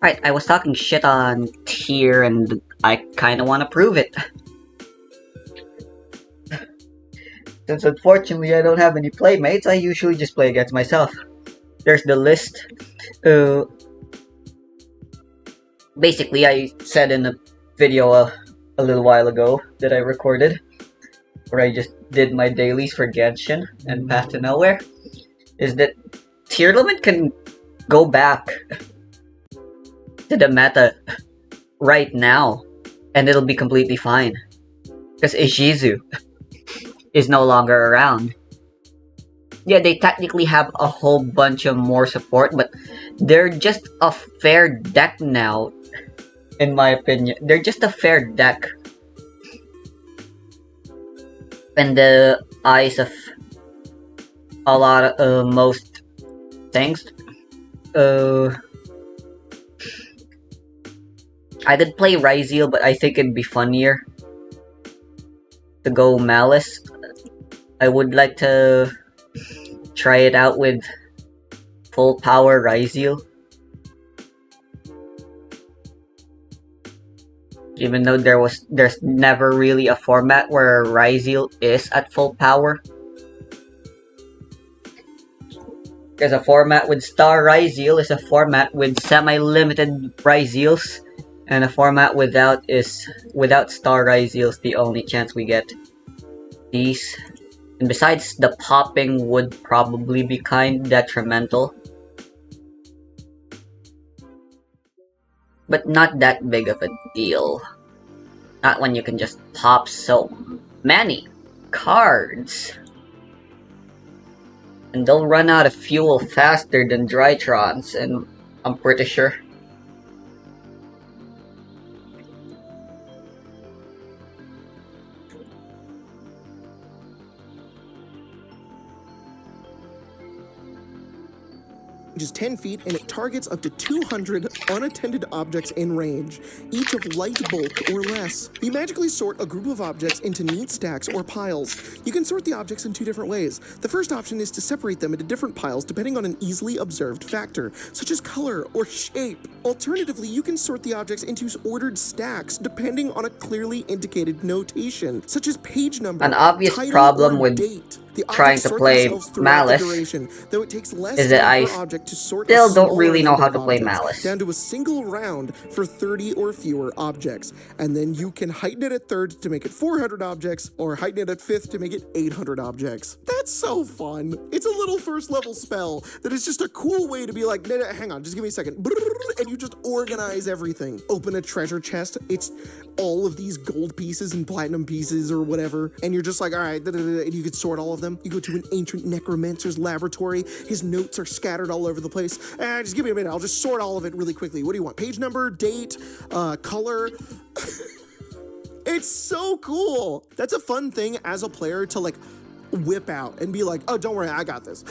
Right, I was talking shit on tier and I kinda wanna prove it. Since unfortunately I don't have any playmates, I usually just play against myself. There's the list. Basically, I said in a video a little while ago that I recorded, where I just did my dailies for Genshin and Path to Nowhere, is that tier limit can go back to the meta right now, and it'll be completely fine. Because Ishizu is no longer around. Yeah, they technically have a whole bunch of more support, but they're just a fair deck now, in my opinion. They're just a fair deck. In the eyes of a lot of most things. I did play Ryzeal, but I think it'd be funnier to go Malice. I would like to try it out with full power Ryzeal. Even though there's never really a format where Ryzeal is at full power. There's a format with Star Ryzeal, is a format with semi-limited Ryzeals, and a format without Star Ryzeals. The only chance we get these. And besides, the popping would probably be kind detrimental. But not that big of a deal. Not when you can just pop so many cards. And they'll run out of fuel faster than Drytrons, and I'm pretty sure. Is 10 feet, and it targets up to 200 unattended objects in range, each of light bulk or less. You magically sort a group of objects into neat stacks or piles. You can sort the objects in two different ways. The first option is to separate them into different piles depending on an easily observed factor, such as color or shape. Alternatively, you can sort the objects into ordered stacks depending on a clearly indicated notation, such as page number, An obvious title, problem or with date. trying to play Malice though it takes less is that time I per object to sort still a don't really smaller know how number to of play objects, Malice. down to a single round for 30 or fewer objects. And then you can heighten it at third to make it 400 objects, or heighten it at fifth to make it 800 objects. That's so fun. It's a little first level spell that is just a cool way to be like, no, hang on, just give me a second. And you just organize everything. Open a treasure chest. It's all of these gold pieces and platinum pieces or whatever. And you're just like, all right, and you could sort all of them. You go to an ancient necromancer's laboratory. His notes are scattered all over the place. Just give me a minute. I'll just sort all of it really quickly. What do you want? Page number, date, color. It's so cool. That's a fun thing as a player to like whip out and be like, oh, don't worry, I got this.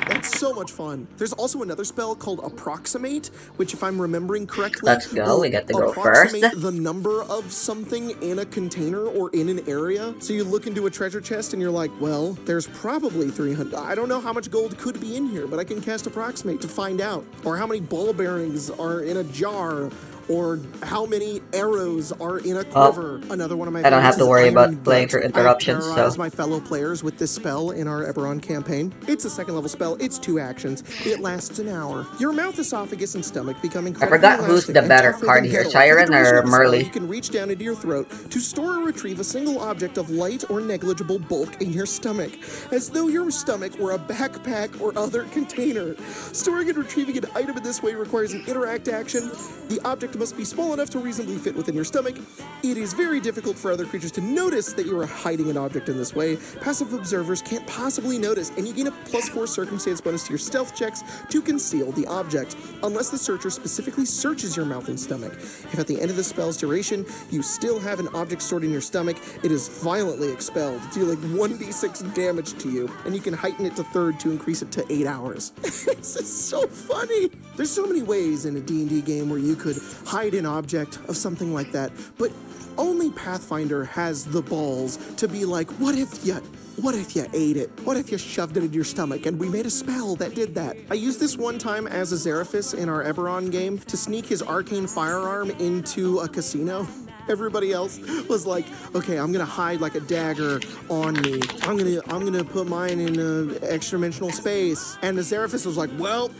That's so much fun. There's also another spell called Approximate, which if I'm remembering correctly, Let's go, we get to go approximate first. the number of something in a container or in an area. So you look into a treasure chest and you're like, well, there's probably 300. I don't know how much gold could be in here, but I can cast Approximate to find out. Or how many ball bearings are in a jar, or how many arrows are in a quiver. Another one of my I don't have to worry about Iron playing Gut. through interruptions, I have terrorized so my fellow players with this spell in our Eberron campaign. It's a second level spell. It's 2 actions. It lasts an hour. Your mouth, esophagus, and stomach become I incredibly forgot who's the better card here, Siren or Merly? You can reach down into your throat to store or retrieve a single object of light or negligible bulk in your stomach, as though your stomach were a backpack or other container. Storing and retrieving an item in this way requires an interact action. The object must be small enough to reasonably fit within your stomach. It is very difficult for other creatures to notice that you are hiding an object in this way. Passive observers can't possibly notice, and you gain a +4 circumstance bonus to your stealth checks to conceal the object, unless the searcher specifically searches your mouth and stomach. If at the end of the spell's duration, you still have an object stored in your stomach, it is violently expelled, dealing 1d6 damage to you, and you can heighten it to third to increase it to 8 hours. This is so funny. There's so many ways in a D&D game where you could hide an object of something like that, but only Pathfinder has the balls to be like, what if you What if you ate it? What if you shoved it in your stomach and we made a spell that did that? I used this one time as a Xeraphis in our Eberron game to sneak his arcane firearm into a casino. Everybody else was like, okay, I'm gonna hide like a dagger on me. I'm gonna put mine in an extra dimensional space. And the Xeraphis was like, well.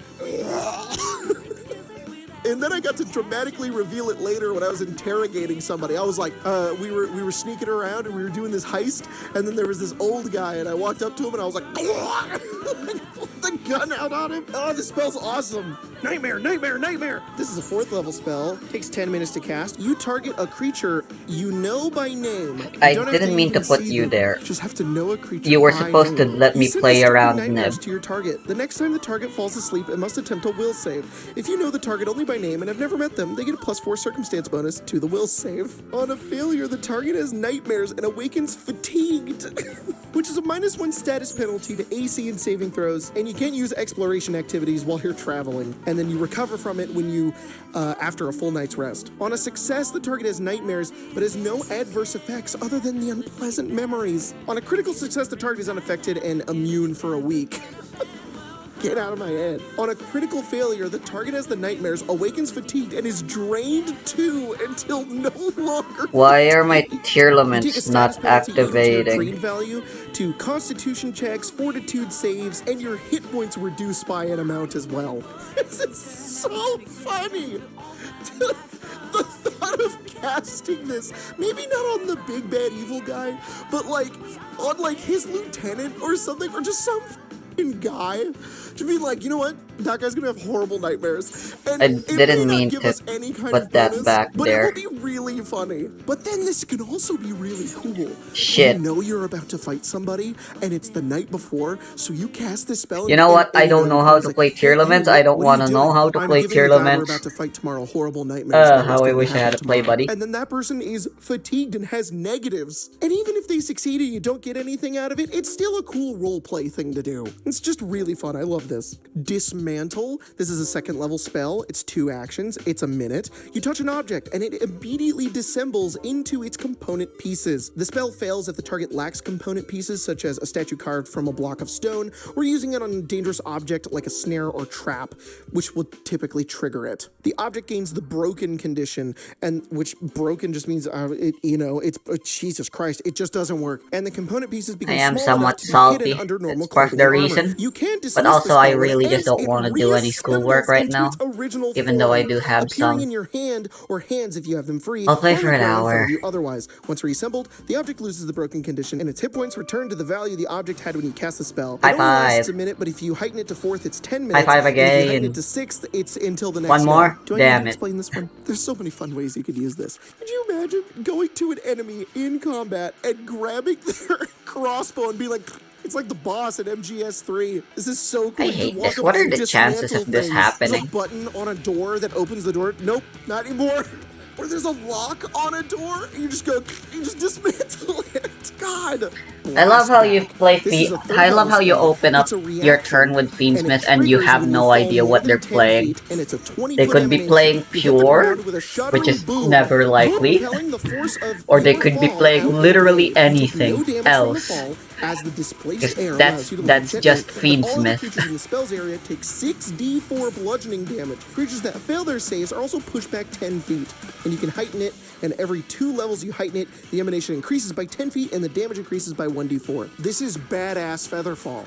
And then I got to dramatically reveal it later when I was interrogating somebody. I was like, we were sneaking around and we were doing this heist, and then there was this old guy, and I walked up to him and I was like, pulled the gun out on him. Oh, this spell's awesome. Nightmare, nightmare, nightmare. This is a 4th level spell. Takes 10 minutes to cast. You target a creature you know by name. I didn't mean to put you there. You just have to know a creature. You were by supposed to name. let me play around Nib. To your target. The next time the target falls asleep, it must attempt a will save. If you know the target only by name and have never met them, they get a +4 circumstance bonus to the will save. On a failure, the target has nightmares and awakens fatigued, which is a -1 status penalty to AC and saving throws, and you can't use exploration activities while you're traveling, and then you recover from it when you, after a full night's rest. On a success, the target has nightmares, but has no adverse effects other than the unpleasant memories. On a critical success, the target is unaffected and immune for a week. Get out of my head. On a critical failure, the target has the nightmares, awakens fatigued, and is drained too until no longer. Why are my tier You take a limits status not penalty equal to your activating? drain value to constitution checks, fortitude saves, and your hit points reduced by an amount as well. This is so funny. The thought of casting this, maybe not on the big bad evil guy, but like on like his lieutenant or something, or just some guy to be like, you know what, that guy's gonna have horrible nightmares, and I it didn't may mean not give to us any kind put of that bonus, back but there. it will be really funny. But then this can also be really cool. Shit. You know you're about to fight somebody, and it's the night before, so you cast this spell. You know what? I don't know how it's to like, play tier hey, limits. what- I don't what are you want to know doing? how to I'm play giving tier the guy we're limits. about to fight tomorrow horrible nightmares. about what's How I going to wish I had happen to play, tomorrow. buddy. And then that person is fatigued and has negatives. And even if they succeed and you don't get anything out of it, it's still a cool role play thing to do. It's just really fun. I love this. Dismantle. This is a 2nd level spell. It's 2 actions. It's a minute. You touch an object and it immediately disassembles into its component pieces. The spell fails if the target lacks component pieces, such as a statue carved from a block of stone, or using it on a dangerous object like a snare or trap, which will typically trigger it. The object gains the broken condition, and which broken just means Jesus Christ, it just doesn't work. And the component pieces become I am small somewhat enough to be salty. hidden under normal That's part of clothing the or armor. reason. You can dismiss But also, the I spell when it really just ends. don't It want to do any schoolwork reassembles right into now. its original Even though I form, do have appearing some. in your hand or hands if you have them free. I'll play or for an on the ground in front hour. of you otherwise. Once reassembled, the object loses the broken condition, and its hit points return to the value the object had when you cast the spell. It High only lasts five. a minute, but if you heighten it to 4th, it's 10 High minutes. five And if you heighten again. it to 6th, it's until the next One more? day. Do I Damn need to it. explain this one? There's so many fun ways you could use this. Could you imagine going to an enemy in combat and grabbing their crossbow and being like, it's like the boss in MGS3. This is so cool. I You hate walk this. up What and are the chances dismantle of this things. happening? There's a button on a door that opens the door. Nope, not anymore. Or there's a lock on a door, and you just dismantle it. God. I love how you Blast play back. This is a third I love level how you spell. open up It's a your reaction, turn with Fiendsmith it and you triggers have when no fall idea more what than they're 10 playing. feet, and it's a 20 They foot could be emanation. playing You hit the pure, ground with a which shattering is boom, never likely, propelling the force of or they your could be fall playing out of the literally way. You take anything no damage from the else. fall, as the displaced Just- air that's- allows you to that's land just gently, but all of the Fiendsmith. creatures in the spell's area take 6d4 bludgeoning damage. Creatures that fail their saves are also pushed back 10 feet, and you can heighten it, and every 2 levels you heighten it, the emanation increases by 10 feet, and the damage increases by 1d4. This is badass Featherfall.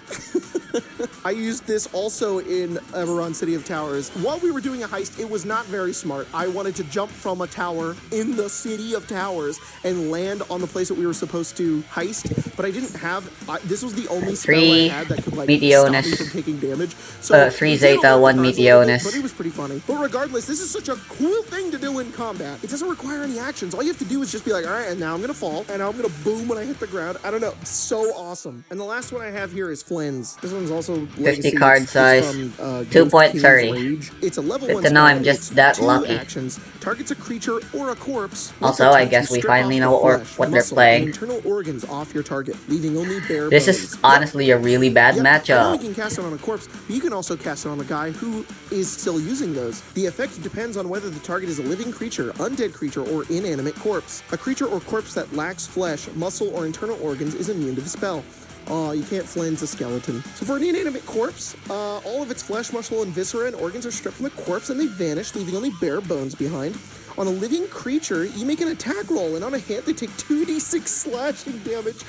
I used this also in Eberron City of Towers. While we were doing a heist, it was not very smart. I wanted to jump from a tower in the City of Towers and land on the place that we were supposed to heist, but I didn't have, this was the only spell I 3 had that could like Meteonus. stop me from taking damage. So 3 it did Zeta, overcome 1 a little bit, Meteonus. but it was pretty funny. But regardless, this is such a cool thing to do in combat. It doesn't require any actions. All you have to do is just be like, all right, and now I'm gonna fall, and now I'm gonna boom when I hit the ground. I don't know, so awesome. And the last one I have here is Flynn's. This one's also 50 Legacy. card It's size, from, 2.30. Ghost King's Rage. It's a level Good 1 to know spell. I'm just It's that 2 lucky. actions. Targets a creature or a corpse. With Also, the I touch, guess you we strip finally off know the flesh, what they're muscle, playing. and internal organs off your target, leaving only bare This bones. is honestly a really bad Yep. I know matchup. you can cast it on a corpse, but you can also cast it on a guy who is still using those. The effect depends on whether the target is a living creature, undead creature, or inanimate corpse. A creature or corpse that lacks flesh, muscle, or internal organs is immune to the spell. Aw, you can't flange a skeleton. So for an inanimate corpse, all of its flesh, muscle, and viscera and organs are stripped from the corpse and they vanish, leaving only bare bones behind. On a living creature, you make an attack roll, and on a hit, they take 2d6 slashing damage.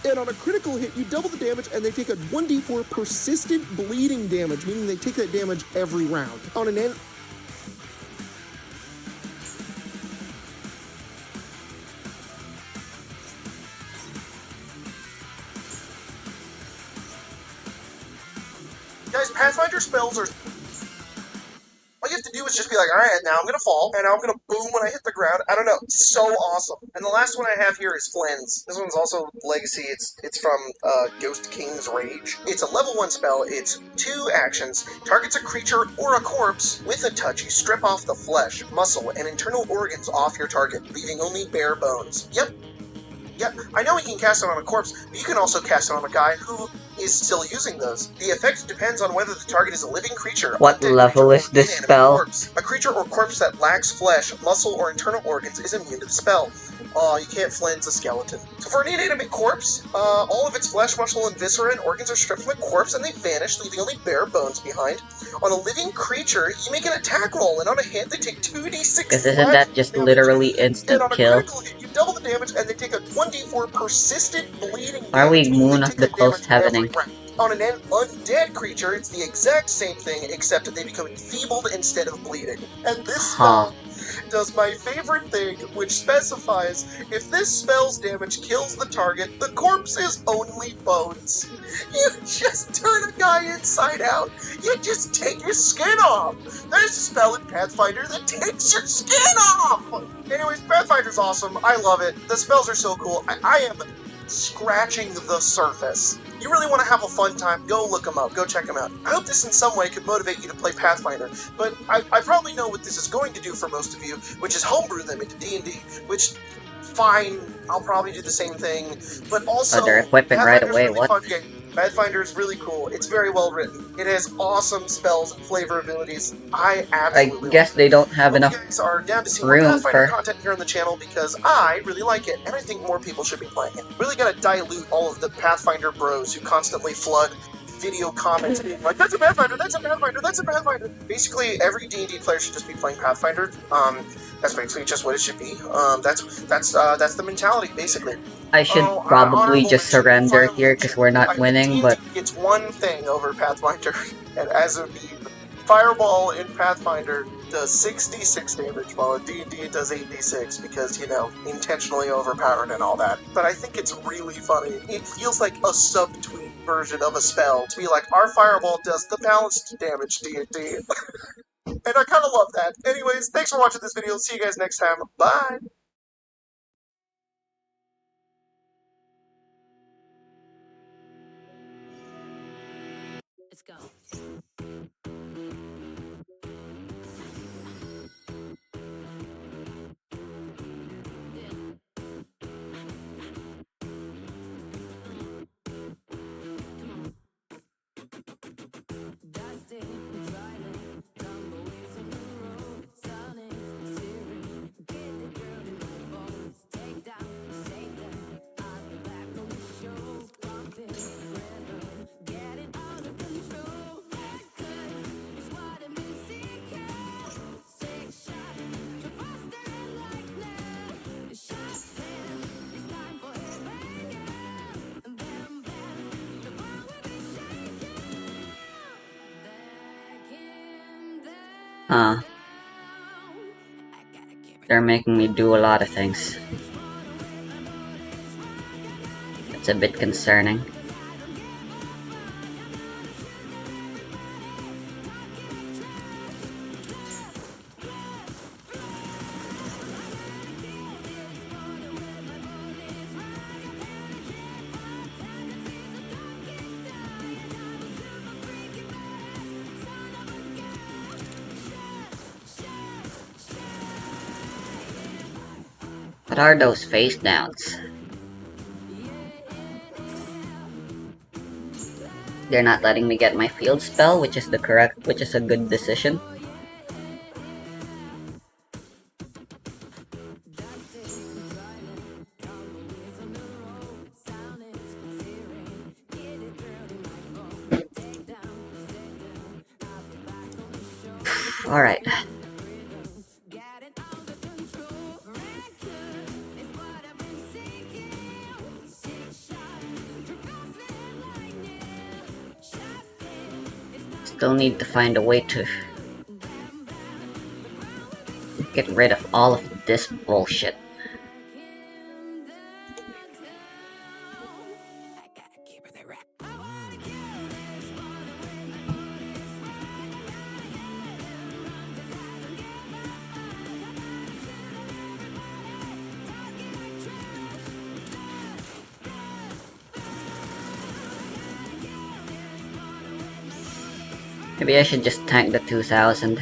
And on a critical hit, you double the damage, and they take a 1d4 persistent bleeding damage, meaning they take that damage every round. On an end. Guys, Pathfinder spells are... All you have to do is just be like, alright, now I'm gonna fall, and now I'm gonna boom when I hit the ground. I don't know, it's so awesome. And the last one I have here is Flens. This one's also Legacy. It's from Ghost King's Rage. It's a level 1 spell. It's 2 actions. Targets a creature or a corpse. With a touch, you strip off the flesh, muscle, and internal organs off your target, leaving only bare bones. Yep, I know we can cast it on a corpse, but you can also cast it on a guy who is still using those. The effect depends on whether the target is a living creature, What undead level creature, is or this inanimate spell? corpse. A creature or corpse that lacks flesh, muscle, or internal organs is immune to the spell. Aw, you can't flange a skeleton. So for an inanimate corpse, all of its flesh, muscle, and viscera and organs are stripped from the corpse and they vanish, leaving only bare bones behind. On a living creature, you make an attack roll, and on a hit, they take 2d6 Because isn't that just damage. literally And instant on a kill? critical hit, you double the damage, and they take a 1d4 persistent bleeding Are we damage, meaning Moon they of take the that damage every Post-Heavening? round. On an undead creature, it's the exact same thing, except that they become enfeebled instead of bleeding. And this spell does my favorite thing, which specifies if this spell's damage kills the target, the corpse is only bones. You just turn a guy inside out. You just take your skin off. There's a spell in Pathfinder that takes your skin off. Anyways, Pathfinder's awesome. I love it. The spells are so cool. I am scratching the surface. You really want to have a fun time, go look them up, go check them out. I hope this in some way could motivate you to play Pathfinder, but I probably know what this is going to do for most of you, which is homebrew them into D&D, which, fine, I'll probably do the same thing, but also, Oh, they're equipping right Pathfinder's away, really what? fun game. Pathfinder is really cool. It's very well written. It has awesome spells and flavor abilities. I I absolutely guess love it. they don't have Hope enough you guys are down to see more room Pathfinder for... content here on the channel because I really like it, and I think more people should be playing it. Really gotta dilute all of the Pathfinder bros who constantly flood video comments being like, that's a Pathfinder, that's a Pathfinder, that's a Pathfinder. Basically, every D&D player should just be playing Pathfinder. That's basically just what it should be. That's the mentality, basically. I should probably just surrender here because we're not winning, but... It's one thing over Pathfinder, and as a meme, Fireball in Pathfinder does 66 damage, while in D&D it does 8d6, because, you know, intentionally overpowered and all that. But I think it's really funny. It feels like a subtweet version of a spell to be like, our Fireball does the balanced damage D&D. And I kind of love that. Anyways, thanks for watching this video. See you guys next time. Bye! Let's go. They're making me do a lot of things. It's a bit concerning. What are those face downs? They're not letting me get my field spell, which is a good decision. Alright. Still need to find a way to get rid of all of this bullshit. Maybe I should just tank the 2000.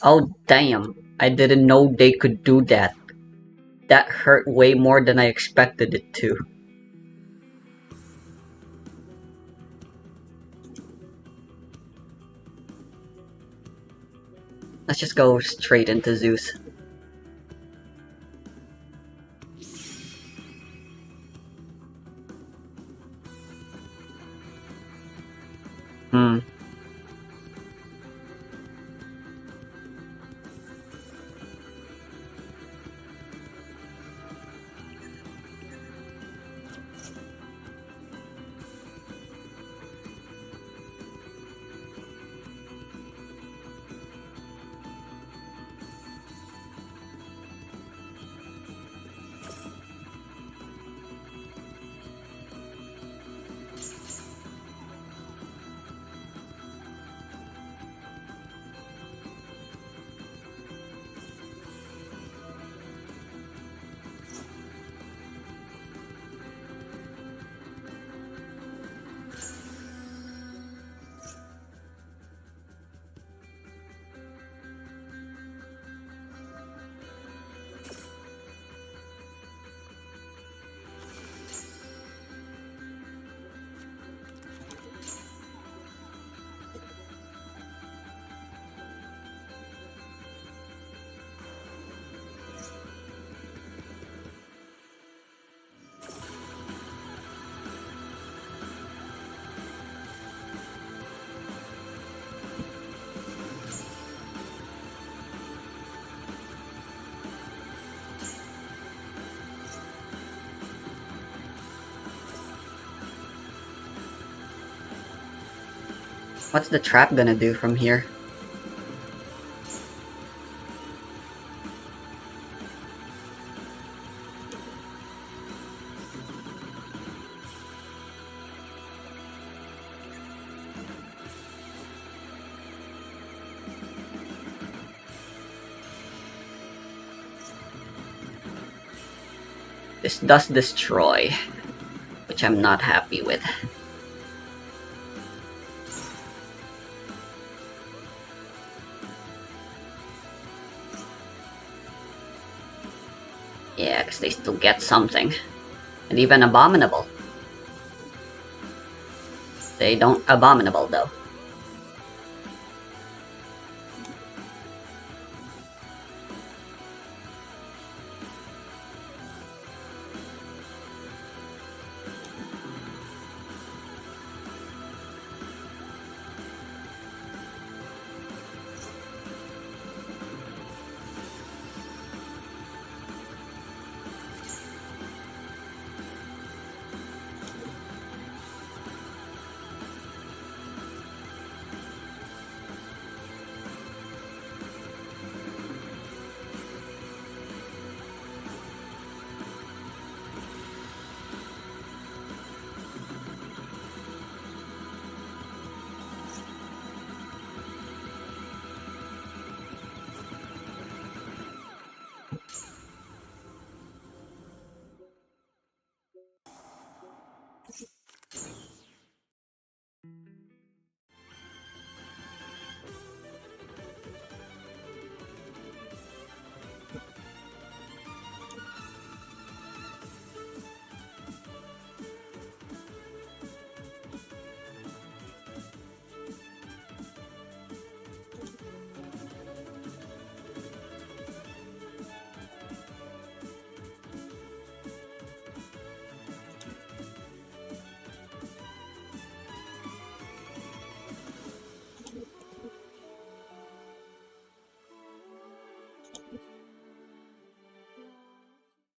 Oh damn, I didn't know they could do that. That hurt way more than I expected it to. Let's just go straight into Zeus. Hmm. What's the trap gonna do from here? This does destroy, which I'm not happy with. Yeah, because they still get something. And even abominable. They don't abominable though.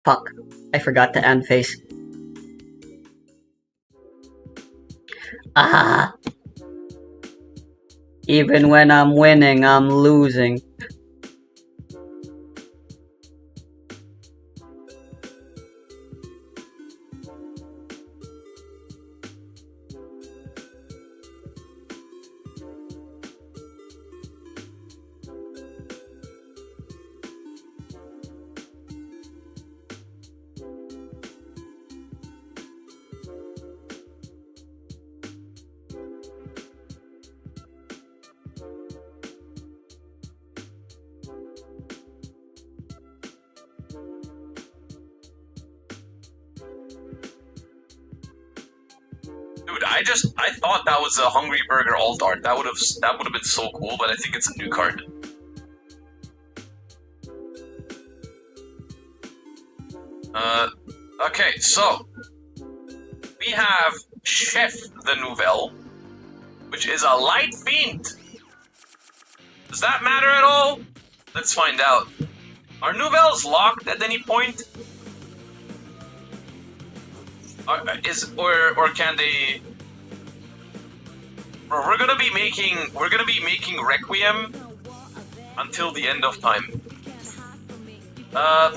Fuck. I forgot to end phase. Ah! Even when I'm winning, I'm losing. Dude, I thought that was a Hungry Burger alt art. That would have been so cool, but I think it's a new card. Okay, so we have Chef the Nouvelle, which is a light fiend. Does that matter at all? Let's find out. Are Nouvelles locked at any point? Or can they? Or we're gonna be making Requiem until the end of time.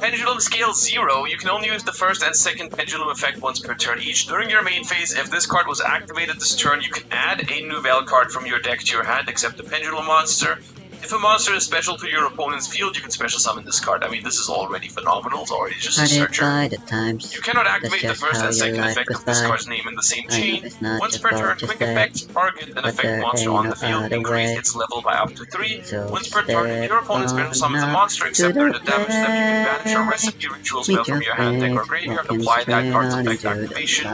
Pendulum scale 0. You can only use the first and second pendulum effect once per turn each. During your main phase, if this card was activated this turn, you can add a Nouvelle card from your deck to your hand, except the pendulum monster. If a monster is special to your opponent's field, you can special summon this card. I mean, this is already phenomenal. It's already just a searcher. You cannot activate the first and second effect of this card's name in the same chain. Once per turn, quick effect, target an effect monster on the field, increase its level by up to 3. Once per turn, if your opponent special summons a monster, except during the damage step, you can banish a recipe ritual spell from your hand, deck, or graveyard, apply that card's effect activation.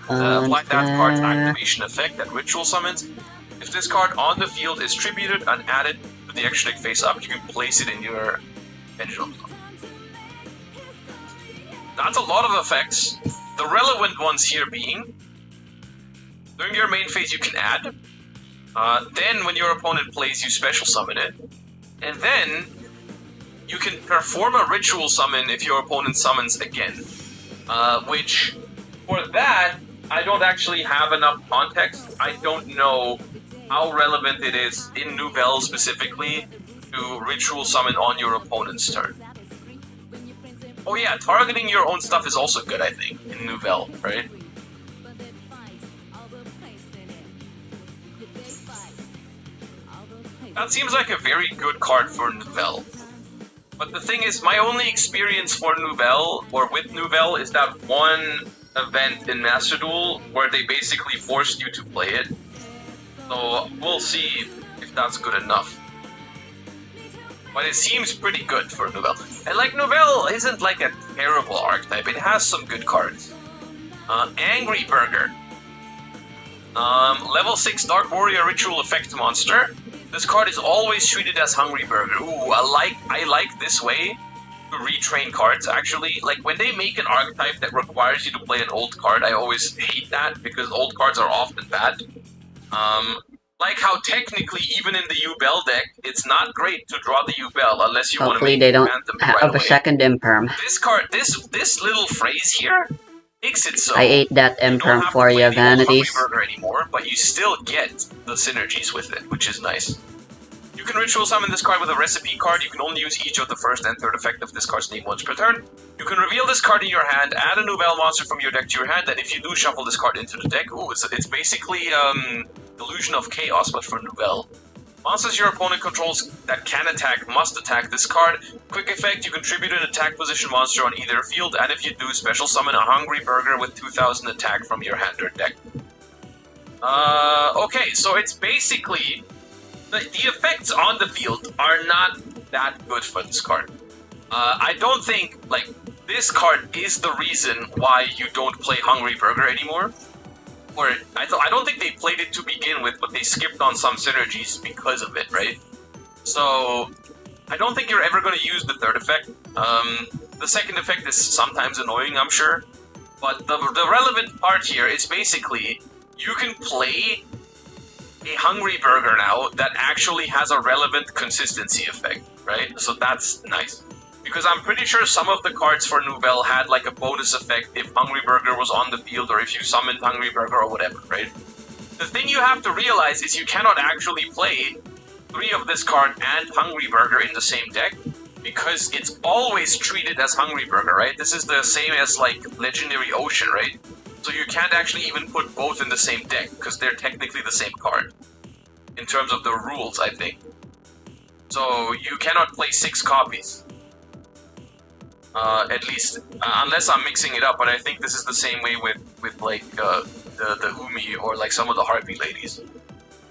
Apply that card's activation effect that ritual summons. If this card on the field is tributed and added to the extra deck face up, you can place it in your pendulum. That's a lot of effects. The relevant ones here being, during your main phase you can add, then when your opponent plays you special summon it, and then you can perform a ritual summon if your opponent summons again. Which, for that, I don't actually have enough context. I don't know how relevant it is in Nouvelle specifically to ritual summon on your opponent's turn. Oh yeah, targeting your own stuff is also good, I think, in Nouvelle, right? That seems like a very good card for Nouvelle. But the thing is, my only experience for Nouvelle, or with Nouvelle, is that one event in Master Duel where they basically forced you to play it. So we'll see if that's good enough. But it seems pretty good for Nouvelle. And like, Nouvelle isn't like a terrible archetype, it has some good cards. Angry Burger. Level 6 Dark Warrior Ritual Effect Monster. This card is always treated as Hungry Burger. Ooh, I like this way to retrain cards, actually. Like, when they make an archetype that requires you to play an old card, I always hate that, because old cards are often bad. Like how technically, even in the Yubel deck, it's not great to draw the Yubel unless you want to make they don't Phantom have right a away. second Imperm. This card, this little phrase here, makes it so I ate that you don't Imperm have for to play you, the old Hungry vanities. Burger anymore, but you still get the synergies with it, which is nice. You can ritual summon this card with a recipe card. You can only use each of the first and third effect of this card's name once per turn. You can reveal this card in your hand, add a Nouvelle monster from your deck to your hand, and if you do, shuffle this card into the deck. Ooh, it's basically Illusion of Chaos, but for Nouvelle. Monsters your opponent controls that can attack must attack this card. Quick effect, you contribute an attack position monster on either field, and if you do, special summon a Hungry Burger with 2000 attack from your hand or deck. Okay, so it's basically... The effects on the field are not that good for this card. I don't think, like, this card is the reason why you don't play Hungry Burger anymore. Or, I don't think they played it to begin with, but they skipped on some synergies because of it, right? So, I don't think you're ever going to use the third effect. The second effect is sometimes annoying, I'm sure. But the relevant part here is basically, you can play a Hungry Burger now that actually has a relevant consistency effect, right? So that's nice. Because I'm pretty sure some of the cards for Nouvelle had like a bonus effect if Hungry Burger was on the field or if you summoned Hungry Burger or whatever, right? The thing you have to realize is you cannot actually play 3 of this card and Hungry Burger in the same deck because it's always treated as Hungry Burger, right? This is the same as like Legendary Ocean, right? So you can't actually even put both in the same deck because they're technically the same card in terms of the rules, I think. So you cannot play 6 copies. At least, unless I'm mixing it up, but I think this is the same way with like the Umi or like some of the Harpy ladies.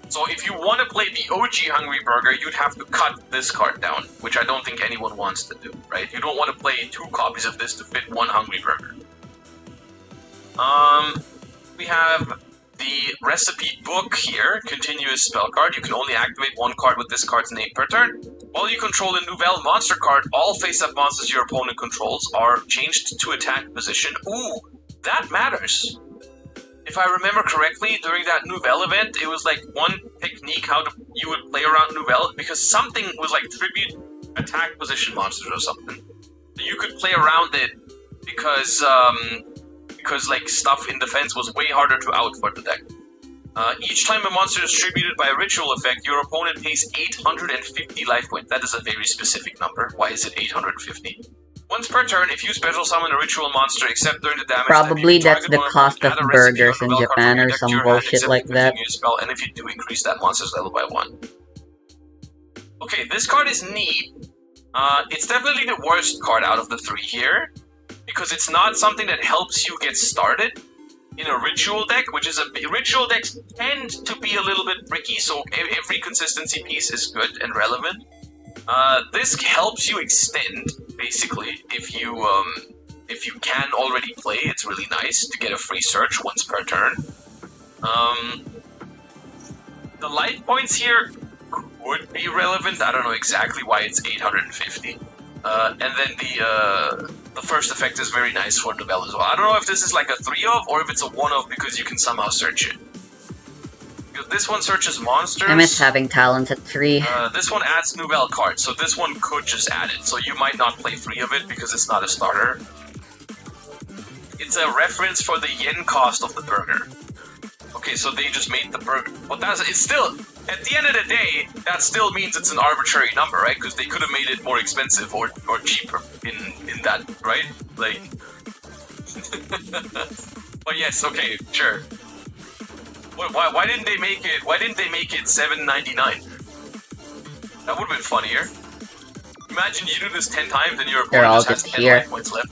So if you want to play the OG Hungry Burger, you'd have to cut this card down, which I don't think anyone wants to do, right? You don't want to play 2 copies of this to fit 1 Hungry Burger. We have the recipe book here, continuous spell card. You can only activate 1 card with this card's name per turn. While you control a Nouvelle monster card, all face-up monsters your opponent controls are changed to attack position. Ooh, that matters. If I remember correctly, during that Nouvelle event, it was like one technique how you would play around Nouvelle, because something was like tribute attack position monsters or something. So you could play around it because like stuff in defense was way harder to out for the deck. Each time a monster is tributed by a ritual effect, your opponent pays 850 life points. That is a very specific number. Why is it 850? Once per turn, if you special summon a ritual monster, except during the damage Probably step, that's the cost of burgers in Japan or some bullshit like that. Spell, and if you do increase that monster's level by 1. Okay, this card is neat. It's definitely the worst card out of the 3 here, because it's not something that helps you get started in a ritual deck, which is ritual decks tend to be a little bit tricky, so every consistency piece is good and relevant. This helps you extend, basically, if you can already play. It's really nice to get a free search once per turn. The life points here would be relevant. I don't know exactly why it's 850. And then the first effect is very nice for Nouvelle as well. I don't know if this is like a 3-of or if it's a 1-of because you can somehow search it. Because this one searches monsters. I miss having talents at 3. This one adds Nouvelle cards, so this one could just add it. So you might not play 3 of it because it's not a starter. It's a reference for the yen cost of the burger. Okay, so they just made the burger. But it's still, at the end of the day, that still means it's an arbitrary number, right? Because they could have made it more expensive or cheaper in that, right? Like, but yes, okay, sure. Why didn't they make it? Why didn't they make it $7.99? That would have been funnier. Imagine you do this 10 times and your opponent just has 10 life points left.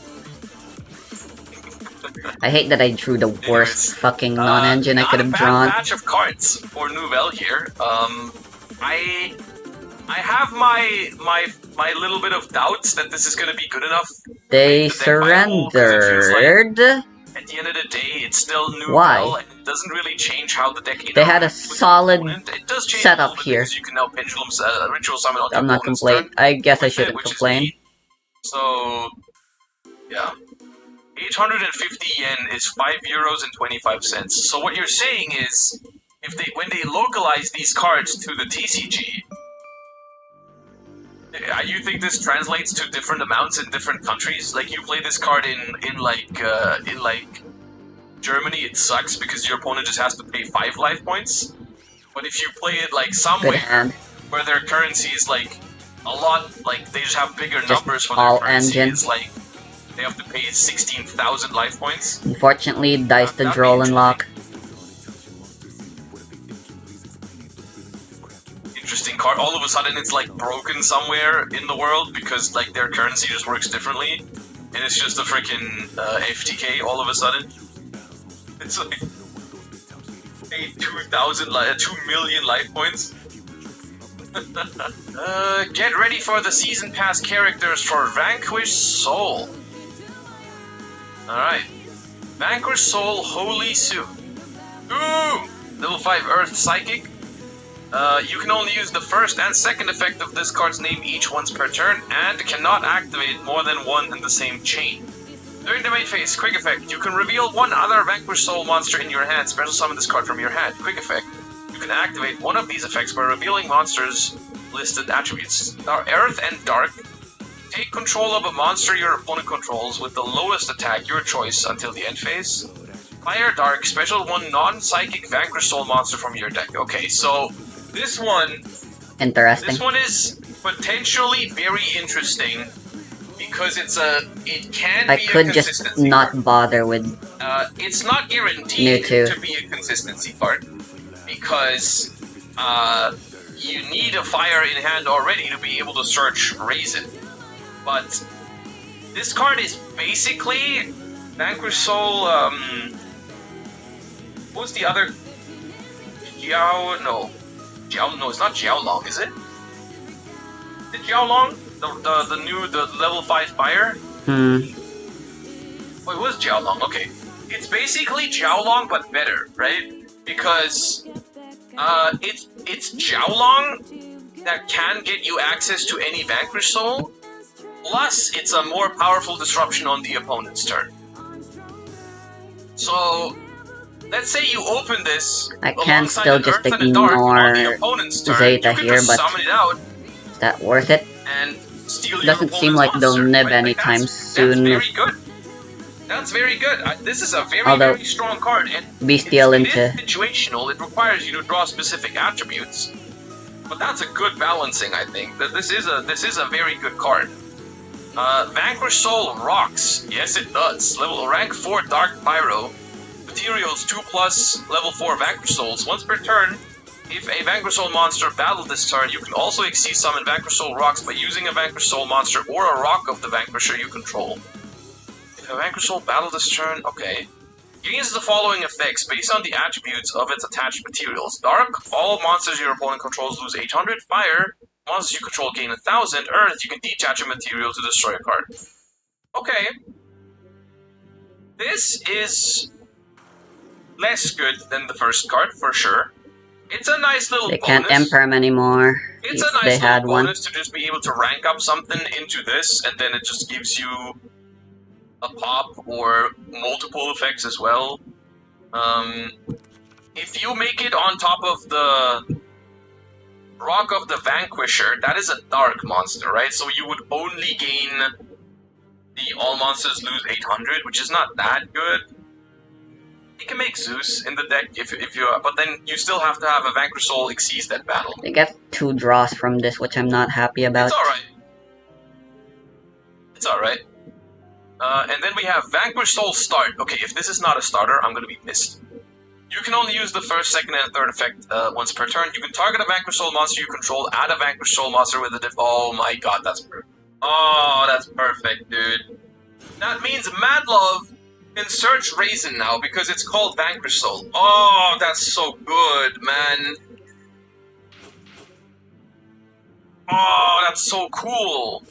I hate that I drew the worst fucking non-engine I could have drawn. Not a bad batch of cards for Nouvelle here. I have my little bit of doubts that this is gonna be good enough. They surrendered. At the end of the day, it's still Nouvelle. Why? And it doesn't really change how the deck interacts. They had a solid it does change setup here. You can now pendulum ritual summon on I'm not complaining. I guess I shouldn't complain. So, yeah. 850 yen is 5 euros and 25 cents. So what you're saying is, when they localize these cards to the TCG, you think this translates to different amounts in different countries? Like you play this card in like Germany, it sucks because your opponent just has to pay 5 life points. But if you play it like somewhere where their currency is like a lot, like they just have bigger numbers for their currency, it's like they have to pay 16,000 life points. Unfortunately, dice the draw and lock. Interesting card. All of a sudden, it's like broken somewhere in the world because like their currency just works differently, and it's just a freaking FTK. All of a sudden, it's like 2 million life points. Get ready for the season pass characters for Vanquish Soul. Alright. Vanquish Soul Holy Suit. Ooh! Level 5 Earth Psychic. You can only use the first and second effect of this card's name each once per turn, and cannot activate more than one in the same chain. During the main phase, quick effect. You can reveal one other Vanquish Soul monster in your hand. Special summon this card from your hand. Quick effect. You can activate one of these effects by revealing monsters' listed attributes. Earth and Dark. Take control of a monster your opponent controls with the lowest attack, your choice, until the end phase. Fire Dark, special one non-psychic Vanquish Soul monster from your deck. Okay, so this one Interesting. is potentially very interesting because it can I be could a just consistency not card. bother with It's not guaranteed Mewtwo. to be a consistency card because you need a fire in hand already to be able to search Raisin. But this card is basically Vanquish Soul. What's the other? No, it's not Jiaolong, is it? Is it Jiaolong? The level 5 fire? Wait, it was Jiaolong, okay. It's basically Jiaolong but better, right? Because it's Jiaolong that can get you access to any Vanquish Soul, plus it's a more powerful disruption on the opponent's turn. So let's say you open this I can alongside still an just Earth and a Dark on the ignore opponent's turn. Zeta You can here, just but summon it out is that worth it? and steal your Doesn't seem opponent's like they'll monster, nib right? anytime That's soon. very good. That's very good. This is a Although, very strong card, and Bestial it into is situational. It requires you to draw specific attributes, but that's a good balancing. I think that this is a very good card. Vanquish Soul rocks. Yes, it does. Rank 4 Dark Pyro. Materials 2+, level 4 Vanquish Souls. Once per turn, if a Vanquish Soul monster battled this turn, you can also exceed summon Vanquish Soul rocks by using a Vanquish Soul monster or a rock of the Vanquisher you control. If a Vanquish Soul battled this turn, okay. Gains the following effects based on the attributes of its attached materials. Dark, all monsters your opponent controls lose 800. Fire, monsters you control gain 1000. Earth, you can detach a material to destroy a card. Okay. This is less good than the first card, for sure. It's a nice little they bonus. can't imperm anymore. It's If a nice they little had one. bonus to just be able to rank up something into this, and then it just gives you a pop or multiple effects as well. If you make it on top of the Rock of the Vanquisher, that is a dark monster, right? So you would only gain the all monsters lose 800, which is not that good. You can make Zeus in the deck if you, but then you still have to have a Vanquish Soul exceeds that battle. They get 2 draws from this, which I'm not happy about. It's alright. It's alright. And then we have Vanquish Soul Start. Okay, if this is not a starter, I'm gonna be pissed. You can only use the first, second, and third effect once per turn. You can target a Vanquish Soul monster you control, add a Vanquish Soul monster with a diff. Oh my god, that's perfect. Oh, that's perfect, dude. That means Mad Love can search Raisin now because it's called Vanquish Soul. Oh, that's so good, man. Oh, that's so cool.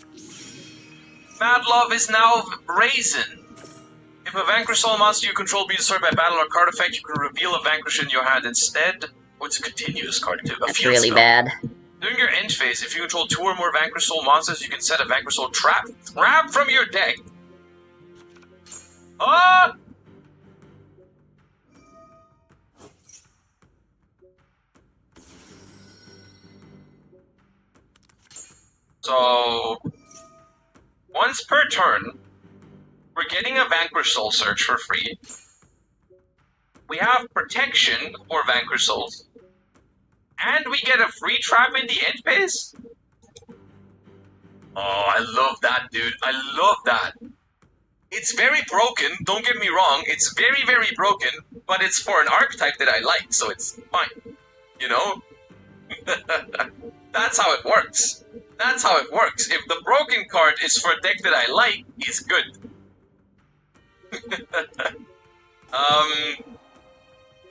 Mad Love is now Raisin. If a Vanquish Soul monster you control be destroyed by battle or card effect, you can reveal a Vanquish in your hand instead. Oh, it's a continuous card too. That's really bad. During your end phase, if you control 2 or more Vanquish Soul monsters, you can set a Vanquish Soul trap from your deck. Ah! So, once per turn, we're getting a Vanquish Soul search for free. We have protection for Vanquish Souls. And we get a free trap in the end phase? Oh, I love that, dude. I love that. It's very broken, don't get me wrong. It's very, very broken, but it's for an archetype that I like, so it's fine. You know? That's how it works. That's how it works. If the broken card is for a deck that I like, it's good.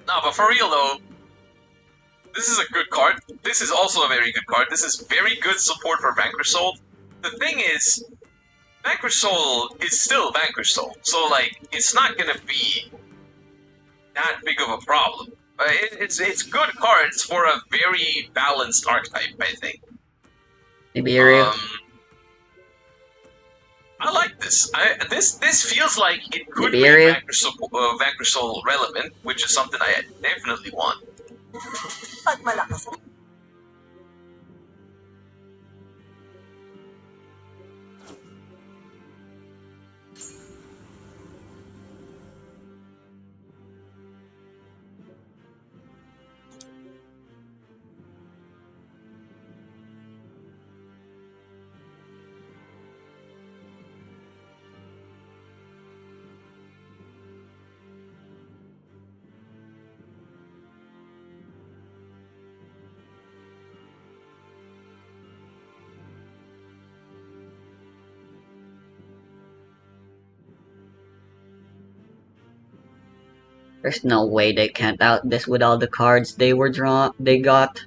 No, but for real though, this is a good card. This is also a very good card. This is very good support for Vanquish Soul. The thing is, Vanquish Soul is still Vanquish Soul, so like, it's not gonna be that big of a problem. It's good cards for a very balanced archetype, I think. Nibiru. I like this. This feels like it could be Nibiru. Vanquish Soul relevant, which is something I definitely want. There's no way they can't out this with all the cards they got.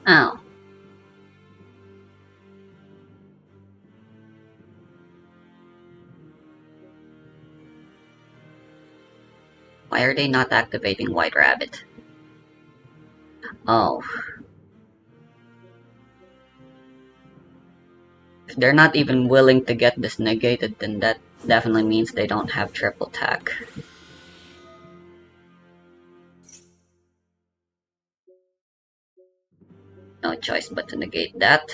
Oh. Why are they not activating White Rabbit? Oh. If they're not even willing to get this negated, then that definitely means they don't have triple tack. No choice but to negate that.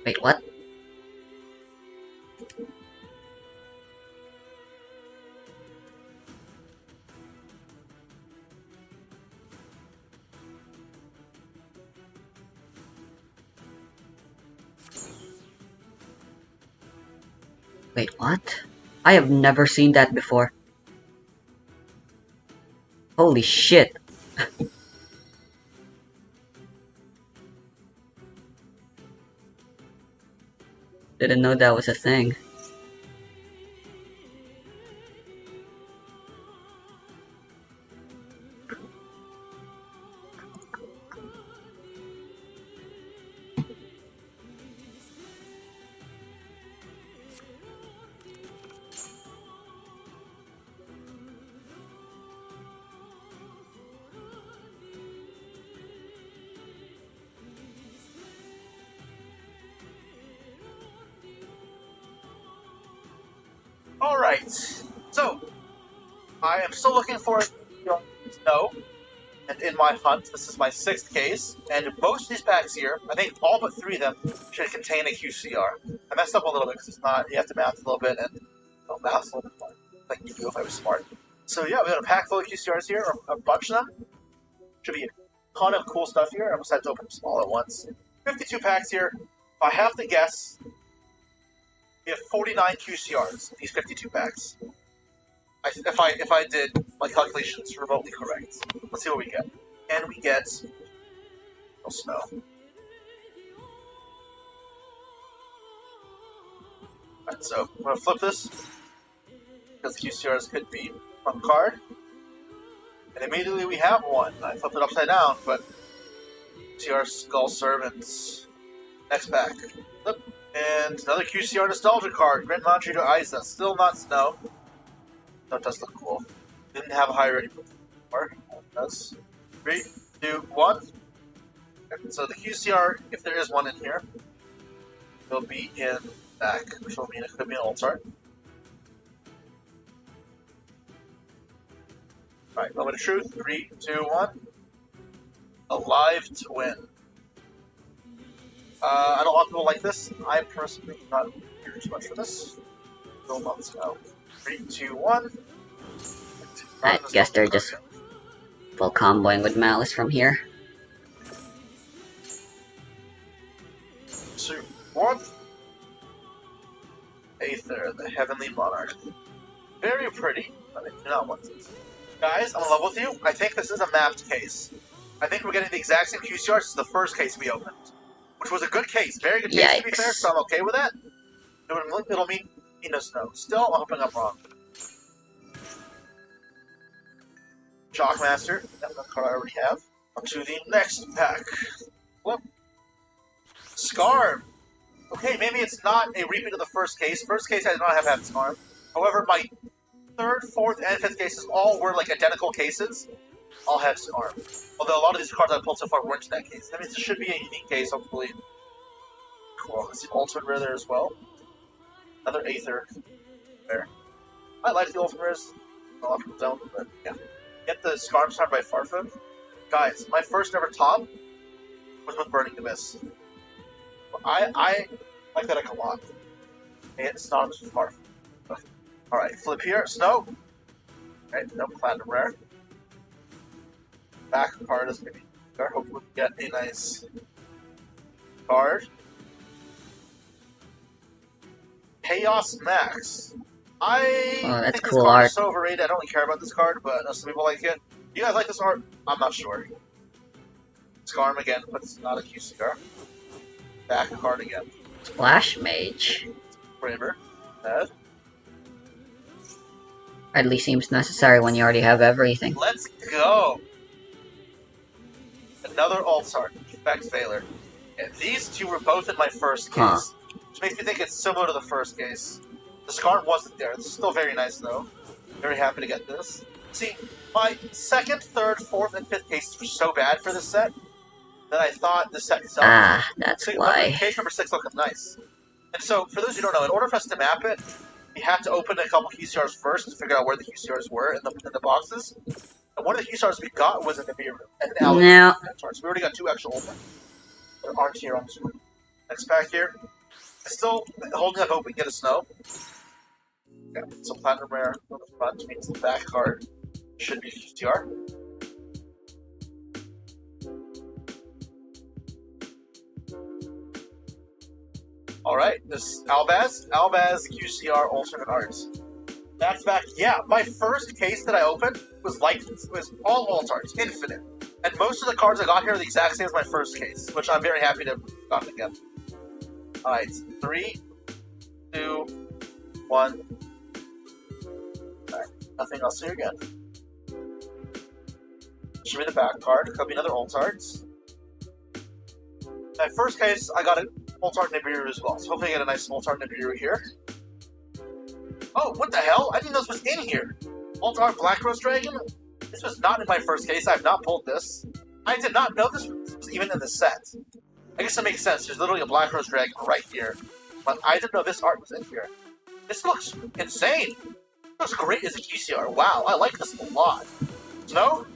Wait, what? Wait, what? I have never seen that before. Holy shit. Didn't know that was a thing. Alright, so I am still looking for snow, and in my hunt, this is my 6th case, and most of these packs here, I think all but 3 of them, should contain a QCR. I messed up a little bit because it's not, you have to math a little bit, and math a little bit more, like you do if I was smart. So yeah, we got a pack full of QCRs here, or a bunch of them. Should be a ton of cool stuff here. I almost had to open them small at once. 52 packs here. If I have to guess, we have 49 QCRs, these 52 packs. If I did my calculations remotely correct. Let's see what we get. And we get no snow. Alright, so I'm gonna flip this because QCRs could be one card. And immediately we have one. I flipped it upside down, but QCR Skull Servants. Next pack. Flip. And another QCR Nostalgia card. Grant Mantra to Isa. Still not Snow. No, it does look cool. Didn't have a high rating before. It does. 3, 2, 1. Okay, so the QCR, if there is one in here, will be in back, which will mean it could be an alt art. Alright, moment of truth. 3, 2, 1. Alive to win. I know a lot of people like this. I personally do not care too much for this. No months now. 3, 2, 1. I guess they're just full comboing with Malice from here. 2, 1. Aether, the Heavenly Monarch. Very pretty, but I do not want this. Guys, I'm in love with you. I think this is a mapped case. I think we're getting the exact same QCR as the first case we opened. Which was a good case. Very good case, to be fair, so I'm okay with that. It'll mean he doesn't know. Still, I'm hoping I'm wrong. Shockmaster. That's the card I already have. On to the next pack. Whoop. Scarm. Okay, maybe it's not a repeat of the first case. First case I did not have had Scarm. However, my third, fourth, and fifth cases all were like identical cases. I'll have Scarm. Although a lot of these cards I pulled so far weren't in that case. That means it should be a unique case, hopefully. Cool. Let's see Ultimate Rare there as well. Another Aether there. I like the Ultimate Rares. A lot of people don't, but yeah. Get the Scarm signed by Farfa. Guys, my first ever top was with Burning Abyss. I like that a lot. And it's not with Farfa. Alright, flip here. Snow. Alright, no Platinum Rare. Back card is maybe there. Hopefully we get a nice card. Chaos Max. That's think cool this card art. is so overrated. I don't really care about this card, but I know some people like it. You guys like this art? I'm not sure. Scarm again, but it's not a QCR. Back card again. Splash Mage. Braver. Bad. Hardly seems necessary when you already have everything. Let's go! Another alt art. Vex Veiler. And these two were both in my first case. Which makes me think it's similar to the first case. The Scarm wasn't there. This is still very nice though. Very happy to get this. See, my second, third, fourth, and fifth cases were so bad for this set that I thought the set itself. That's why. Case number 6 looked nice. And so, for those who don't know, in order for us to map it, we had to open a couple QCRs first to figure out where the QCRs were in the boxes. And one of the QCRs we got was in the Nibiru and an Alex. No. So we already got 2 actual open. There aren't here on the screen. Next pack here. I'm still holding up hope we get a Snow. Yeah, some Platinum Rare on the front, which means the back card should be QCR. Alright, this Albaz QCR alternate arts. Back to back, yeah, my first case that I opened was like this. It was all alt arts, infinite. And most of the cards I got here are the exact same as my first case, which I'm very happy to have gotten again. Alright, 3, 2, 1. Alright, nothing else here again. Should be the back card, could be another alt arts. My first case, I got an alt art Nibiru as well, so hopefully I get a nice alt art Nibiru here. Oh, what the hell? I didn't know this was in here! Alt art Black Rose Dragon? This was not in my first case, I have not pulled this. I did not know this was even in the set. I guess that makes sense, there's literally a Black Rose Dragon right here. But I didn't know this art was in here. This looks insane! It looks great as a QCR, wow, I like this a lot. Snow?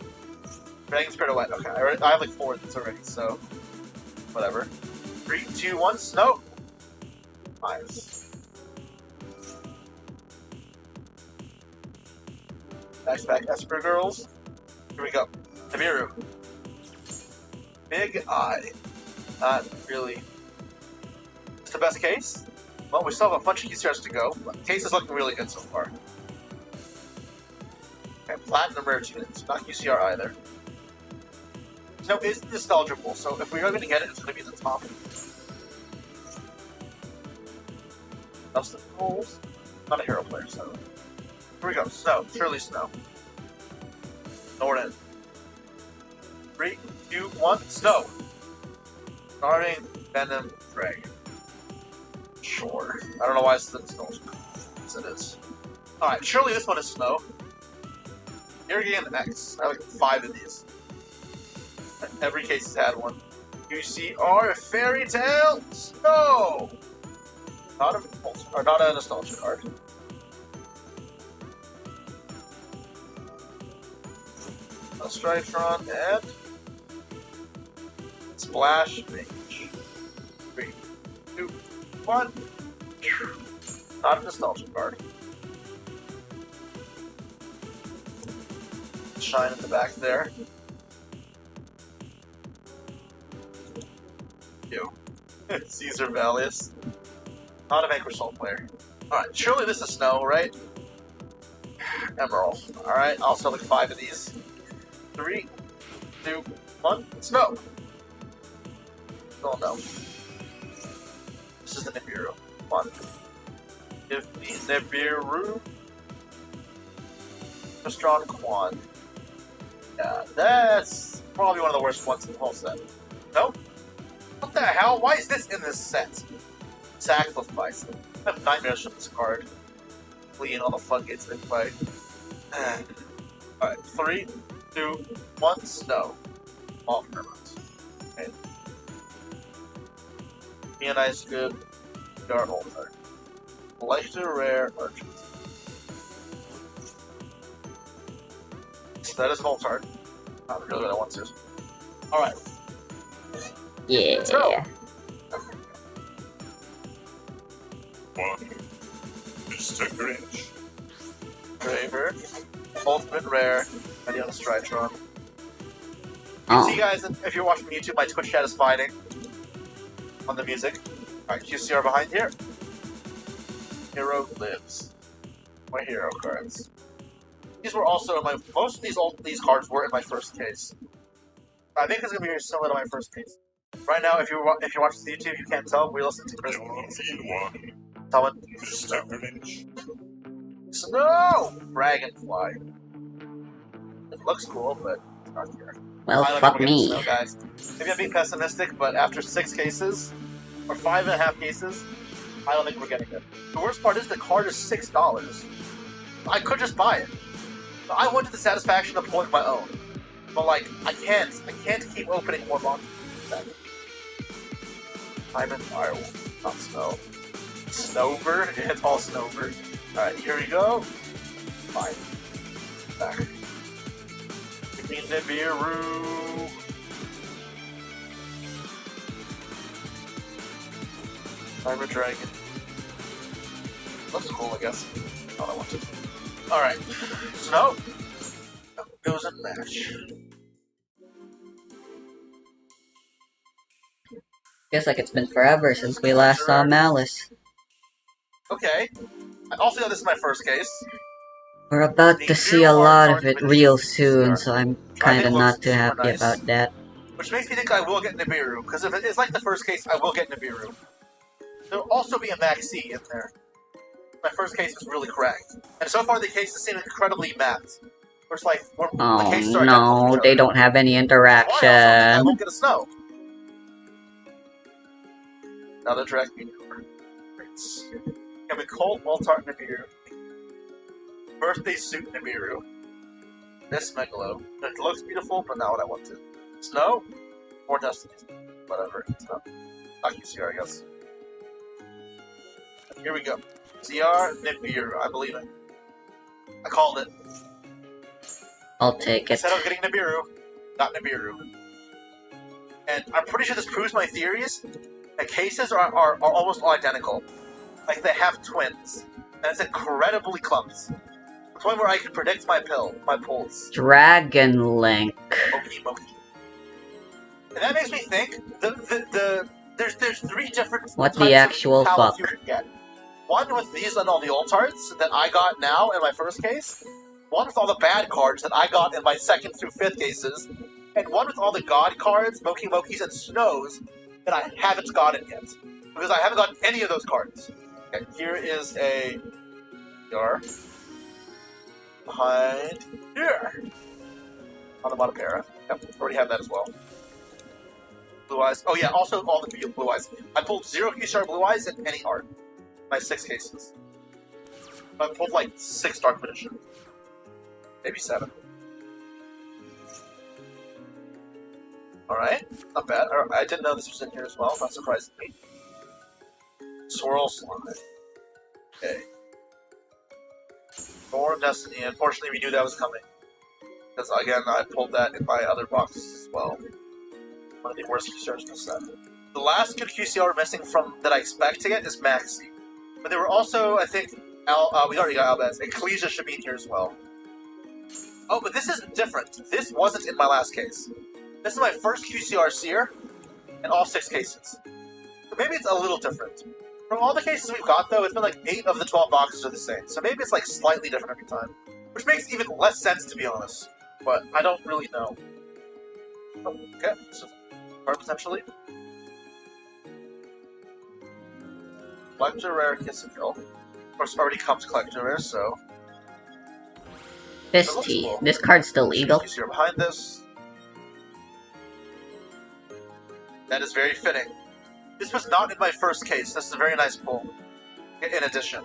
Dragon Spirit of Wet, okay, I have like 4 of these already, so... whatever. 3, 2, 1, Snow! Nice. Back Esper Girls. Here we go. Nibiru. Big Eye. Not really. It's the best case? Well, we still have a bunch of QCRs to go. But the case is looking really good so far. Okay, Platinum Rare Units. Not QCR either. No, it's nostalgical, so if we are going to get it, it's going to be the top. Dustin Coles. Not a hero player, so... Here we go. Snow. Surely Snow. Norton. 3, 2, 1, snow. Starting Venom Dragon. Sure. I don't know why it's snow. Yes, it is. Alright, surely this one is snow. Here again, the next. I have like 5 of these. Every case has had one. UCR Fairy Tale Snow! Not a nostalgia card. A Strytron and Splash Mage. 3, 2, 1. Not a nostalgia card. Shine in the back there. Ew. Caesar Valius. Not a Vanquish Soul player. Alright, surely this is snow, right? Emerald. Alright, I'll sell like 5 of these. 3, 2, 1, snow! Oh no. This is the Nibiru. 1. Give me Nibiru. A strong Quan. Yeah, that's probably one of the worst ones in the whole set. Nope. What the hell? Why is this in this set? Sacrifice. I have nightmares from this card. Fleeing all the floodgates they play. Alright, 3, 2, 1, snow. All permanent. Okay. Me and Ice Good. Guard Altar. Collector Rare Merchant. So that is an Altar. Not really what I want to. Alright. Yeah. Let's go! 1. Mr. Grinch. Draver. Ultimate Rare. Mediana Strytron. Oh. See, guys, if you're watching YouTube, my Twitch chat is fighting on the music. Alright, QCR behind here. Hero lives. My hero cards. These were also in my. Most of these cards were in my first case. I think it's gonna be very similar to my first case. Right now, if you watch the YouTube, you can't tell. We listen to Chris. 1. Someone. Mr. Grinch. Snow! Dragonfly. It looks cool, but it's not here. Well, I don't fuck think we're getting me. Snow, guys. Maybe I'm being pessimistic, but after 6 cases, or 5.5 cases, I don't think we're getting it. The worst part is the card is $6. I could just buy it. I went to the satisfaction of pulling my own. But like, I can't keep opening more boxes. Diamond Firewolf, not Snow. Snowbird? Yeah, it's all Snowbird. Alright, here we go. Fine. Back. Give me Nibiru. Diamond Dragon. Looks cool, I guess. Not I want to. Alright. Snow. Goes in match. Feels like it's been forever since we last saw Malice. Okay. I also know this is my first case. We're about to see a lot of it real soon, so I'm kinda not too happy about that. Which makes me think I will get Nibiru, because if it's like the first case, I will get Nibiru. There'll also be a Maxi in there. My first case is really correct. And so far the cases seem incredibly mapped. It's like, the cases Oh are identical to no, each they other. don't have any Why also I interaction. won't get a snow. Another direct maneuver. Can we Cold Waltart Nibiru? Birthday Suit Nibiru. This Megalo. It looks beautiful, but not what I want to. Snow? Or Destiny. Whatever. It's not. Not QCR, I guess. Here we go. CR Nibiru. I believe it. I called it. I'll take I it. said I was getting Nibiru. Got Nibiru. And I'm pretty sure this proves my theories. The cases are almost all identical. Like, they have twins. And it's incredibly close. To the point where I can predict my pulls. Dragon Link. Moki. And that makes me think, there's 3 different What types the actual of palettes fuck? you can get. One with these and all the old cards that I got now in my first case. One with all the bad cards that I got in my 2nd through 5th cases. And one with all the god cards, Mokis, and Snows that I haven't gotten yet. Because I haven't gotten any of those cards. Okay, here is a Yar. Behind here. Onomatopoeia. Yep, already have that as well. Blue Eyes. Oh yeah, also all the Blue Eyes. I pulled 0 QCR Blue Eyes in any art. My 6 cases. I pulled like 6 Dark Magicians. Maybe 7. Alright, not bad. I didn't know this was in here as well, not surprisingly. Swirl Slime. Okay. Door of Destiny. Unfortunately, we knew that was coming. Because, again, I pulled that in my other box as well. One of the worst QCRs in the set. The last good QCR missing from that I expect to get is Maxi. But there were also, I think, we already got Albaz. Ecclesia should be in here as well. Oh, but this is different. This wasn't in my last case. This is my first QCR Seer in all 6 cases. So maybe it's a little different. From all the cases we've got, though, it's been like 8 of the 12 boxes are the same. So maybe it's like slightly different every time. Which makes even less sense, to be honest. But I don't really know. Oh, okay, so card potentially. Collector Rare Kiss and Kill. Of course, already comes Collector Rare, so... This T. Cool. This card's still legal. You're behind this. That is very fitting. This was not in my first case. This is a very nice pull. In addition.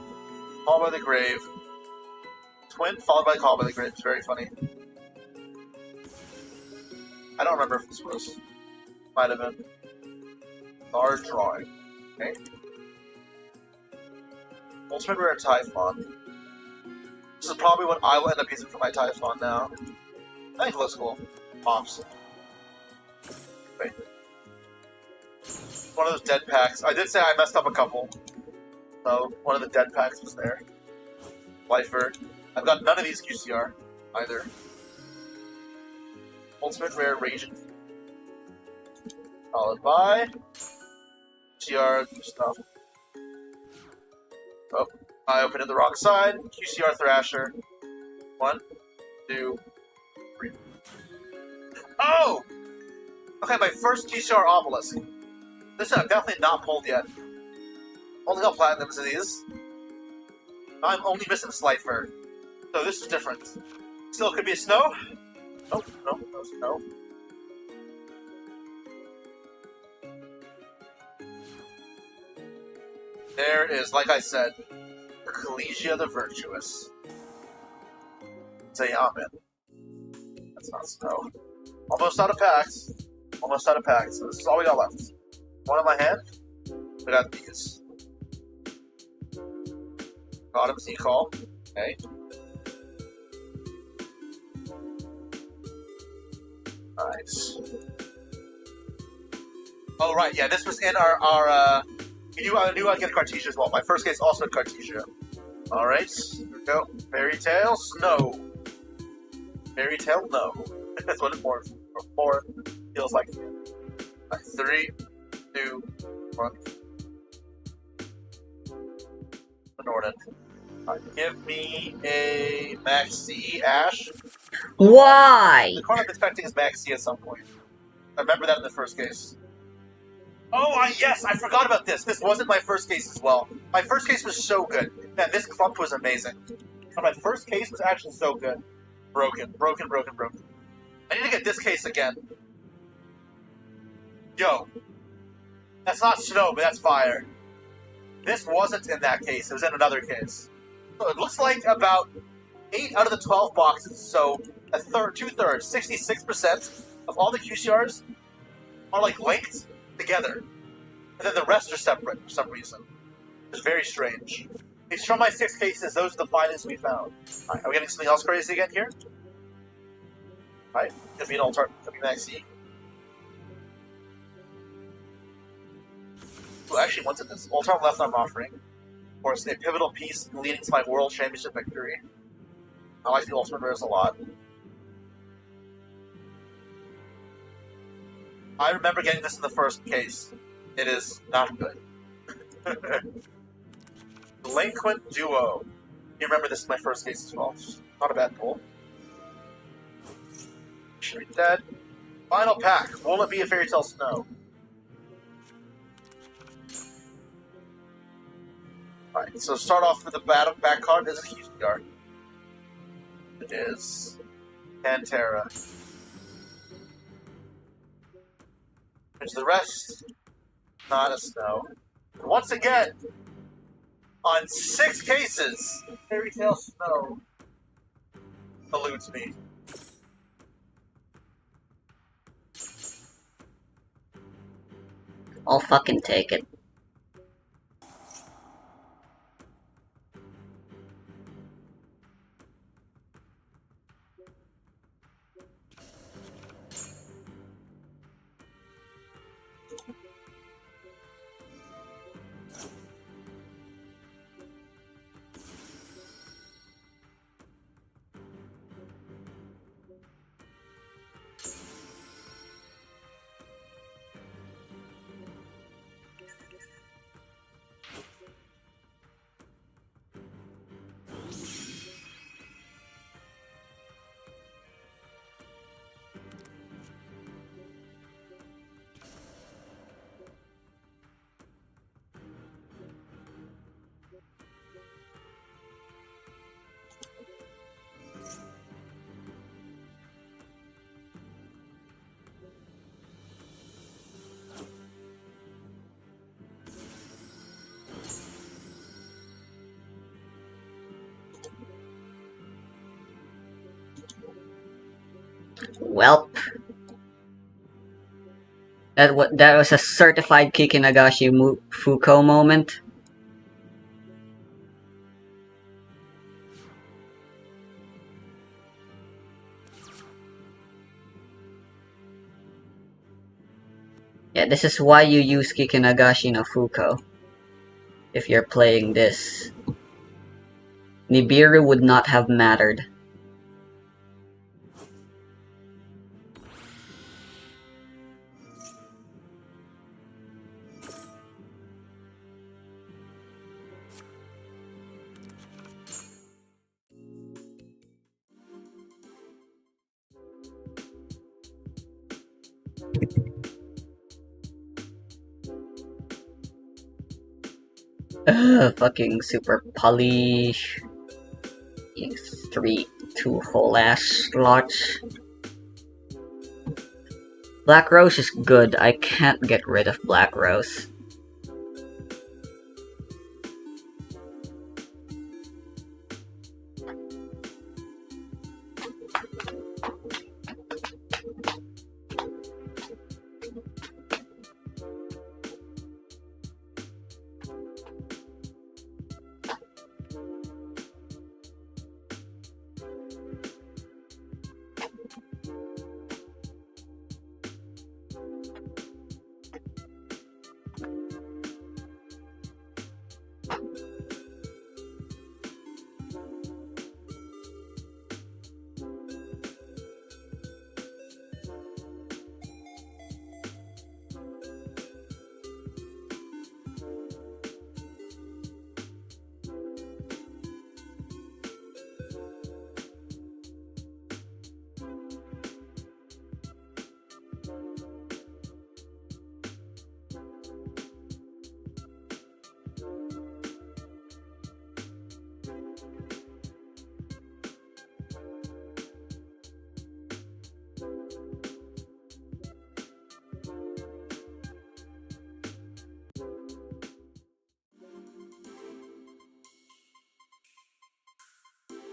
Call by the Grave. Twin followed by Call by the Grave. It's very funny. I don't remember if this was. Might have been. Large drawing. Okay. Ultimate Rare Typhon. This is probably what I will end up using for my Typhon now. I think it looks cool. Pops. Wait. One of those dead packs. I did say I messed up a couple. So, one of the dead packs was there. Lifer. I've got none of these QCR either. Ultimate Rare Raging. Followed by QCR stuff. Oh, I opened it the wrong side. QCR Thrasher. 1, 2, 3. Oh! Okay, my first QCR Obelisk. This I've definitely not pulled yet. Only got platinums of these. I'm only missing Slifer. So this is different. Still could be a snow. Nope, no snow. There it is, like I said. Ecclesia the Virtuous. Say amen. That's not snow. Almost out of packs. Almost out of packs. So this is all we got left. One in my hand. We got these. Bottom Z call. Okay. Nice. Oh right, yeah, this was in our I knew I'd get Cartesia as well. My first case also had Cartesia. Alright, here we go. Fairy Tale, Snow. Fairy Tale, no. That's what it more feels like. Right, 3, 2, 1. Norden. Give me a Maxi Ash. Why? The card I'm expecting is Maxi at some point. I remember that in the first case. Oh, yes, I forgot about this. This wasn't my first case as well. My first case was so good. Man, this clump was amazing. But my first case was actually so good. Broken. I need to get this case again. Yo. That's not snow, but that's fire. This wasn't in that case. It was in another case. So it looks like about 8 out of the 12 boxes, so a third, 2/3, 66% of all the QCRs are like linked together. And then the rest are separate for some reason. It's very strange. It's from my 6 cases, those are the finest we found. Alright, are we getting something else crazy again here? Alright, could be an alternate, could be Maxi. Ooh, actually, what's in this? Alternate left arm offering. Of course, a pivotal piece leading to my World Championship victory. I like the Ultimate Rares a lot. I remember getting this in the first case. It is not good. Delinquent Duo. You remember this is my first case as well. Not a bad pull. Should be dead. Final pack. Will it be a Fairy Tale Snow? Alright, so start off with the back card. Is it a QCR? It is. Pantera. There's the rest. Not a snow. Once again, on 6 cases, Fairy Tale Snow eludes me. I'll fucking take it. Welp. That was a certified Kikinagashi Fuko moment. Yeah, this is why you use Kikinagashi no Fuko. If you're playing this. Nibiru would not have mattered. Fucking super polish. 2 whole ass slots. Black Rose is good. I can't get rid of Black Rose.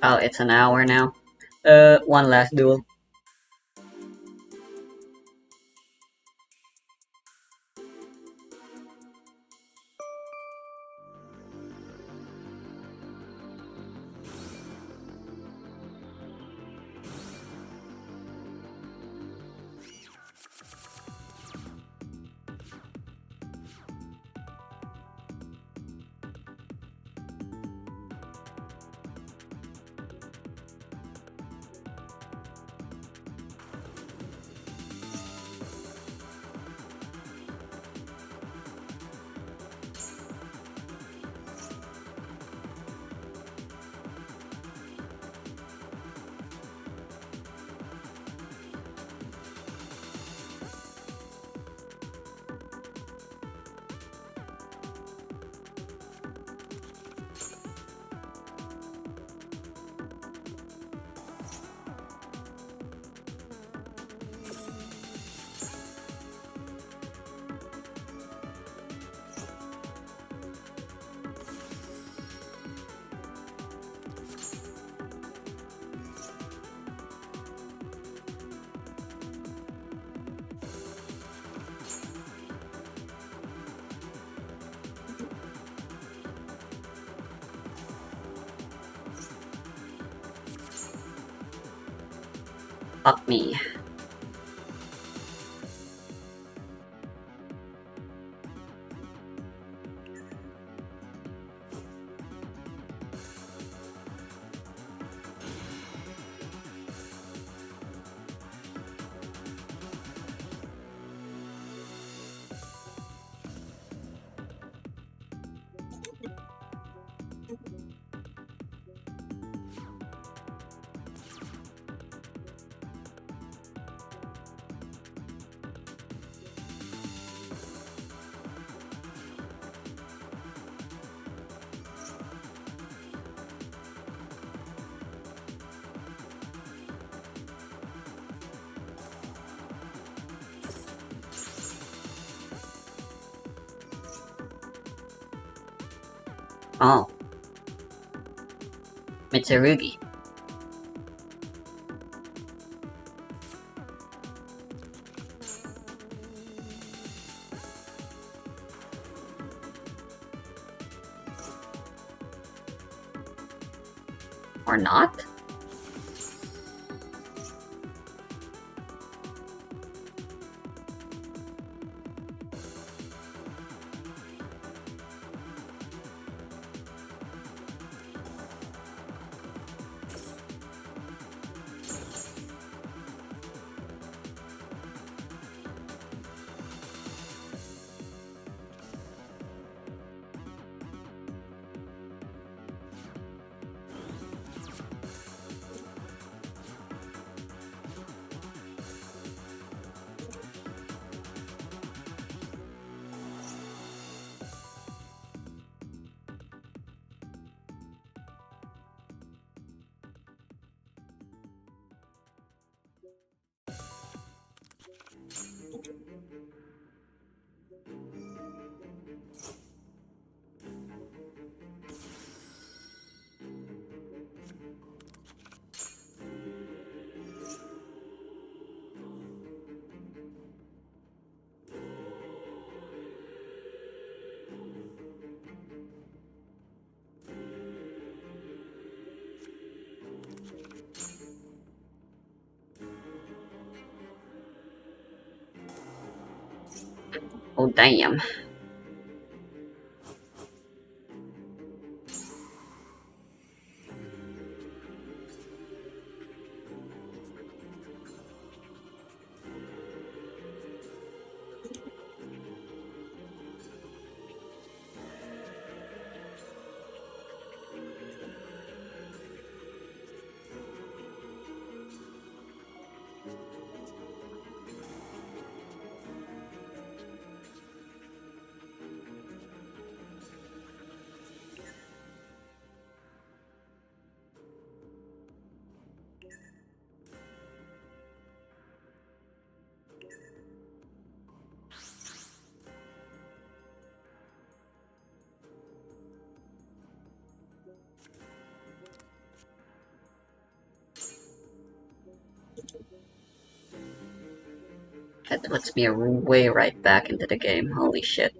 Oh, it's an hour now. One last duel. Fuck me. Oh. Mitsurugi. Or not? Oh damn. That puts me way right back into the game, holy shit.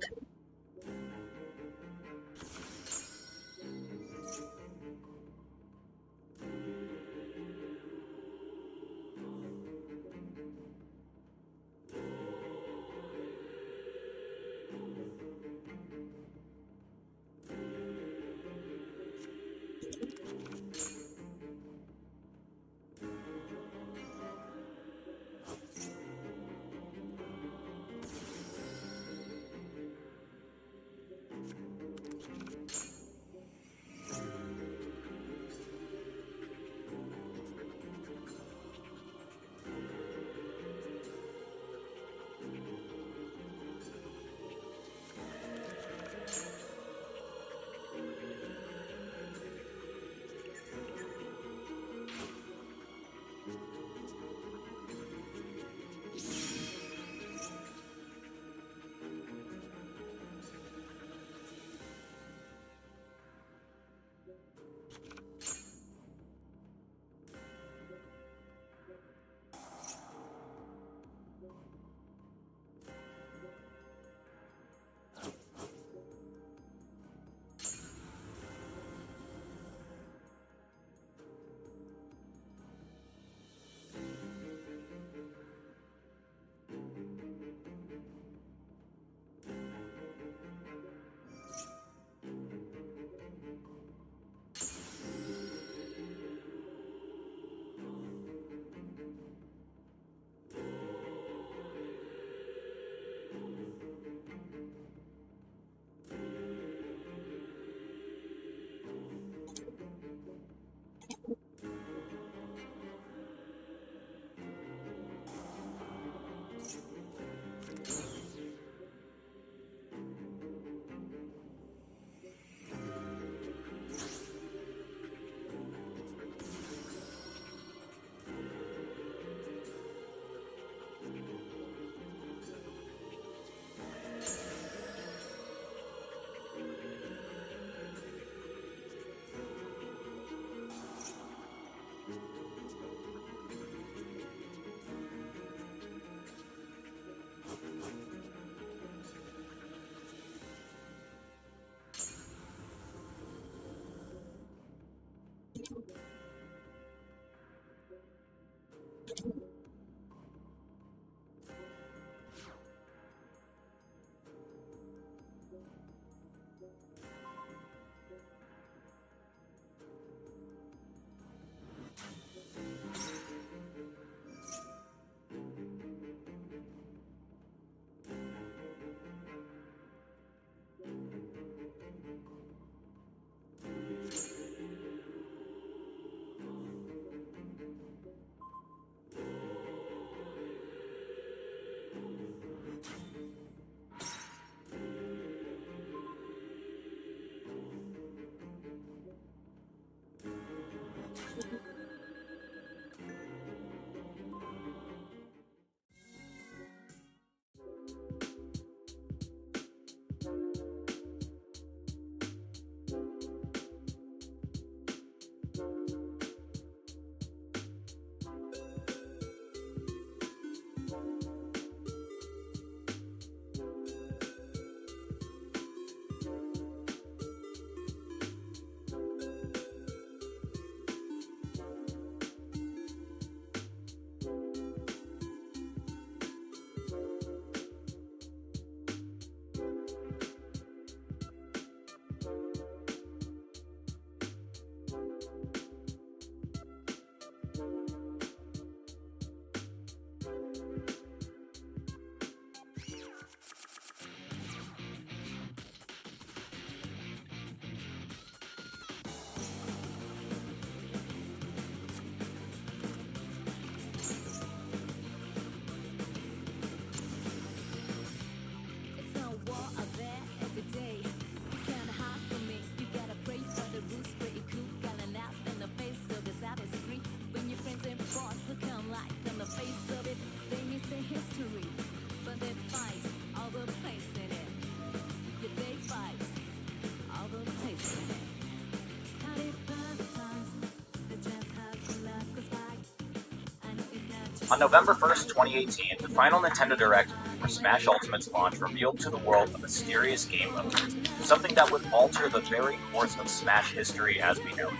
On November 1st, 2018, the final Nintendo Direct for Smash Ultimate's launch revealed to the world a mysterious game mode, something that would alter the very course of Smash history as we know it.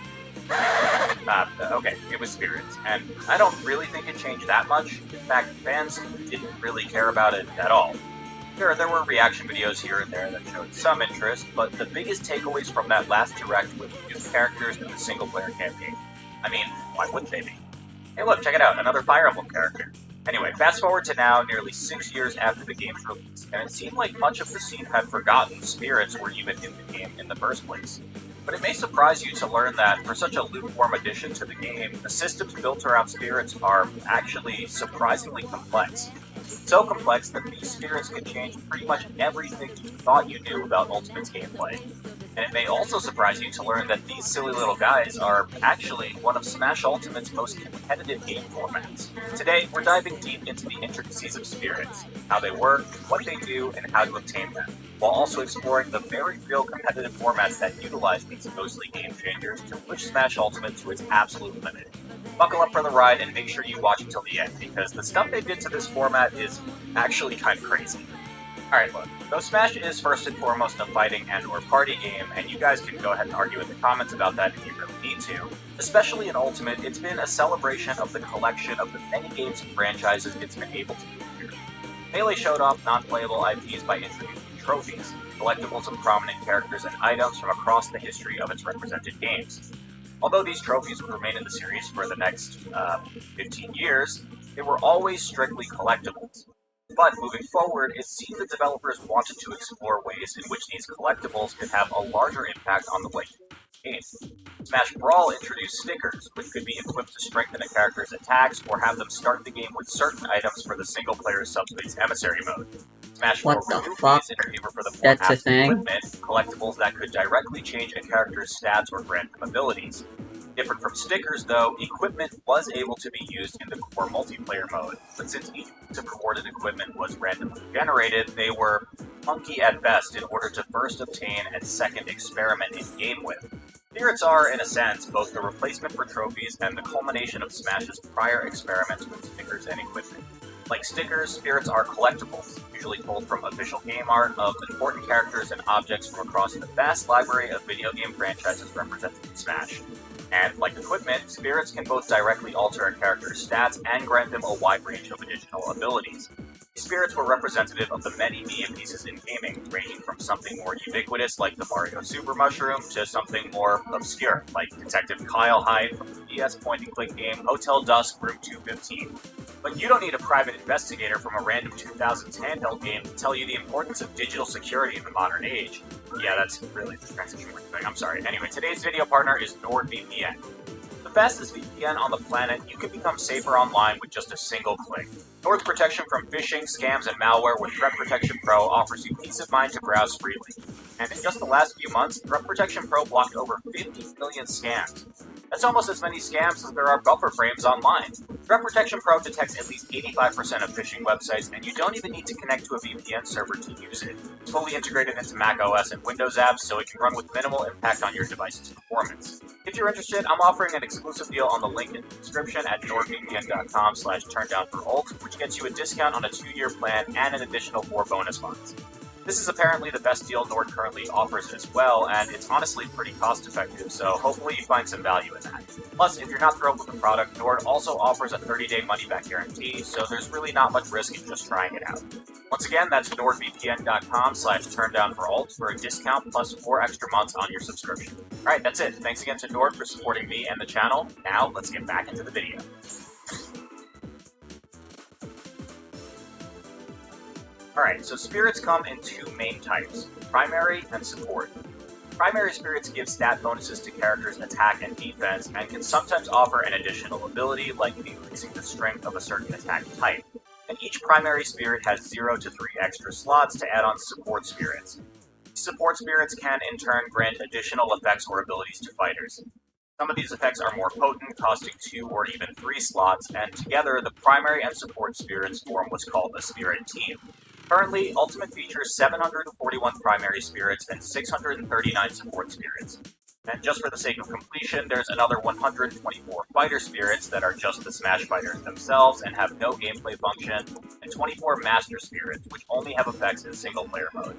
Okay, it was Spirits, and I don't really think it changed that much. In fact, fans didn't really care about it at all. Sure, there were reaction videos here and there that showed some interest, but the biggest takeaways from that last Direct were the new characters in the single-player campaign. I mean, why wouldn't they be? Hey look, check it out, another Fire Emblem character. Anyway, fast forward to now, nearly 6 years after the game's release, and it seemed like much of the scene had forgotten Spirits were even in the game in the first place. But it may surprise you to learn that, for such a lukewarm addition to the game, the systems built around Spirits are actually surprisingly complex. So complex that these Spirits can change pretty much everything you thought you knew about Ultimate's gameplay. And it may also surprise you to learn that these silly little guys are actually one of Smash Ultimate's most competitive game formats. Today, we're diving deep into the intricacies of Spirits, how they work, what they do, and how to obtain them, while also exploring the very real competitive formats that utilize these ghostly game changers to push Smash Ultimate to its absolute limit. Buckle up for the ride and make sure you watch until the end, because the stuff they did to this format is actually kind of crazy. Alright, look, though Smash is first and foremost a fighting and or party game, and you guys can go ahead and argue in the comments about that if you really need to, especially in Ultimate, it's been a celebration of the collection of the many games and franchises it's been able to do here. Melee showed off non-playable IPs by introducing trophies, collectibles of prominent characters and items from across the history of its represented games. Although these trophies would remain in the series for the next 15 years, they were always strictly collectibles. But moving forward, it seemed the developers wanted to explore ways in which these collectibles could have a larger impact on the way you play the game. Smash Brawl introduced stickers, which could be equipped to strengthen a character's attacks or have them start the game with certain items for the single-player Subspace Emissary mode. Smash What 4 the Wii fuck? is in favor for the That's a format thing? equipment, collectibles that could directly change a character's stats or grant them abilities. Different from stickers, though, equipment was able to be used in the core multiplayer mode, but since each piece of rewarded equipment was randomly generated, they were funky at best in order to first obtain and second experiment in-game with. Spirits are, in a sense, both the replacement for trophies and the culmination of Smash's prior experiments with stickers and equipment. Like stickers, Spirits are collectibles, usually pulled from official game art of important characters and objects from across the vast library of video game franchises represented in Smash. And, like equipment, Spirits can both directly alter a character's stats and grant them a wide range of additional abilities. These Spirits were representative of the many media pieces in gaming, ranging from something more ubiquitous like the Mario Super Mushroom to something more obscure like Detective Kyle Hyde from the DS point-and-click game Hotel Dusk Room 215. But you don't need a private investigator from a random 2000s handheld game to tell you the importance of digital security in the modern age. Yeah, that's really the transition we're doing. I'm sorry. Anyway, today's video partner is NordVPN. The fastest VPN on the planet, you can become safer online with just a single click. Nord's protection from phishing, scams, and malware with Threat Protection Pro offers you peace of mind to browse freely. And in just the last few months, Threat Protection Pro blocked over 50 million scams. That's almost as many scams as there are buffer frames online. Threat Protection Pro detects at least 85% of phishing websites, and you don't even need to connect to a VPN server to use it. It's fully integrated into Mac OS and Windows apps, so it can run with minimal impact on your device's performance. If you're interested, I'm offering an exclusive deal on the link in the description at nordvpn.com/turndownforult, which gets you a discount on a 2-year plan and an additional 4 bonus months. This is apparently the best deal Nord currently offers as well, and it's honestly pretty cost-effective, so hopefully you find some value in that. Plus, if you're not thrilled with the product, Nord also offers a 30-day money-back guarantee, so there's really not much risk in just trying it out. Once again, that's nordvpn.com/turndownforalt for a discount plus 4 extra months on your subscription. Alright, that's it. Thanks again to Nord for supporting me and the channel. Now, let's get back into the video. Alright, so Spirits come in 2 main types, primary and support. Primary Spirits give stat bonuses to characters' attack and defense, and can sometimes offer an additional ability, like increasing the strength of a certain attack type. And each primary Spirit has 0 to 3 extra slots to add on support Spirits. Support Spirits can, in turn, grant additional effects or abilities to fighters. Some of these effects are more potent, costing 2 or even 3 slots, and together, the primary and support Spirits form what's called a Spirit Team. Currently, Ultimate features 741 primary Spirits and 639 support Spirits. And just for the sake of completion, there's another 124 fighter spirits that are just the Smash fighters themselves and have no gameplay function, and 24 master spirits, which only have effects in single player mode.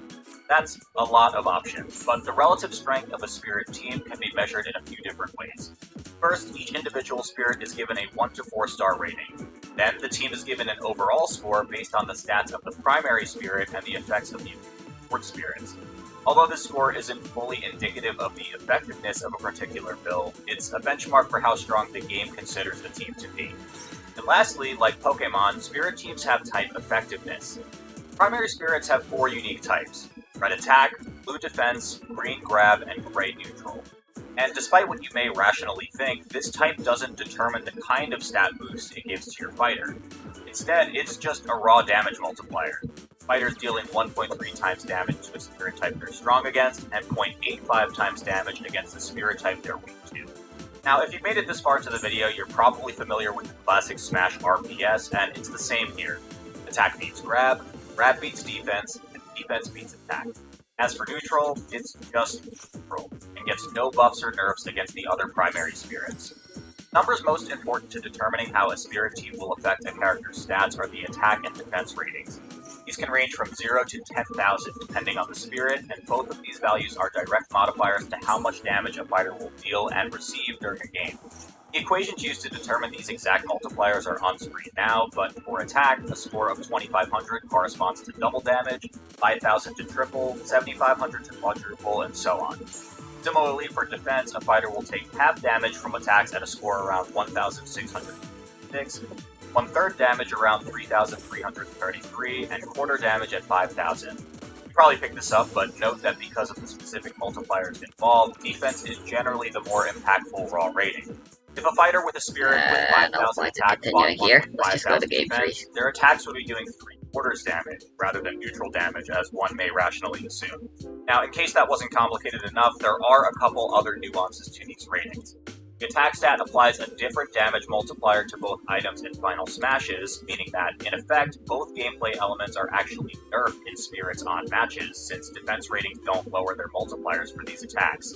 That's a lot of options, but the relative strength of a spirit team can be measured in a few different ways. First, each individual spirit is given a 1 to 4 star rating. Then, the team is given an overall score based on the stats of the primary spirit and the effects of the support spirits. Although this score isn't fully indicative of the effectiveness of a particular build, it's a benchmark for how strong the game considers the team to be. And lastly, like Pokemon, spirit teams have type effectiveness. Primary spirits have 4 unique types: red attack, blue defense, green grab, and gray neutral. And despite what you may rationally think, this type doesn't determine the kind of stat boost it gives to your fighter. Instead, it's just a raw damage multiplier. Fighters dealing 1.3 times damage to a spirit type they're strong against, and 0.85 times damage against the spirit type they're weak to. Now, if you've made it this far into the video, you're probably familiar with the classic Smash RPS, and it's the same here. Attack beats grab beats defense, and defense beats attack. As for neutral, it's just neutral, and gets no buffs or nerfs against the other primary spirits. Numbers most important to determining how a spirit team will affect a character's stats are the attack and defense ratings. These can range from 0 to 10,000 depending on the spirit, and both of these values are direct modifiers to how much damage a fighter will deal and receive during a game. The equations used to determine these exact multipliers are on screen now, but for attack, a score of 2500 corresponds to double damage, 5000 to triple, 7500 to quadruple, and so on. Similarly, for defense, a fighter will take half damage from attacks at a score around 1606, 1/3 damage around 3333, and quarter damage at 5000. You probably picked this up, but note that because of the specific multipliers involved, defense is generally the more impactful raw rating. If a fighter with a spirit with 5000 attack fought here. with Let's just go to 5000 game 3. defense, their attacks would be doing 3/4 damage rather than neutral damage, as one may rationally assume. Now, in case that wasn't complicated enough, there are a couple other nuances to these ratings. The attack stat applies a different damage multiplier to both items and final smashes, meaning that, in effect, both gameplay elements are actually nerfed in spirits on matches, since defense ratings don't lower their multipliers for these attacks.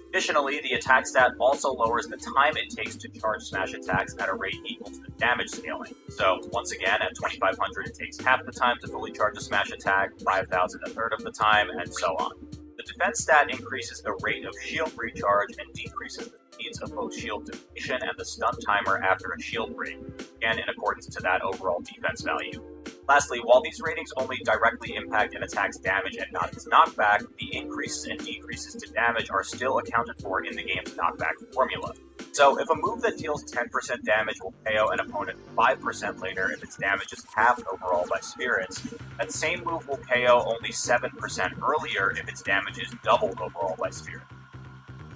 Additionally, the attack stat also lowers the time it takes to charge smash attacks at a rate equal to the damage scaling. So, once again, at 2500 it takes half the time to fully charge a smash attack, 5000 1/3 of the time, and so on. The defense stat increases the rate of shield recharge and decreases the speeds of both shield depletion and the stun timer after a shield break, again in accordance to that overall defense value. Lastly, while these ratings only directly impact an attack's damage and not its knockback, the increases and decreases to damage are still accounted for in the game's knockback formula. So, if a move that deals 10% damage will KO an opponent 5% later if its damage is halved overall by spirits, that same move will KO only 7% earlier if its damage is doubled overall by spirits.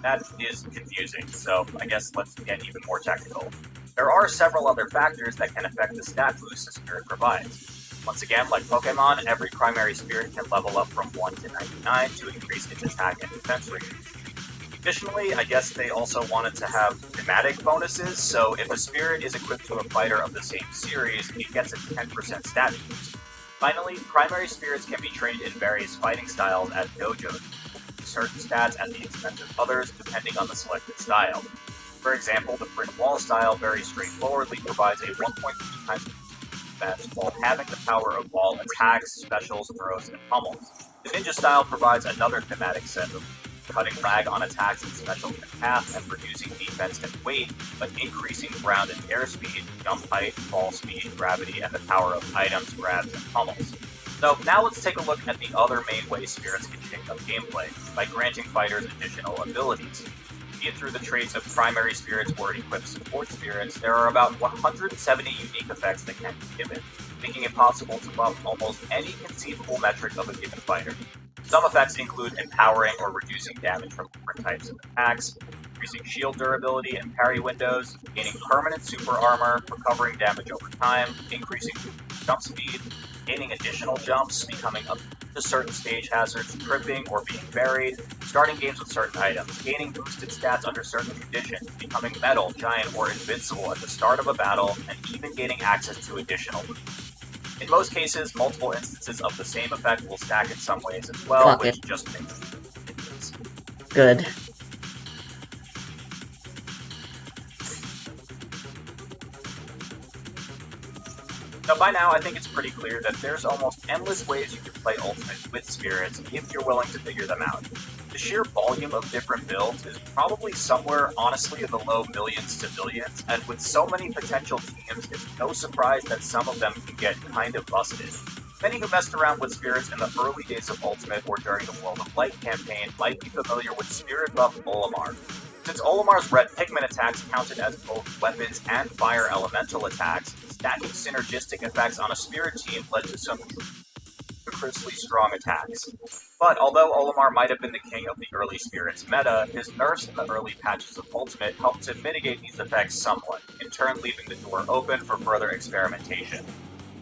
That is confusing, so I guess let's get even more technical. There are several other factors that can affect the stat boost a spirit provides. Once again, like Pokemon, every primary spirit can level up from 1 to 99 to increase its attack and defense rating. Additionally, I guess they also wanted to have thematic bonuses, so if a spirit is equipped to a fighter of the same series, it gets a 10% stat boost. Finally, primary spirits can be trained in various fighting styles at dojos, certain stats at the expense of others depending on the selected style. For example, the brick wall style very straightforwardly provides a 1.3 times defense while having the power of wall attacks, specials, throws, and pummels. The ninja style provides another thematic set of cutting lag on attacks and specials in half and reducing defense and weight, but increasing ground and air speed, jump height, fall speed, gravity, and the power of items, grabs, and pummels. So now let's take a look at the other main way spirits can change up gameplay, by granting fighters additional abilities. Be it through the traits of primary spirits or equipped support spirits, there are about 170 unique effects that can be given, making it possible to buff almost any conceivable metric of a given fighter. Some effects include empowering or reducing damage from different types of attacks, increasing shield durability and parry windows, gaining permanent super armor, recovering damage over time, increasing jump speed, gaining additional jumps, becoming up to certain stage hazards, tripping or being buried, starting games with certain items, gaining boosted stats under certain conditions, becoming metal, giant, or invincible at the start of a battle, and even gaining access to additional loot. In most cases, multiple instances of the same effect will stack in some ways as well, Fuck which it. just makes it. Good. Now, by now, I think it's pretty clear that there's almost endless ways you can play Ultimate with spirits if you're willing to figure them out. The sheer volume of different builds is probably somewhere, honestly, in the low millions to billions, and with so many potential teams, it's no surprise that some of them can get kind of busted. Many who messed around with spirits in the early days of Ultimate or during the World of Light campaign might be familiar with Spirit Buff Olimar. Since Olimar's red pigment attacks counted as both weapons and fire elemental attacks, stacking synergistic effects on a spirit team led to some ludicrously strong attacks. But although Olimar might have been the king of the early spirits meta, his nerfs in the early patches of Ultimate helped to mitigate these effects somewhat, in turn leaving the door open for further experimentation.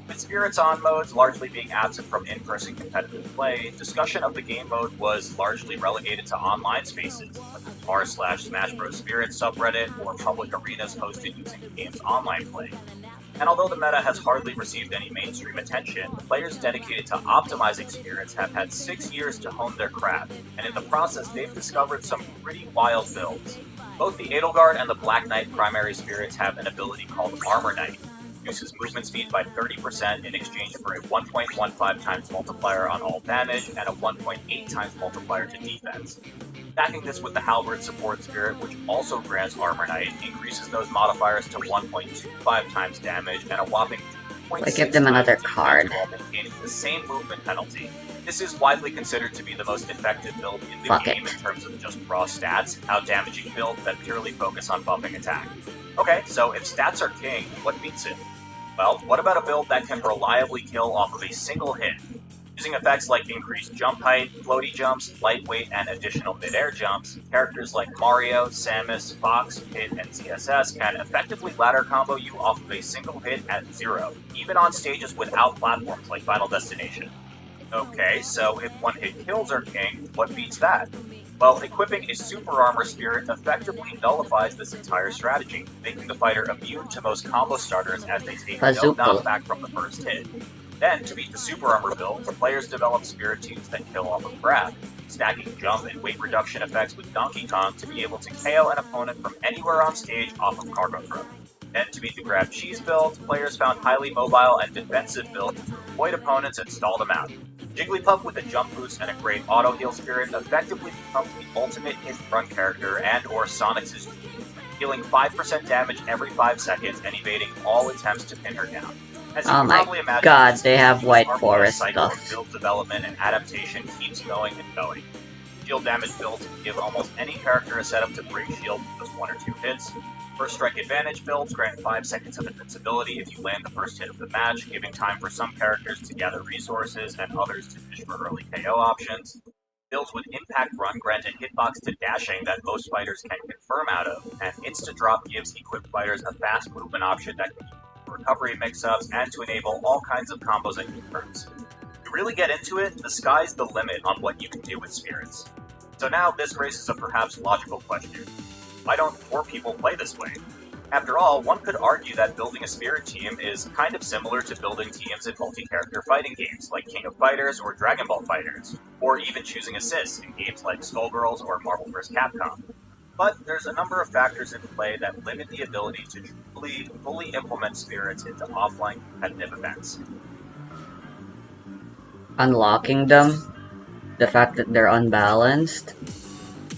With Spirits On modes largely being absent from in-person competitive play, discussion of the game mode was largely relegated to online spaces, like the r/Smash Bros. Spirits subreddit or public arenas hosted using the game's online play. And although the meta has hardly received any mainstream attention, players dedicated to optimizing spirits have had 6 years to hone their craft, and in the process they've discovered some pretty wild builds. Both the Edelgard and the Black Knight primary spirits have an ability called Armor Knight, reduces movement speed by 30% in exchange for a 1.15 times multiplier on all damage and a 1.8 times multiplier to defense. Stacking this with the Halberd support spirit, which also grants Armor Knight, increases those modifiers to 1.25 times damage and a whopping 2.6 give them another times card. while maintaining the same movement penalty. This is widely considered to be the most effective build in the Fuck game it. in terms of just raw stats, out-damaging builds that purely focus on buffing attack. Okay, so if stats are king, what beats it? Well, what about a build that can reliably kill off of a single hit? Using effects like increased jump height, floaty jumps, lightweight, and additional mid-air jumps, characters like Mario, Samus, Fox, Pit, and CSS can effectively ladder combo you off of a single hit at 0, even on stages without platforms like Final Destination. Okay, so if one hit kills are king, what beats that? Well, equipping a Super Armor Spirit effectively nullifies this entire strategy, making the fighter immune to most combo starters as they take no Bazooka. knockback from the first hit. Then, to beat the Super Armor build, the players develop Spirit teams that kill off of grab, stacking jump and weight reduction effects with Donkey Kong to be able to KO an opponent from anywhere on stage off of cargo throw. Then, to beat the grab cheese build, players found highly mobile and defensive builds to avoid opponents and stall them out. Jigglypuff with a jump boost and a great auto heal spirit effectively becomes the ultimate hit run character and or Sonic's dealing 5% damage every 5 seconds and evading all attempts to pin her down. As you Oh can my probably imagine, god, this they have is White our Forest cycle of stuff. build development and adaptation keeps going and going. Shield damage builds can give almost any character a setup to break shield with just 1 or 2 hits. First strike advantage builds grant 5 seconds of invincibility if you land the first hit of the match, giving time for some characters to gather resources and others to fish for early KO options. Builds with impact run grant a hitbox to dashing that most fighters can confirm out of, and insta-drop gives equipped fighters a fast movement option that can be used for recovery mix-ups and to enable all kinds of combos and confirms. To really get into it, the sky's the limit on what you can do with spirits. So now this raises a perhaps logical question. Why don't more people play this way? After all, one could argue that building a spirit team is kind of similar to building teams in multi-character fighting games like King of Fighters or Dragon Ball Fighters, or even choosing assists in games like Skullgirls or Marvel vs. Capcom. But there's a number of factors in play that limit the ability to truly, fully implement spirits into offline competitive events. Unlocking them, the fact that they're unbalanced.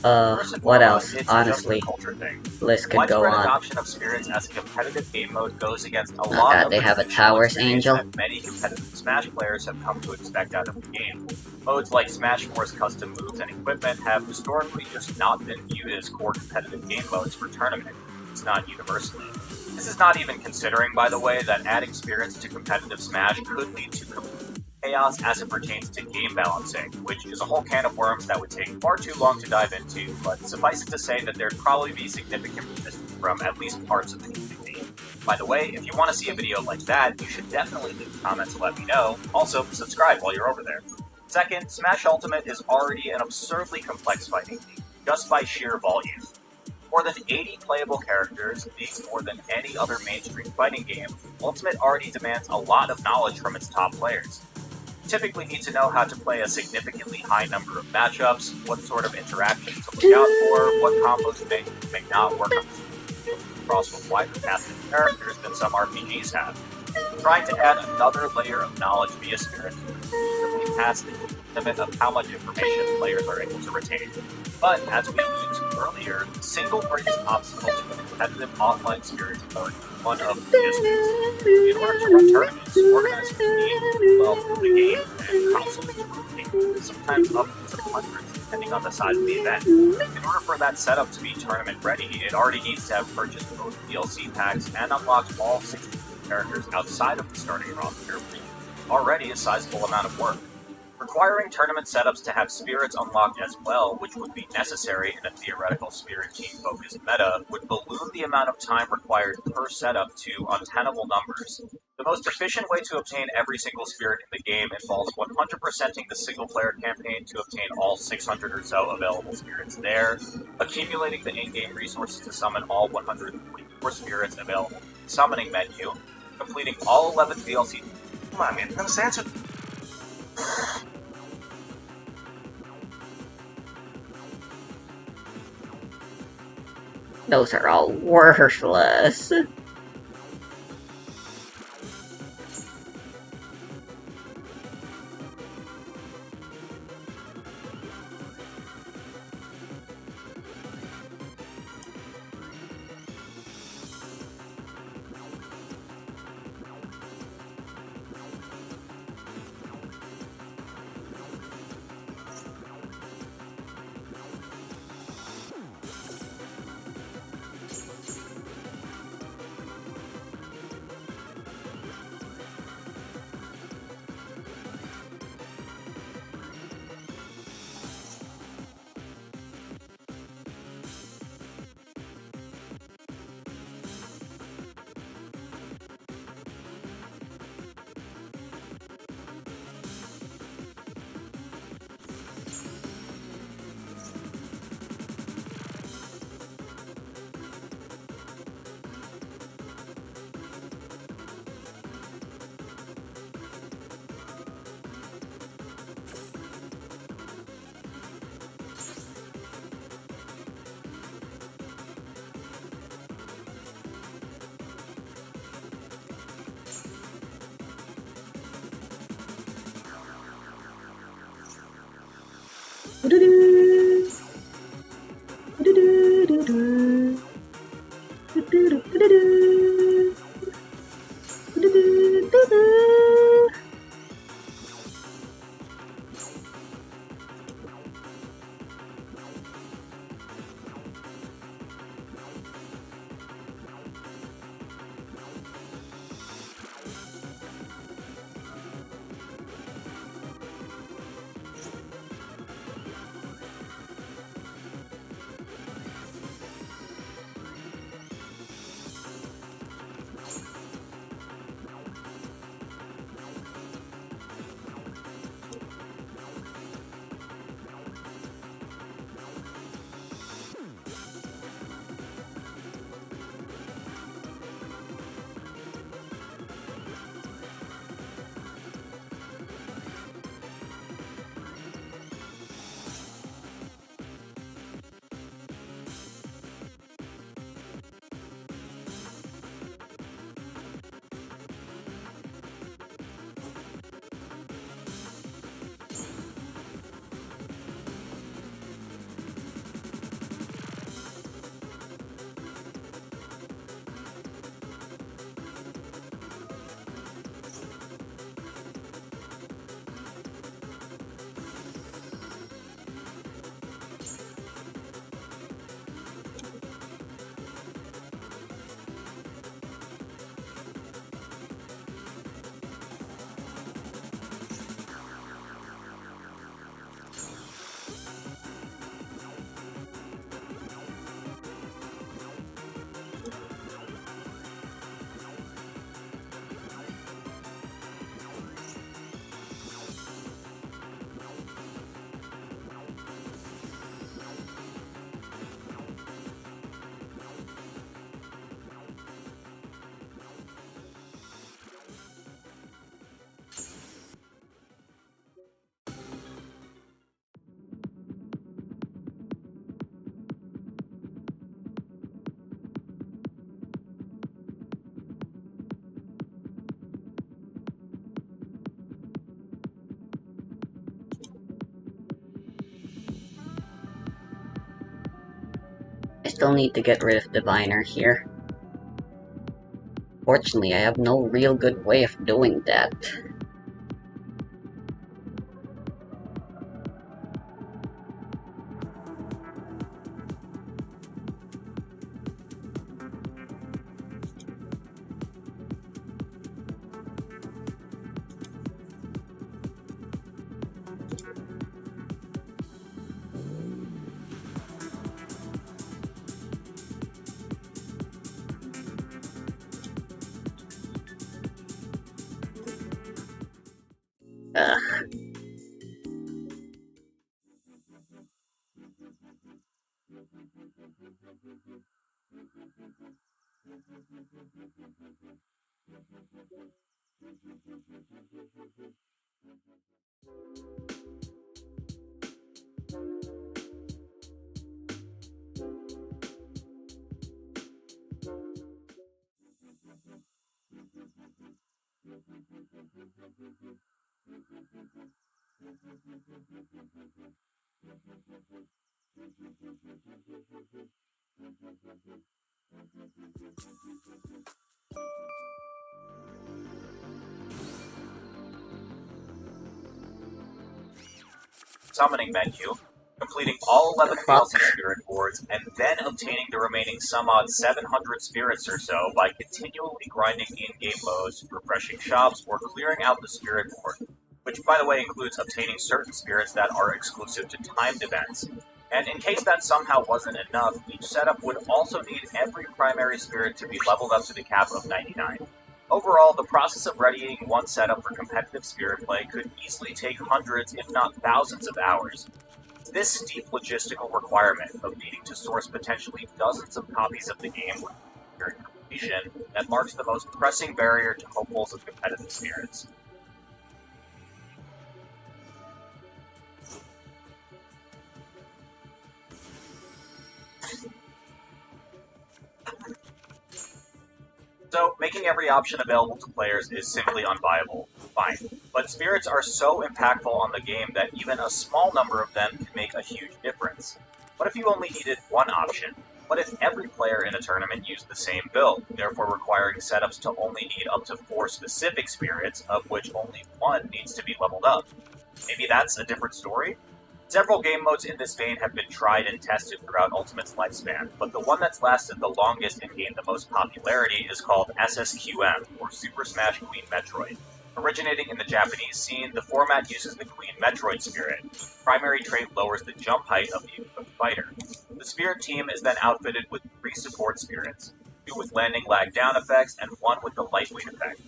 First and What foremost, else? it's Honestly, just a culture thing. list could go Widespread on. adoption of spirits as a competitive game mode goes against a Oh lot god, of they the have a traditional Towers experience Angel. that many competitive Smash players have come to expect out of the game. Modes like Smash 4's custom moves and equipment have historically just not been viewed as core competitive game modes for tournament, at least not universally. This is not even considering, by the way, that adding spirits to competitive Smash could lead to complete chaos as it pertains to game balancing, which is a whole can of worms that would take far too long to dive into, but suffice it to say that there'd probably be significant resistance from at least parts of the community. By the way, if you want to see a video like that, you should definitely leave comments to let me know. Also, subscribe while you're over there. Second, Smash Ultimate is already an absurdly complex fighting game, just by sheer volume. More than 80 playable characters, these more than any other mainstream fighting game, Ultimate already demands a lot of knowledge from its top players. Typically need to know how to play a significantly high number of matchups, what sort of interactions to look out for, what combos may not work across a wider cast of characters than some RPGs have. Trying to add another layer of knowledge via spirits would easily pass the limit of how much information players are able to retain. But, as we alluded to earlier, the single greatest obstacle to competitive offline spirits mode is one of logistics. In order to run tournaments, organizers need, well, the game and consoles to rotate, sometimes up to hundreds, depending on the size of the event. In order for that setup to be tournament ready, it already needs to have purchased both DLC packs and unlocked all 60 characters outside of the starting roster, already a sizable amount of work. Requiring tournament setups to have spirits unlocked as well, which would be necessary in a theoretical spirit team-focused meta, would balloon the amount of time required per setup to untenable numbers. The most efficient way to obtain every single spirit in the game involves 100%ing the single-player campaign to obtain all 600 or so available spirits there, accumulating the in-game resources to summon all 144 spirits available in the summoning menu, completing all 11 DLC. Come on, man. Just answer. Those are all worthless. still need to get rid of Diviner here. Fortunately, I have no real good way of doing that. Ugh. Summoning menu, completing all 11 DLC spirit boards, and then obtaining the remaining some odd 700 spirits or so by continually grinding in-game modes, refreshing shops, or clearing out the spirit board, which by the way includes obtaining certain spirits that are exclusive to timed events. And in case that somehow wasn't enough, each setup would also need every primary spirit to be leveled up to the cap of 99. Overall, the process of readying one setup for competitive spirit play could easily take hundreds, if not thousands of hours. It's this steep logistical requirement of needing to source potentially dozens of copies of the game with spirit completion that marks the most pressing barrier to hopefuls of competitive spirits. So, making every option available to players is simply unviable. Fine. But spirits are so impactful on the game that even a small number of them can make a huge difference. What if you only needed one option? What if every player in a tournament used the same build, therefore requiring setups to only need up to 4 specific spirits, of which only one needs to be leveled up? Maybe that's a different story? Several game modes in this vein have been tried and tested throughout Ultimate's lifespan, but the one that's lasted the longest and gained the most popularity is called SSQM, or Super Smash Queen Metroid. Originating in the Japanese scene, the format uses the Queen Metroid spirit. The primary trait lowers the jump height of the equipped fighter. The spirit team is then outfitted with 3 support spirits, 2 with landing lag down effects and 1 with the lightweight effect.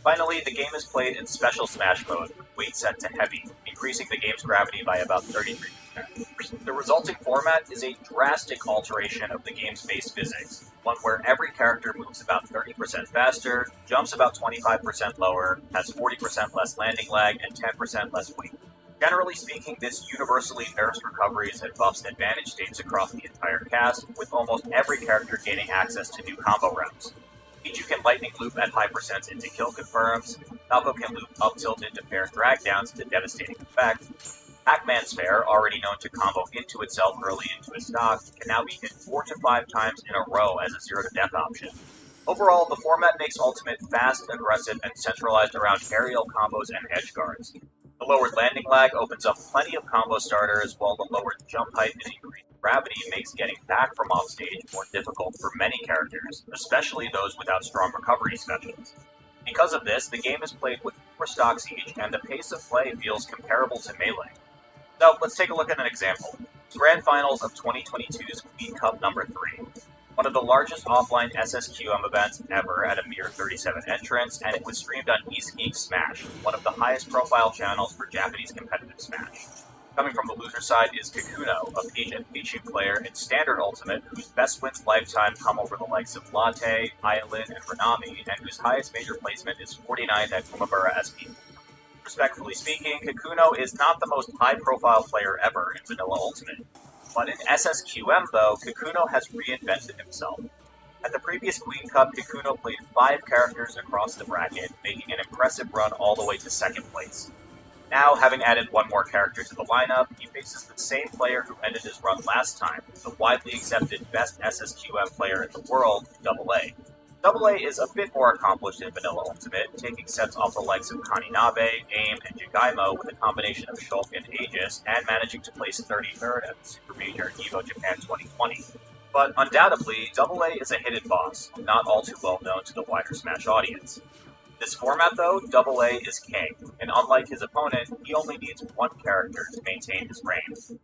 Finally, the game is played in Special Smash mode, with weight set to heavy, increasing the game's gravity by about 33%. The resulting format is a drastic alteration of the game's base physics, one where every character moves about 30% faster, jumps about 25% lower, has 40% less landing lag, and 10% less weight. Generally speaking, this universally nerfs recoveries and buffs advantage states across the entire cast, with almost every character gaining access to new combo routes. Pichu can lightning loop at high percents into kill confirms, Falco can loop up tilt into fair drag downs to devastating effect, Pac-Man's fair, already known to combo into itself early into his stock, can now be hit 4 to 5 times in a row as a zero to death option. Overall, the format makes Ultimate fast, aggressive, and centralized around aerial combos and edge guards. The lowered landing lag opens up plenty of combo starters, while the lowered jump height and increased gravity makes getting back from offstage more difficult for many characters, especially those without strong recovery specials. Because of this, the game is played with 4 stocks each, and the pace of play feels comparable to Melee. So, let's take a look at an example. Grand Finals of 2022's Queen Cup number 3. One of the largest offline SSQM events ever at a mere 37 entrants, and it was streamed on East Geek Smash, one of the highest profile channels for Japanese competitive Smash. Coming from the loser side is Kikuno, a Peach and Pichu player in Standard Ultimate, whose best wins lifetime come over the likes of Latte, Ayalin, and Renami, and whose highest major placement is 49th at Kumabura SP. Respectfully speaking, Kikuno is not the most high-profile player ever in Vanilla Ultimate. But in SSQM, though, Kikuno has reinvented himself. At the previous Queen Cup, Kikuno played 5 characters across the bracket, making an impressive run all the way to 2nd place. Now, having added one more character to the lineup, he faces the same player who ended his run last time, the widely accepted best SSQM player in the world, AA. AA is a bit more accomplished in Vanilla Ultimate, taking sets off the likes of Kaninabe, AIM, and Jigaimo with a combination of Shulk and Aegis, and managing to place 33rd at the Super Major EVO Japan 2020. But undoubtedly, AA is a hidden boss, not all too well known to the wider Smash audience. This format, though, AA is king, and unlike his opponent, he only needs one character to maintain his reign.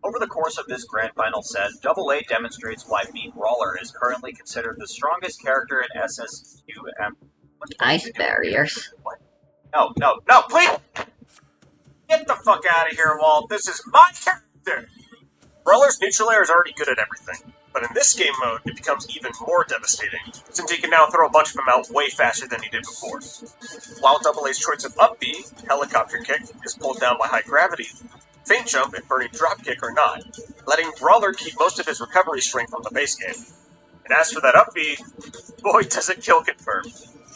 Over the course of this grand final set, AA demonstrates why Beat Brawler is currently considered the strongest character in SSQM. Ice barriers. What? No, please! Get the fuck out of here, Walt! This is my character! Brawler's neutral air is already good at everything, but in this game mode, it becomes even more devastating, since he can now throw a bunch of them out way faster than he did before. While AA's choice of up B, helicopter kick, is pulled down by high gravity, feint jump and burning dropkick are not, letting Brawler keep most of his recovery strength from the base game. And as for that up B, boy does it kill confirm.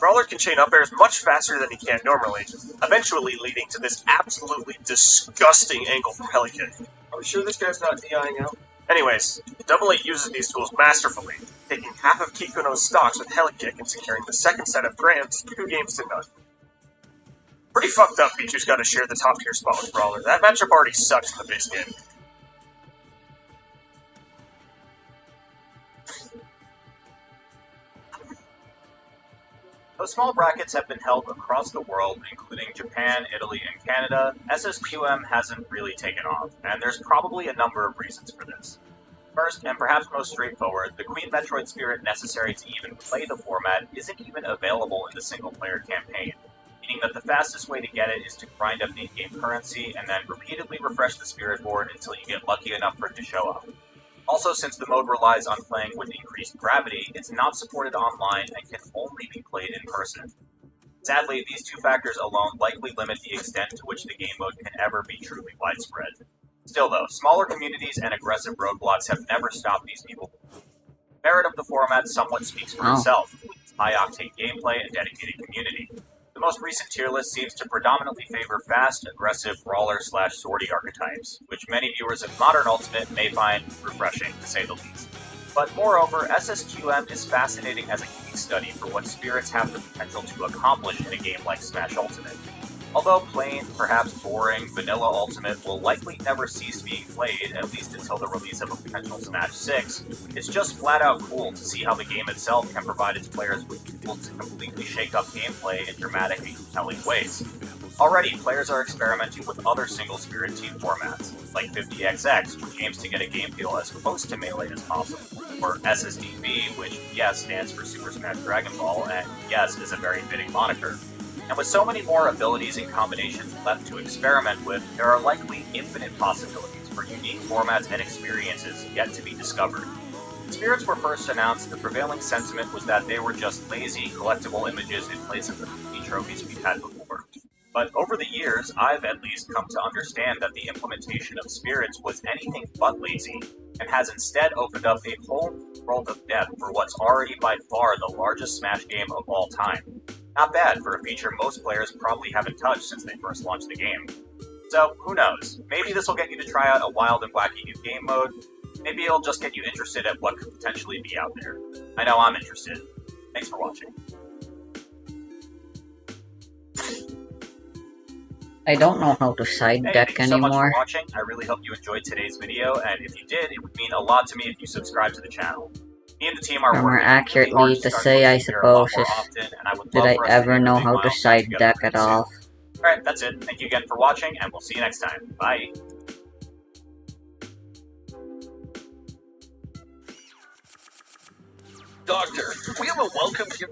Brawler can chain up airs much faster than he can normally, eventually leading to this absolutely disgusting angle from helikick. Are we sure this guy's not DIing out? Anyways, AA uses these tools masterfully, taking half of Kikuno's stocks with helikick and securing the second set of grands 2 games to none. Pretty fucked up Pichu's got to share the top tier spot with Brawler. That matchup already sucks in the base game. Though small brackets have been held across the world, including Japan, Italy, and Canada, SSQM hasn't really taken off, and there's probably a number of reasons for this. First, and perhaps most straightforward, the Queen Metroid spirit necessary to even play the format isn't even available in the single-player campaign, meaning that the fastest way to get it is to grind up in-game currency and then repeatedly refresh the spirit board until you get lucky enough for it to show up. Also, since the mode relies on playing with increased gravity, it's not supported online and can only be played in person. Sadly, these two factors alone likely limit the extent to which the game mode can ever be truly widespread. Still though, smaller communities and aggressive roadblocks have never stopped these people. The merit of the format somewhat speaks for itself, with its high-octane gameplay and dedicated community. The most recent tier list seems to predominantly favor fast, aggressive brawler/swordy archetypes, which many viewers of Modern Ultimate may find refreshing, to say the least. But moreover, SSQM is fascinating as a case study for what spirits have the potential to accomplish in a game like Smash Ultimate. Although plain, perhaps boring, vanilla Ultimate will likely never cease being played, at least until the release of a potential Smash 6, it's just flat out cool to see how the game itself can provide its players with tools to completely shake up gameplay in dramatic and compelling ways. Already, players are experimenting with other single spirit team formats, like 50XX, which aims to get a game feel as close to Melee as possible, or SSDB, which, yes, stands for Super Smash Dragon Ball, and yes, is a very fitting moniker. And with so many more abilities and combinations left to experiment with, there are likely infinite possibilities for unique formats and experiences yet to be discovered. When Spirits were first announced, the prevailing sentiment was that they were just lazy, collectible images in place of the many trophies we've had before. But over the years, I've at least come to understand that the implementation of Spirits was anything but lazy, and has instead opened up a whole world of depth for what's already by far the largest Smash game of all time. Not bad for a feature most players probably haven't touched since they first launched the game. So, who knows? Maybe this will get you to try out a wild and wacky new game mode. Maybe it'll just get you interested at what could potentially be out there. I know I'm interested. Thanks for watching. I don't know how to side Hey, deck thank you so much for anymore. watching. I really hope you enjoyed today's video, and if you did, it would mean a lot to me if you subscribe to the channel. Me and the team are Or more working really hard accurately to start say, I posting here a lot suppose, more is, often, and I would did love I for us to ever hit a know big how to milestone side together deck pretty at soon. all? Alright, that's it. Thank you again for watching, and we'll see you next time. Bye. Doctor, we have a welcome here.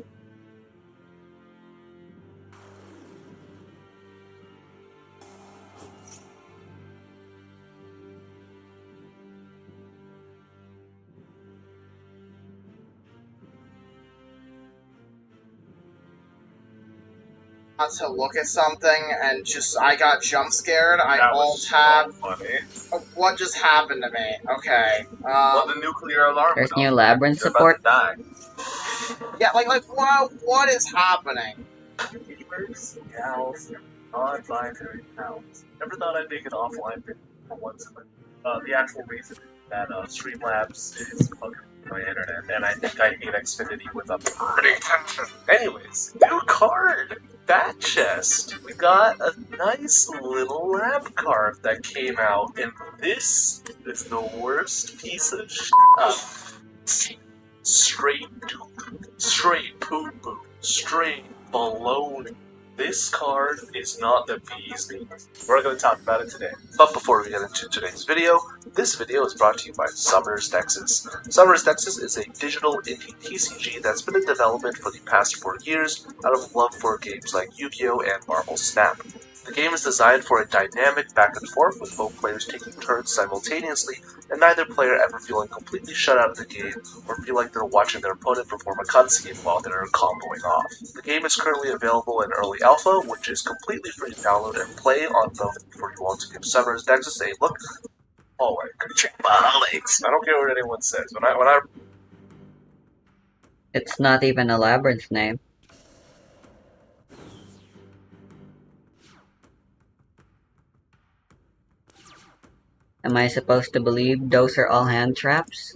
To look at something and just I got jump scared. I That alt was tab. so funny. What just happened to me? Okay. Well, the nuclear alarm There's went new off. labyrinth You're about support. to die. Yeah, like what is happening? Beavers, cows, Non-binary nouns. Never thought I'd make an offline video for once in the actual reason that Streamlabs is fucking my internet, and I think I hate Xfinity with a burning passion. Anyways, new card! Bat chest! We got a nice little lab card that came out, and this is the worst piece of shit. Straight poo-poo, straight baloney. This card is not the bee's knees. We're going to talk about it today. But before we get into today's video, this video is brought to you by Summers Texas. Summers Texas is a digital indie TCG that's been in development for the past 4 years out of love for games like Yu-Gi-Oh! And Marvel Snap. The game is designed for a dynamic back and forth with both players taking turns simultaneously and neither player ever feeling completely shut out of the game or feel like they're watching their opponent perform a cutscene while they're comboing off. The game is currently available in early alpha, which is completely free to download and play on both before you want to give Summers Texas a look. Oh, I don't care what anyone says. When I It's not even a labyrinth name. Am I supposed to believe those are all hand traps?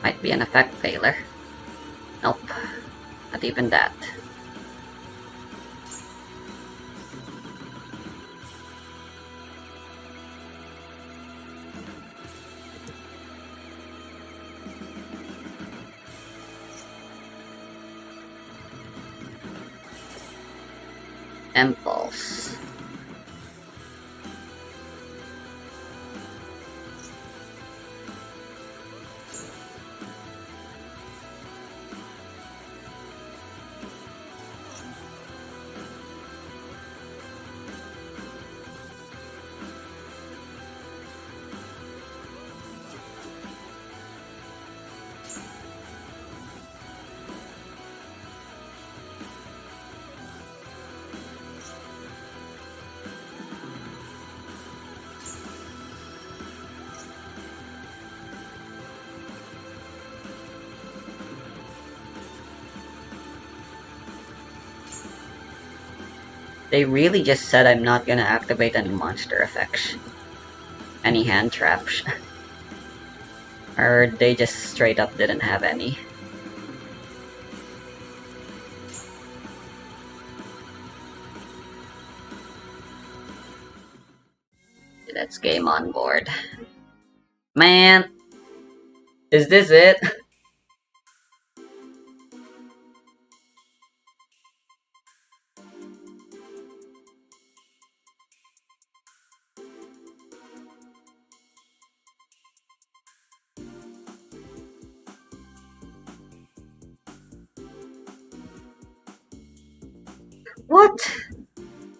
Might be an effect failure. Nope. Not even that. Impulse. They really just said I'm not gonna activate any monster effects. Any hand traps. Or they just straight up didn't have any. That's game on board. Man! Is this it? What?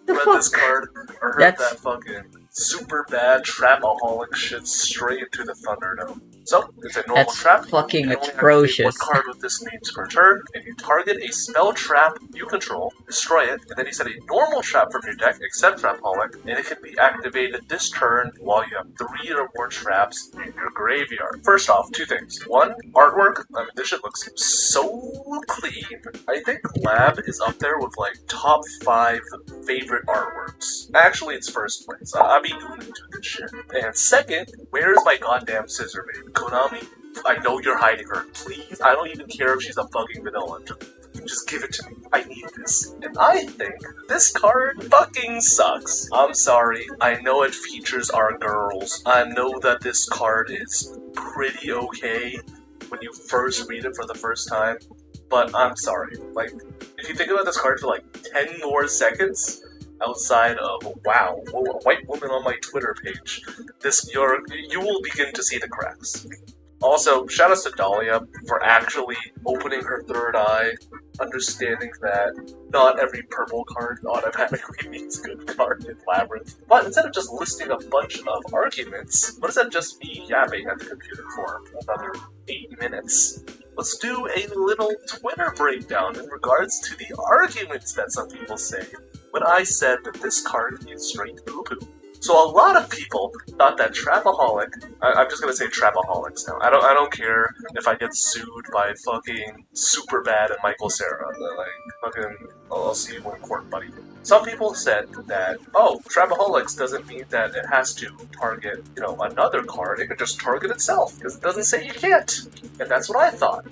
The Read fuck? this card, or heard That's- that fucking super bad trapaholic shit straight into the Thunderdome. So, it's a normal That's trap. fucking You can only activate atrocious. one card with this means per turn. If you target a spell trap you control, destroy it, and then you set a normal trap from your deck, except Trapaholic, and it can be activated this turn while you have 3 or more traps in your graveyard. First off, 2 things. 1, artwork. I mean, this shit looks so clean. I think Lab is up there with, like, top 5 favorite artworks. Actually, it's first place. I be doing into this shit. And second, where's my goddamn scissor babe? Konami, I know you're hiding her. Please, I don't even care if she's a fucking vanilla. Just give it to me. I need this. And I think this card fucking sucks. I'm sorry. I know it features our girls. I know that this card is pretty okay when you first read it for the first time. But I'm sorry. Like, if you think about this card for like 10 more seconds, outside of wow, a white woman on my Twitter page, you will begin to see the cracks. Also, shout outs to Dahlia for actually opening her third eye, understanding that not every purple card automatically means good card in Labyrinth. But instead of just listing a bunch of arguments, what does that just be yapping at the computer for another 8 minutes? Let's do a little Twitter breakdown in regards to the arguments that some people say when I said that this card is straight poo-poo. So a lot of people thought that Trapaholic, I'm just gonna say Trapaholics now. I don't care if I get sued by fucking Superbad and Michael Cera. Like, fucking, I'll see you in court, buddy. Some people said that, oh, Trapaholics doesn't mean that it has to target, another card. It could just target itself, because it doesn't say you can't. And that's what I thought.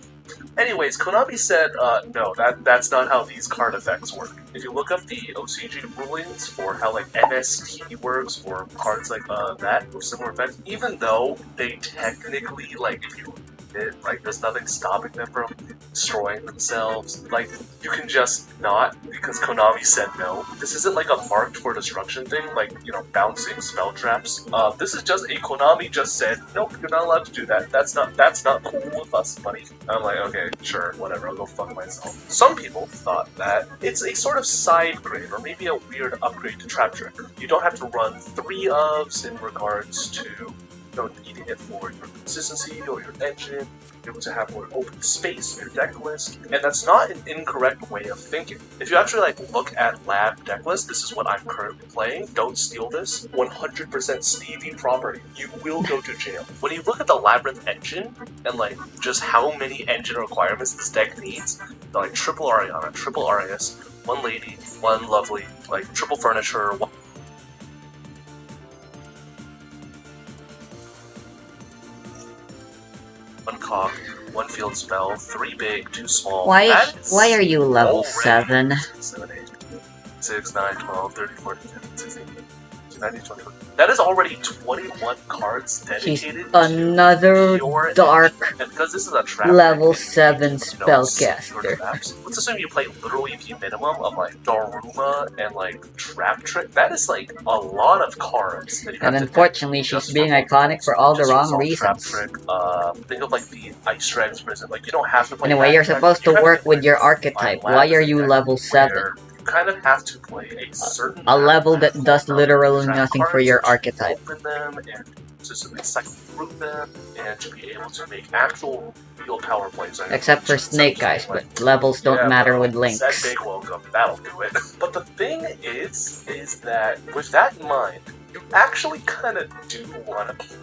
Anyways, Konami said, no, that's not how these card effects work. If you look up the OCG rulings for how, like, MST works for cards like that, with similar effects, even though they technically, like, if you it, like, there's nothing stopping them from destroying themselves. Like, you can just not, because Konami said no. This isn't like a marked for destruction thing, like, bouncing spell traps. This is just a Konami just said, nope, you're not allowed to do that. That's not cool with us, buddy. I'm like, okay, sure, whatever, I'll go fuck myself. Some people thought that it's a sort of side grade, or maybe a weird upgrade to Trap Trick. You don't have to run 3 ofs in regards to needing it for your consistency or your engine, able to have more open space in your deck list, and that's not an incorrect way of thinking. If you actually look at Lab deck list, this is what I'm currently playing. Don't steal this. 100% Stevie property. You will go to jail. When you look at the Labyrinth engine and just how many engine requirements this deck needs, triple Ariana, triple Arias, 1 lady, 1 lovely, triple furniture, 1 cog, 1 field spell, 3 big, 2 small. Why are you level already 7? 7, 8, 6, 9, 12, 13, 14, 15, 16, 19, 20. That is already 21 cards He's dedicated another to your dark engine. And because this is a trap level deck, 7 it knows your spellcaster. traps. Let's assume you play literally the minimum of Daruma and Trap Trick. That is a lot of cards that you have And to unfortunately, just she's being for iconic for all the just wrong use Trap reasons. Trick. Think of the Ice Drag's Prison. You don't have to play Anyway, you're Backtrack. supposed to You have work with play your Fine archetype. Lab Why as are a you deck level 7? where you kind of have to play a certain A level that does of literally trap nothing for cards your to archetype. Open them and to cycle through them and to be able to make actual real power plays. Except for Snake Eyes, but levels don't matter with That links. big welcome, that'll do it. But the thing is that with that in mind, you actually kind of do want to keep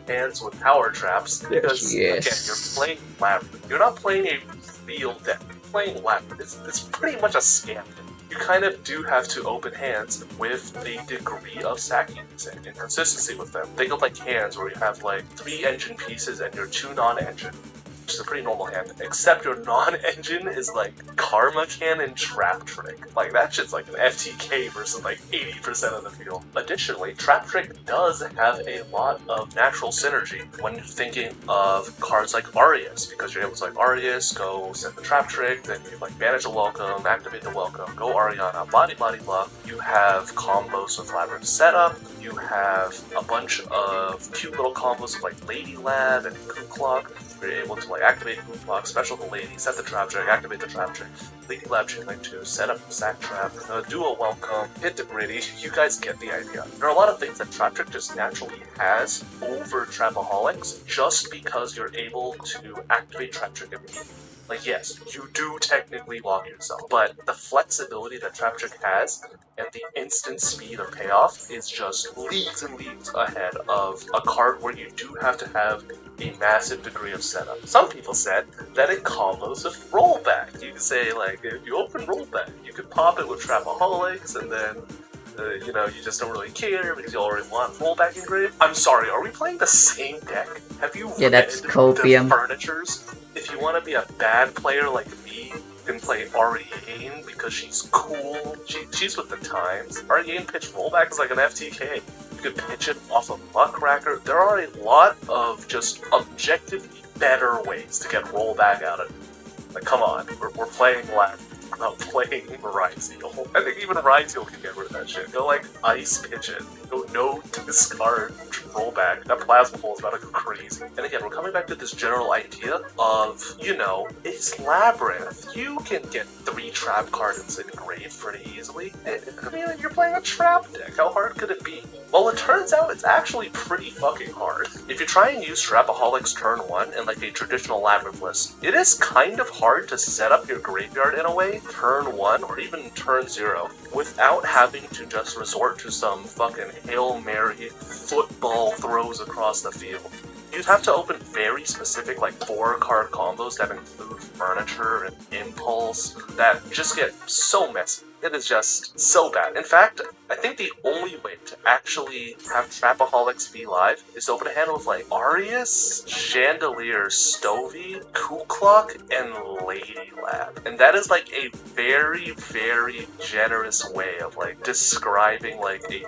hands with power traps because again, you're playing Labyrinth. You're not playing a field deck. You're playing Labyrinth. It's pretty much a scam. you kind of do have to open hands with a degree of stackiness and consistency with them. Think of like hands where you have like 3 engine pieces and your 2 non-engine, which is a pretty normal hand, except your non-engine is like Karma Cannon Trap Trick. Like, that shit's like an FTK versus like 80% of the field. Additionally, Trap Trick does have a lot of natural synergy when you're thinking of cards like Arius, because you're able to like Arius, go set the Trap Trick, then you like manage the welcome, activate the welcome, go Ariana, blah blah. You have combos with Labyrinth Setup, you have a bunch of cute little combos with like Lady Lab and Coup Clock. You're able to like activate Coup Clock, special the Lady, set the Trap Trick, activate the Trap Trick, Lady Lab Chain Link 2, set up the Sack Trap, do a welcome, hit the gritty. You guys get the idea. There are a lot of things that Trap Trick just naturally has over Trapaholics, just because you're able to activate Trap Trick immediately. Like, yes, you do technically lock yourself, but the flexibility that Trap Trick has and the instant speed or payoff is just leagues and leagues ahead of a card where you do have to have a massive degree of setup. Some people said that it combos with rollback. You could say, like, if you open rollback, you could pop it with Trapaholics, and then you know, you just don't really care because you already want rollback engraved. I'm sorry, are we playing the same deck? Have you read that's the copium. furnitures? If you want to be a bad player like me, you can play Ariane because she's cool. She's with the times. Ariane pitch rollback is like an FTK. You could pitch it off of Muckracker. There are a lot of just objectively better ways to get rollback out of it. Like, come on, we're playing left. We're not playing Ryzeal. I think even Ryzeal can get rid of that shit. Go like ice pitch it. Go no discard rollback. That plasma ball is about to go crazy. And again, we're coming back to this general idea of, you know, it's Labyrinth. You can get 3 trap cards engraved pretty easily. I mean, you're playing a trap deck. How hard could it be? Well, it turns out it's actually pretty fucking hard. If you try and use Trapaholics turn 1 in like a traditional Labyrinth list, it is kind of hard to set up your graveyard in a way, turn 1 or even turn 0, without having to just resort to some fucking Hail Mary football throws across the field. You'd have to open very specific, like 4-card combos that include furniture and impulse that just get so messy. It is just so bad. In fact, I think the only way to actually have Trapaholics be live is to open a hand with like Arius, Chandelier, Stovey, Coup Clock, and Lady Lab. And that is like a very, very generous way of like describing like a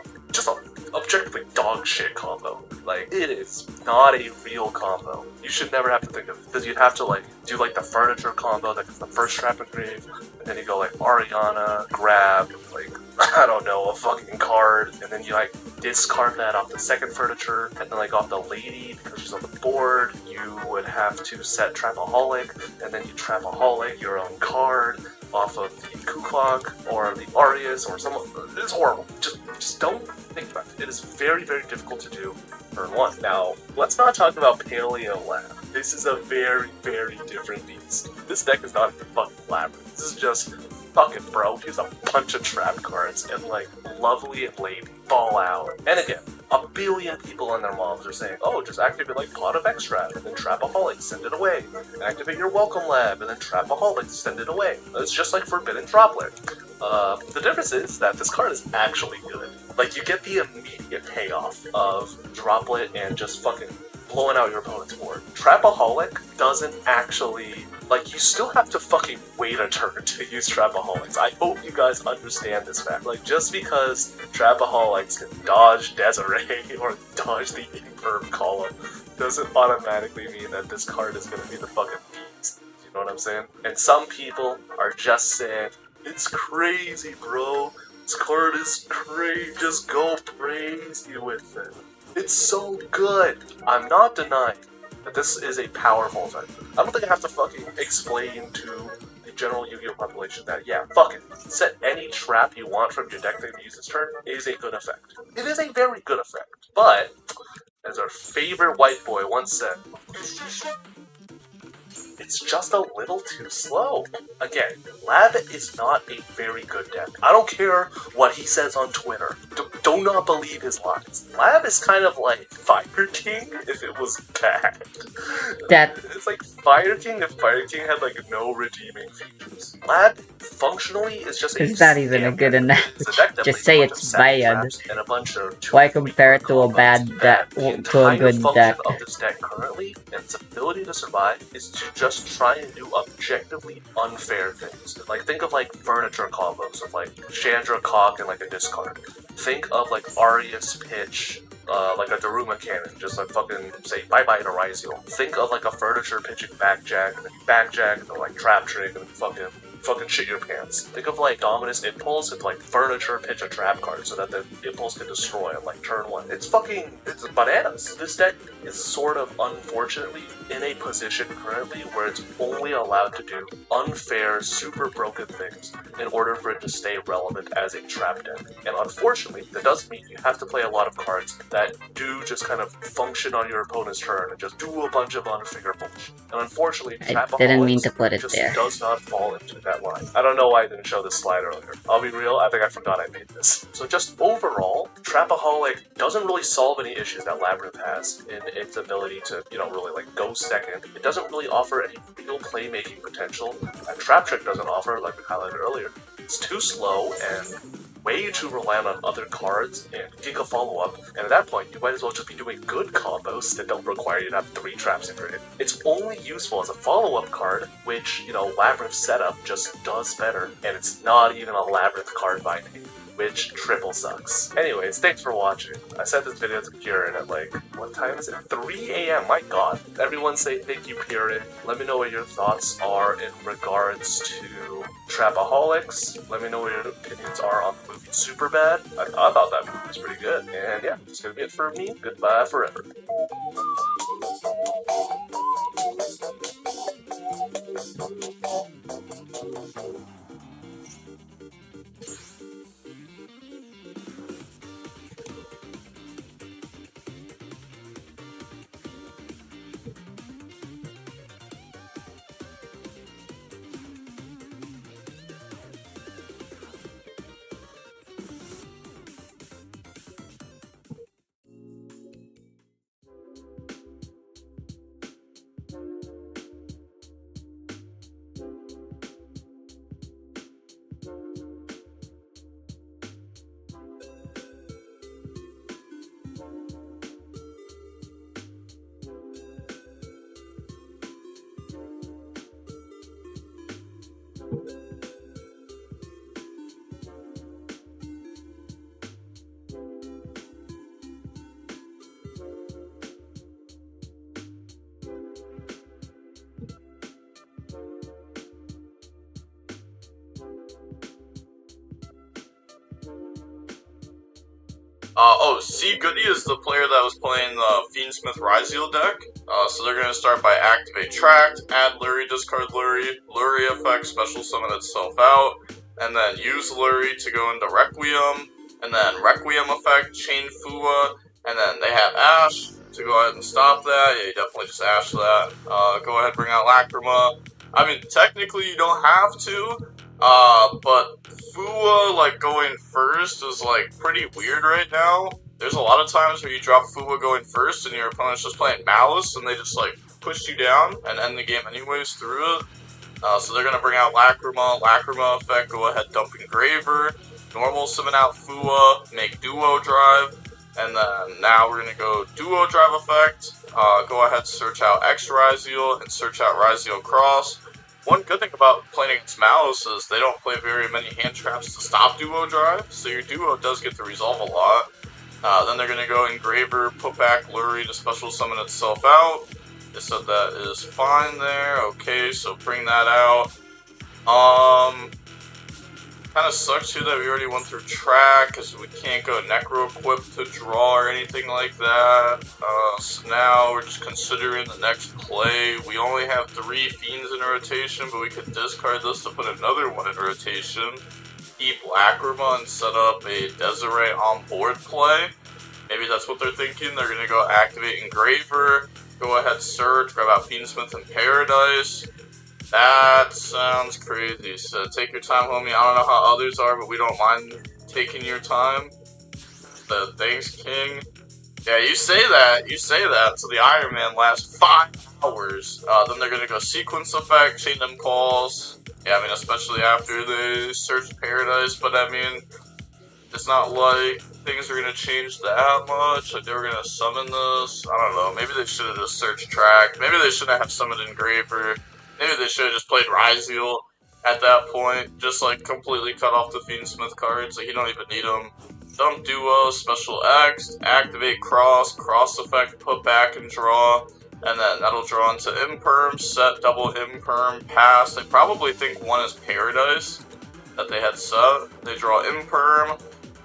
objectively dog shit combo. Like, it is not a real combo. You should never have to think of it, because you'd have to like do like the furniture combo that gets the first trap engraved, and then you go like Ariana, grab like, I don't know, a fucking card, and then you like discard that off the second furniture, and then like off the Lady because she's on the board. You would have to set Trapaholic, and then you Trapaholic your own card off of the Coup Clock or the Arius or some. It's horrible. Just don't think about it. It is very, very difficult to do turn 1. Now, let's not talk about Paleo Lab. This is a very, very different beast. This deck is not even fucking Labyrinth. This is just fucking bro. Here's a bunch of trap cards and like Lovely and Lady fall out. And again, a billion people and their moms are saying, oh, just activate like Pot of Extract and then Trapaholic, send it away. Activate your Welcome Lab and then Trapaholic, send it away. It's just like Forbidden Droplet. The difference is that this card is actually good. Like, you get the immediate payoff of Droplet and just fucking blowing out your opponent's board. Trapaholic doesn't actually, like, you still have to fucking wait a turn to use Trapaholics. I hope you guys understand this fact. Like, just because Trapaholics can dodge Desiree or dodge the Imperv column doesn't automatically mean that this card is gonna be the fucking beast. You know what I'm saying? And some people are just saying, it's crazy, bro. This card is crazy. Just go crazy with it. It's so good. I'm not denying that this is a powerful effect. I don't think I have to fucking explain to the general Yu-Gi-Oh population that, yeah, fuck it. Set any trap you want from your deck that you use this turn is a good effect. It is a very good effect. But, as our favorite white boy once said, It's just a little too slow. Again, Lab is not a very good deck. I don't care what he says on Twitter. Do not believe his lies. Lab is kind of like Fire King if it was bad. It's like Fire King if Fire King had like no redeeming features. Lab functionally is just a It's not even a good analogy. Just say it's bad. And a bunch of Why compare it to a bad deck to a good deck? of this deck currently and its ability to survive is to just try and do objectively unfair things. Like think of like furniture combos of like Chandra Cock and like a discard. Think of like Arius Pitch, like a Daruma Cannon, just like fucking say bye bye to Ryziel. Think of like a furniture pitching backjack and then backjack and then like trap trick and then fucking shit your pants. Think of like Dominus Impulse and like furniture pitch a trap card so that the Impulse can destroy on like turn 1. It's bananas. This deck is sort of unfortunately in a position currently where it's only allowed to do unfair, super broken things in order for it to stay relevant as a trap deck. And unfortunately, that does mean you have to play a lot of cards that do just kind of function on your opponent's turn and just do a bunch of unfair bullshit. And unfortunately, I didn't mean to put it just there. does not fall into that line. I don't know why I didn't show this slide earlier. I'll be real, I think I forgot I made this. So just overall, Trapaholic doesn't really solve any issues that Labyrinth has in its ability to, really like go second. It doesn't really offer any real playmaking potential that Trap Trick doesn't offer, like we highlighted earlier. It's too slow and way too reliant on other cards and Giga follow-up, and at that point, you might as well just be doing good combos that don't require you to have 3 traps in your hand. It's only useful as a follow-up card, which, Labyrinth setup just does better, and it's not even a Labyrinth card by name, which triple sucks. Anyways, thanks for watching. I sent this video to Kieran at what time is it? 3 a.m. My god. Everyone say thank you, Kieran. Let me know what your thoughts are in regards to Trapaholics. Let me know what your opinions are on the movie Superbad. I thought that movie was pretty good. And yeah, that's gonna be it for me. Goodbye forever. C. Goody is the player that was playing the Fiendsmith Ryziel deck. So they're going to start by activate Tract, add Lurie, discard Lurie, Lurie effect, special summon itself out, and then use Lurie to go into Requiem, and then Requiem effect, chain Fua, and then they have Ash to go ahead and stop that. Yeah, you definitely just Ash that. Go ahead, bring out Lacrima. I mean, technically you don't have to, but Fua, going first is, pretty weird right now. There's a lot of times where you drop Fua going first and your opponent's just playing Malice and they just, push you down and end the game anyways through it. So they're going to bring out Lacrima effect, go ahead, dump Engraver, normal summon out Fua, make Duo Drive, and then now we're going to go Duo Drive effect, go ahead, search out X Ryziel, and search out Ryziel Cross. One good thing about playing against Malice is they don't play very many hand traps to stop Duo Drive, so your Duo does get to resolve a lot. Then they're going to go Engraver, put back Lurie to special summon itself out. They said that is fine there. Okay, so bring that out. Kind of sucks too that we already went through Track, because we can't go Necro Equip to draw or anything like that. So now we're just considering the next play. We only have 3 Fiends in rotation, but we could discard this to put another one in rotation. Keep Lacrima and set up a Desiree on board play. Maybe that's what they're thinking. They're going to go activate Engraver, go ahead, search, grab out Fiendsmith and Paradise. That sounds crazy, so take your time, homie. I don't know how others are, but we don't mind taking your time. The thanks, King. Yeah, you say that, so the Iron Man lasts 5 hours. Then they're gonna go sequence effect, chain them calls. Yeah, I mean, especially after they search Paradise, but I mean, it's not like things are gonna change that much. Like, they were gonna summon this. I don't know, maybe they should have just searched Track. Maybe they should have summoned Engraver. Maybe they should have just played Ryzeal at that point. Just, like, completely cut off the Fiendsmith cards. Like, you don't even need them. Dump Duo, Special X, activate Cross, Cross effect, put back and draw, and then that'll draw into Imperm, set double Imperm, pass. They probably think one is Paradise that they had set. They draw Imperm,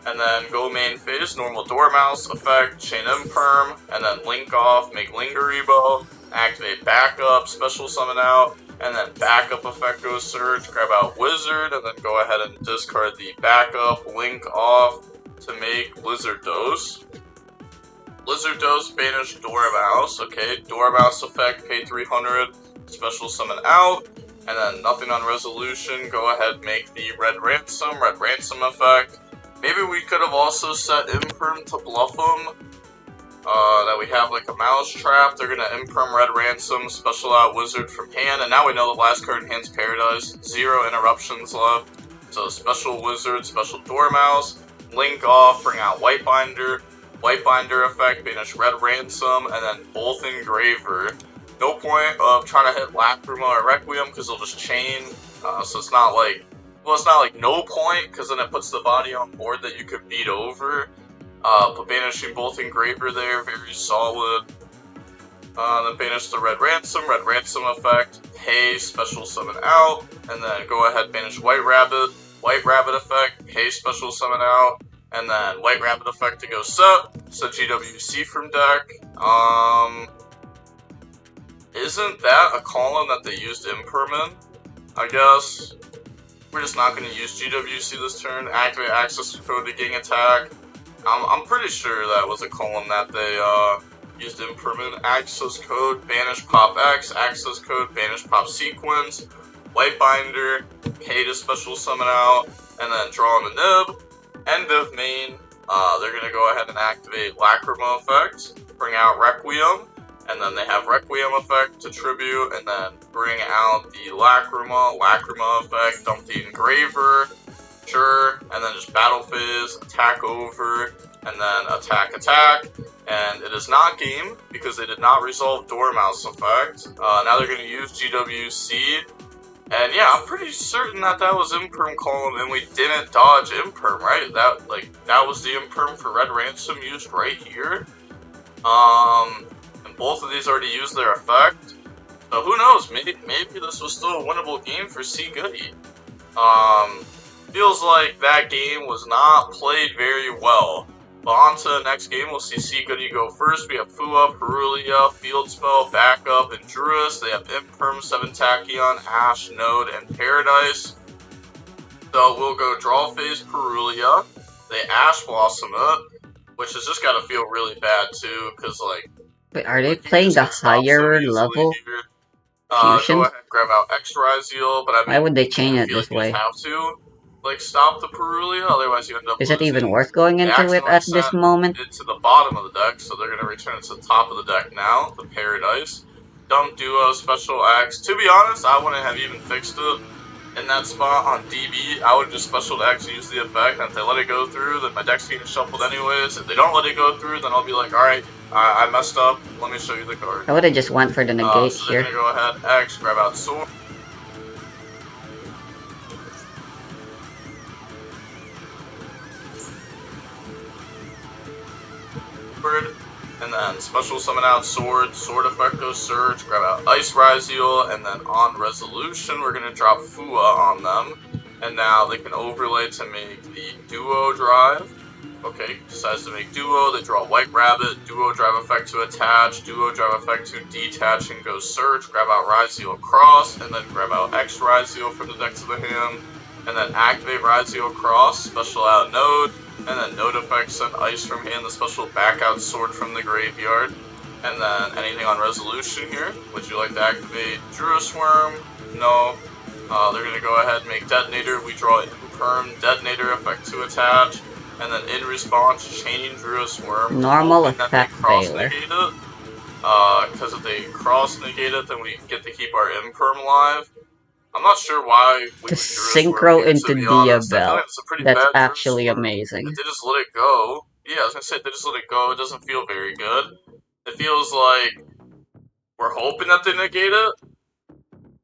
and then go main phase, normal Dormouse effect, chain Imperm, and then link off, make Lingeribo, activate backup, special summon out, and then backup effect goes search, grab out Wizard, and then go ahead and discard the backup, link off, to make Blizzard Dose. Blizzard Dose, banish Dormouse. Okay, Dormouse effect, pay 300, special summon out, and then nothing on resolution. Go ahead, make the Red Ransom effect. Maybe we could have also set Imperm to bluff them. That we have like a Mouse Trap. They're gonna Imperm Red Ransom, special out Wizard from hand, and now we know the last card in hand's Paradise. 0 interruptions left. So special Wizard, special Dormouse. Link off, bring out Whitebinder effect, banish Red Ransom, and then both Engraver. No point of trying to hit Lacrima or Requiem because they'll just chain. So it's not like, well, it's not like no point because then it puts the body on board that you could beat over. But banishing both Engraver there, very solid. Then banish the Red Ransom effect, pay, special summon out, and then go ahead banish White Rabbit effect, pay, special summon out, and then White Rabbit effect to go set GWC from deck. Isn't that a column that they used Imperman? I guess. We're just not going to use GWC this turn. Activate access code to gang attack. I'm pretty sure that was a column that they used Imperman. Access code, banish pop X, access code, banish pop sequence, Whitebinder, pay to special summon out, and then draw on the nib. End of main, they're going to go ahead and activate Lacrima effect, bring out Requiem, and then they have Requiem effect to tribute, and then bring out the Lacrima effect, dump the Engraver, sure, and then just battle phase, attack over, and then attack, and it is not game, because they did not resolve Dormouse effect. Now they're going to use GWC, and yeah, I'm pretty certain that that was Imperm column, and we didn't dodge Imperm, right? That was the Imperm for Red Ransom used right here. And both of these already used their effect. So who knows, maybe this was still a winnable game for C. Goody. Feels like that game was not played very well. But on to the next game, we'll see C. Goody go first. We have Fua, Perulia, Field Spell, Backup, and Druis. They have Imperm, 7 Tachyon, Ash, Node, and Paradise. So we'll go Draw Phase Perulia. They Ash Blossom it, which has just got to feel really bad too, because like... Wait, are they playing the higher level fusion? Go ahead, grab out Extra Ryzeal, but I mean... Why would they change it this like way? you have to, like, stop the Perulia, otherwise you end up Is it losing. even worth going into it at this moment? It's to the bottom of the deck, so they're going to return it to the top of the deck now, the Paradise. Dump Duo, Special X. To be honest, I wouldn't have even fixed it in that spot on DB. I would just Special X, use the effect, and if they let it go through, then my deck's getting shuffled anyways. If they don't let it go through, then I'll be like, alright, I messed up, let me show you the card. I would've just went for the negate So they're here. going to go ahead, X, grab out Sword. And then special summon out Sword effect goes Surge, grab out Ice Ryzeal, and then on Resolution we're going to drop Fua on them. And now they can overlay to make the Duo Drive. Okay, decides to make Duo, they draw White Rabbit, Duo Drive effect to attach, Duo Drive effect to detach and go Search, grab out Ryzeal Cross, and then grab out X Ryzeal from the deck to the hand, and then activate Ryzeal Cross, special out Node, and then Node effect send Ice from hand, the special back out Sword from the graveyard, And then anything on resolution here? Would you like to activate Druid Swarm? No. They're going to go ahead and make Detonator. We draw Imperm, Detonator, effect 2 attach. And then in response, chain Druid Swarm. Normal hoping that they effect failure. cross-negate it. Because if they cross-negate it, then we get to keep our Imperm alive. I'm not sure why we To would Druid synchro Swarm here, into to be honest. I feel Diabell. like it's a pretty That's bad Druid actually Swarm. amazing. If they just let it go. Yeah, I was gonna say, if they just let it go, it doesn't feel very good. It feels like we're hoping that they negate it,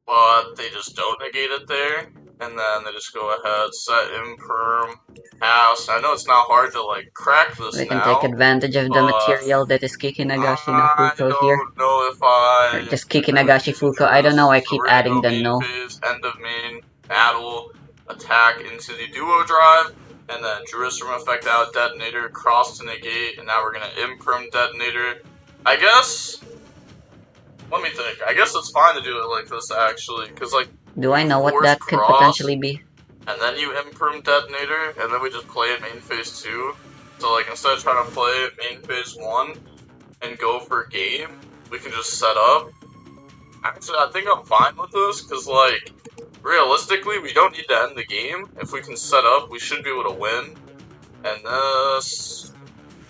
but they just don't negate it there. And then they just go ahead, set Imperm, House. I know it's not hard to, like, crack this We can now, take advantage of the but material that is Kiki Nagashi no I Fuko here. don't know if I... Or just Kiki Nagashi Fuko, I don't know, I keep We're gonna adding go the main no. phase, end of main, battle, attack into the duo drive, and then Jerusalem effect out, detonator, cross to negate, and now we're gonna imperm detonator. I guess, let me think, I guess it's fine to do it like this actually, because like, Do I know what force that could cross, potentially be? and then you imperm detonator, and then we just play it main phase 2. So like, instead of trying to play it main phase 1 and go for game, we can just set up. Actually, I think I'm fine with this, because like, realistically, we don't need to end the game. If we can set up, we should be able to win. And this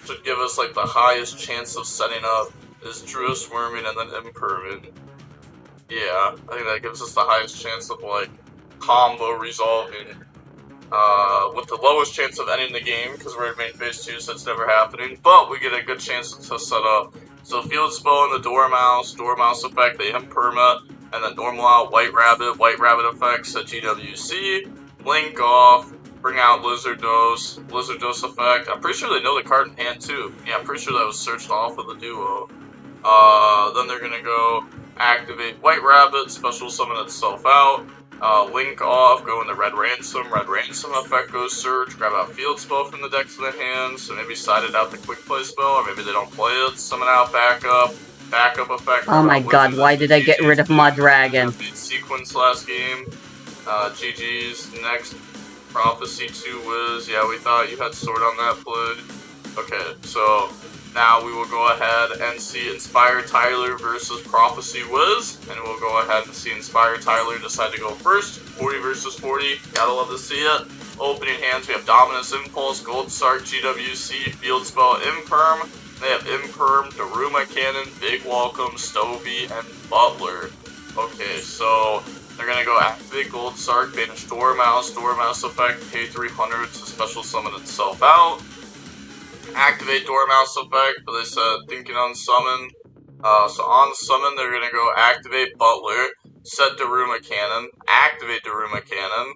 should give us like the highest chance of setting up is Druid Swarming and then Imperming. Yeah, I think that gives us the highest chance of like combo resolving. With the lowest chance of ending the game, because we're in main phase 2, so it's never happening. But we get a good chance to set up. So Field Spell and the Dormouse effect, they Imperm it. And then normal out, White Rabbit effect, set GWC, Link off, bring out Lizard Dose effect. I'm pretty sure they know the card in hand too. Yeah, I'm pretty sure that was searched off of the duo. Then they're gonna go activate White Rabbit, special summon itself out, Link off, go into Red Ransom effect goes search, grab out Field Spell from the deck to the hand, so maybe side it out the Quick Play spell, or maybe they don't play it, summon out backup effect. Oh my god, why did I get rid of my dragon? Sequence last game. GG's. Next, Prophecy 2 Wiz. Yeah, we thought you had sword on that play. Okay, so now we will go ahead and see Inspire Tyler versus Prophecy Wiz. And we'll go ahead and see Inspire Tyler decide to go first. 40 versus 40. Gotta love to see it. Opening hands, we have Dominus Impulse, Gold Sark, GWC, Field Spell, Imperm. They have Imperm, Daruma Cannon, Big Welcome, Stovey, and Butler. Okay, so they're gonna go activate Gold Sark, banish Dormouse effect, pay 300 to special summon itself out. Activate Dormouse effect, but they said thinking on summon. So on summon, they're gonna go activate Butler, set Daruma Cannon, activate Daruma Cannon,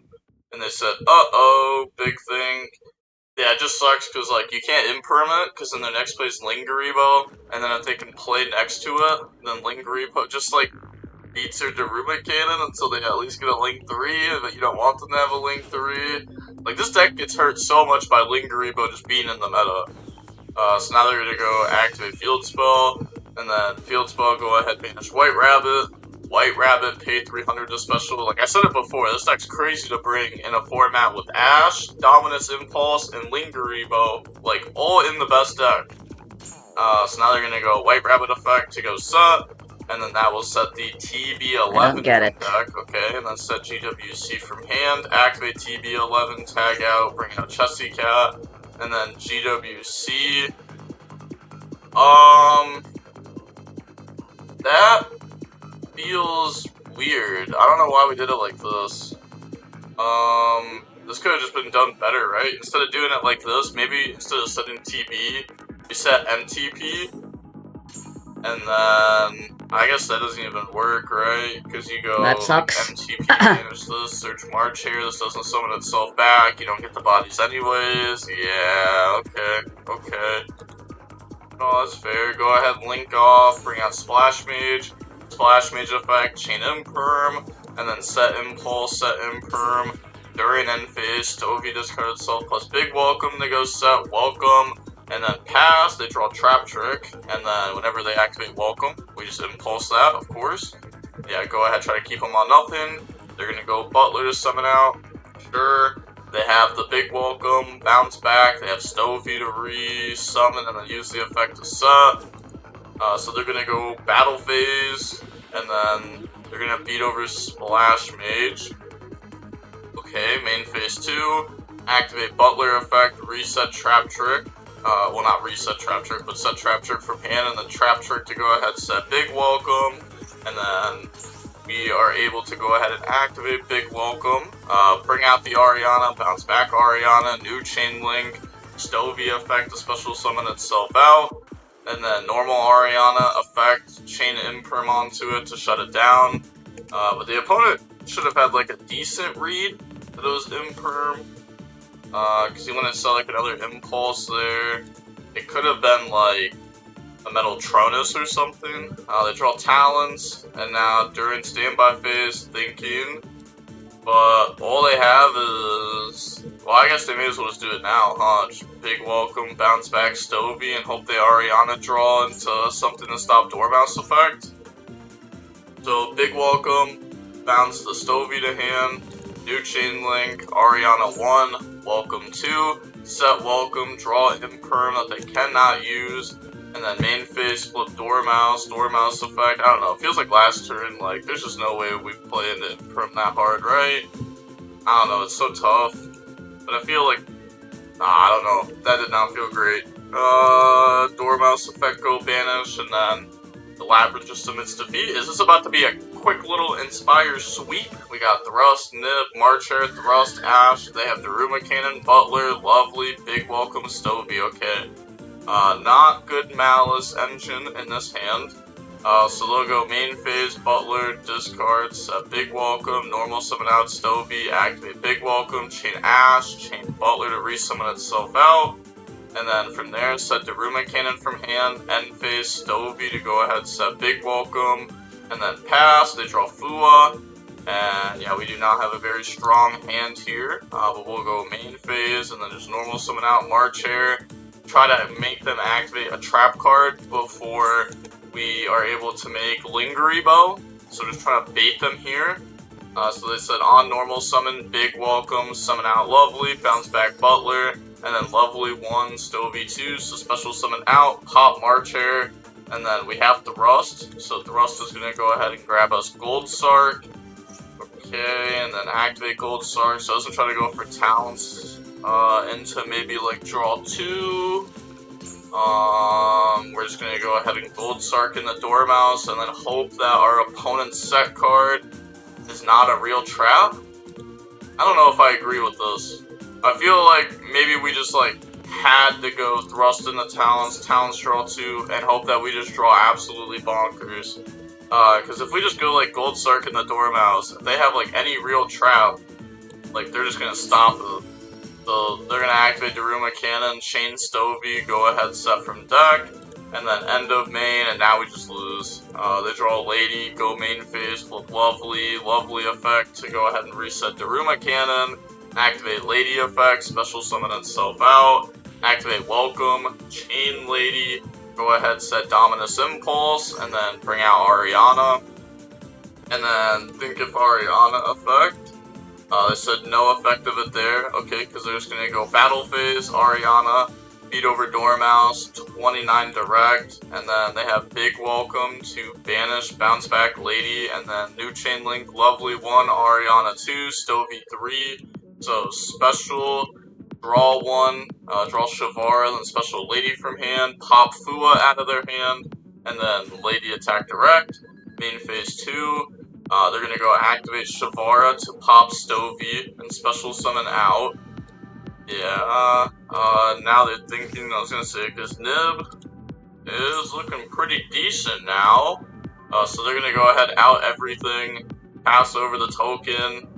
and they said, uh-oh, big thing. Yeah, it just sucks because, like, you can't imperm it, because in their next play is Lingaribo, and then if they can play next to it, then Lingaribo just, like, beats their Daruma Cannon until they at least get a Link 3, but you don't want them to have a Link 3. Like, this deck gets hurt so much by Lingaribo just being in the meta. So now they're gonna go activate Field Spell, and then Field Spell, go ahead, banish White Rabbit, pay 300 to special. Like I said it before, this deck's crazy to bring in a format with Ash, Dominus Impulse, and Lingaribo, like, all in the best deck. So now they're gonna go White Rabbit effect to go set, and then that will set the TB11 deck, okay, and then set GWC from hand, activate TB11, tag out, bring out Chessy Cat, and then GWC. That feels weird. I don't know why we did it like this. This could have just been done better, right? Instead of doing it like this, maybe instead of setting TB, you set MTP. And then, I guess that doesn't even work, right? Because you go, that sucks. MTP, manage this, search March here, this doesn't summon itself back, you don't get the bodies anyways. Yeah, okay. No, that's fair. Go ahead, Link off, bring out Splash Mage effect, chain Imperm, and then set Impulse, set Imperm. During end phase, Stovey discard itself plus Big Welcome, they go set Welcome, and then pass, they draw Trap Trick, and then whenever they activate Welcome, we just Impulse that, of course. Yeah, go ahead, try to keep them on nothing. They're gonna go Butler to summon out. Sure. They have the Big Welcome, bounce back, they have Stovey to re-summon and then use the effect to set. So they're gonna go battle phase, and then they're gonna beat over Splash Mage. Okay, main phase 2. Activate Butler effect, reset Trap Trick. Well, not reset Trap Trick, but set Trap Trick from hand, and then Trap Trick to go ahead set Big Welcome. And then we are able to go ahead and activate Big Welcome. Bring out the Ariana, bounce back Ariana, new Chain Link, Stovey effect to special summon itself out. And then normal Ariana effect, chain imperm onto it to shut it down. But the opponent should have had like a decent read to those imperm. Because he wouldn't sell like another impulse there. It could have been like a Metal Tronus or something. They draw Talons, and now during standby phase, thinking. But all they have is... Well, I guess they may as well just do it now, huh? Just Big Welcome, bounce back Stovey, and hope they Ariana draw into something to stop Dormouse effect. So, Big Welcome, bounce the Stovey to hand, new Chain Link, Ariana 1, Welcome 2, set Welcome, draw Imperm that they cannot use, and then main phase, flip Dormouse effect. I don't know, it feels like last turn, like, there's just no way we play into Imperm that hard, right? I don't know, it's so tough. But I feel like, I don't know, that did not feel great. Dormouse effect go banish, and then the Labyrinth just submits defeat. Is this about to be a quick little Inspire sweep? We got Thrust, Nib, Marcher, Thrust, Ash. They have Daruma Cannon, Butler, Lovely, Big Welcome, Stovey. Okay. Not good Malice Engine in this hand. So they'll go main phase, Butler, discard, set Big Welcome, normal summon out Stovey, activate Big Welcome, chain Ash, chain Butler to resummon itself out. And then from there, set Daruma Cannon from hand, end phase, Stovey to go ahead, set Big Welcome, and then pass, they draw Fua, and yeah, we do not have a very strong hand here, but we'll go main phase, and then just normal summon out Marcher, try to make them activate a trap card before we are able to make Lingery Bow, so just try to bait them here. So they said on normal summon, Big Welcome, summon out Lovely, bounce back Butler, and then Lovely 1, Stovey 2, so special summon out, pop Marcher, and then we have Thrust, so Thrust is going to go ahead and grab us Gold Sark, okay, and then activate Gold Sark, so let's try to go for Talents, into maybe like draw 2, we're just going to go ahead and Gold Sark in the Dormouse, and then hope that our opponent's set card is not a real trap. I don't know if I agree with this. I feel like maybe we just like had to go Thrust in the Talents draw 2, and hope that we just draw absolutely bonkers. Because if we just go like Gold Sark in the Dormouse, if they have like any real trap, like they're just gonna stop it. So they're gonna activate Daruma Cannon, chain Stovey, go ahead set from deck, and then end of main, and now we just lose. They draw Lady, go main phase, flip Lovely effect to go ahead and reset Daruma Cannon, activate Lady effect, special summon itself out, activate Welcome, chain Lady, go ahead set Dominus Impulse, and then bring out Ariana, and then think of Ariana effect. They said no effect of it there, okay, because they're just going to go battle phase, Ariana, beat over Dormouse, 29 direct, and then they have Big Welcome to banish, bounce back Lady, and then new chain link, Lovely 1, Ariana 2, Stovey 3, so special, draw 1, draw Shavara, then special Lady from hand, pop Fua out of their hand, and then Lady attack direct, main phase 2, they're going to go activate Shavara to pop Stovey and special summon out. Yeah, now they're thinking, I was going to say, because Nib is looking pretty decent now. So they're going to go ahead, out everything, pass over the token.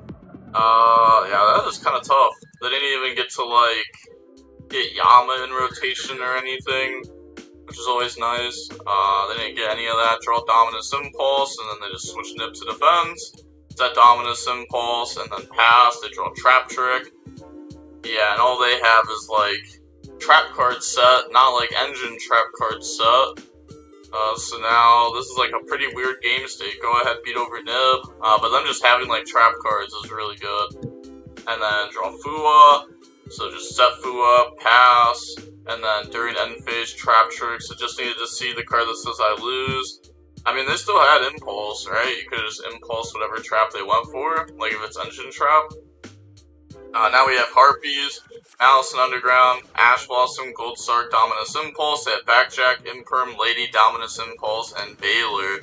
Yeah, that is kind of tough. They didn't even get to, like, get Yama in rotation or anything, which is always nice. They didn't get any of that. Draw Dominus Impulse, and then they just switch Nib to defense. Set Dominus Impulse, and then pass. They draw Trap Trick. Yeah, and all they have is, like, trap card set, not, like, engine trap card set. So now, this is, like, a pretty weird game state. Go ahead, beat over Nib. But them just having, like, trap cards is really good. And then draw Fua. So just set Fua, pass, And then during end phase, trap tricks. I just needed to see the card that says I lose. I mean, they still had impulse, right? You could just impulse whatever trap they went for, like if it's engine trap. Now we have Harpies, Malice and Underground, Ash Blossom, Gold Sark, Dominus Impulse. They have Backjack, Imperm, Lady, Dominus Impulse, and Baylor.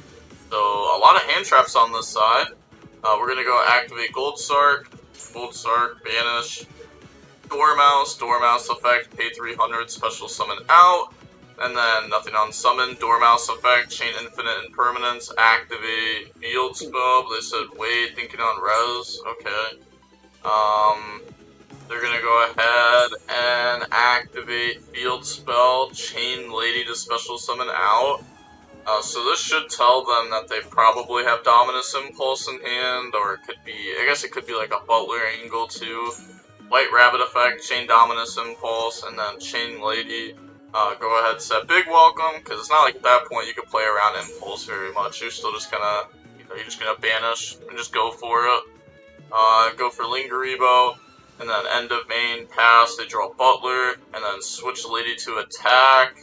So a lot of hand traps on this side. We're gonna go activate Gold Sark, banish, Dormouse effect, pay 300, special summon out. And then nothing on summon, Dormouse effect, chain infinite impermanence, activate field spell. They said wait, thinking on res. Okay. They're gonna go ahead and activate field spell, chain lady to special summon out. So this should tell them that they probably have Dominus Impulse in hand, or it could be, I guess it could be like a Butler angle too. White Rabbit effect, chain Dominus Impulse, and then chain lady. Go ahead, set big welcome, because it's not like at that point you can play around impulse very much. You're still just gonna, you're just gonna banish and just go for it. Go for Lingeribo, and then end of main pass. They draw Butler, and then switch lady to attack.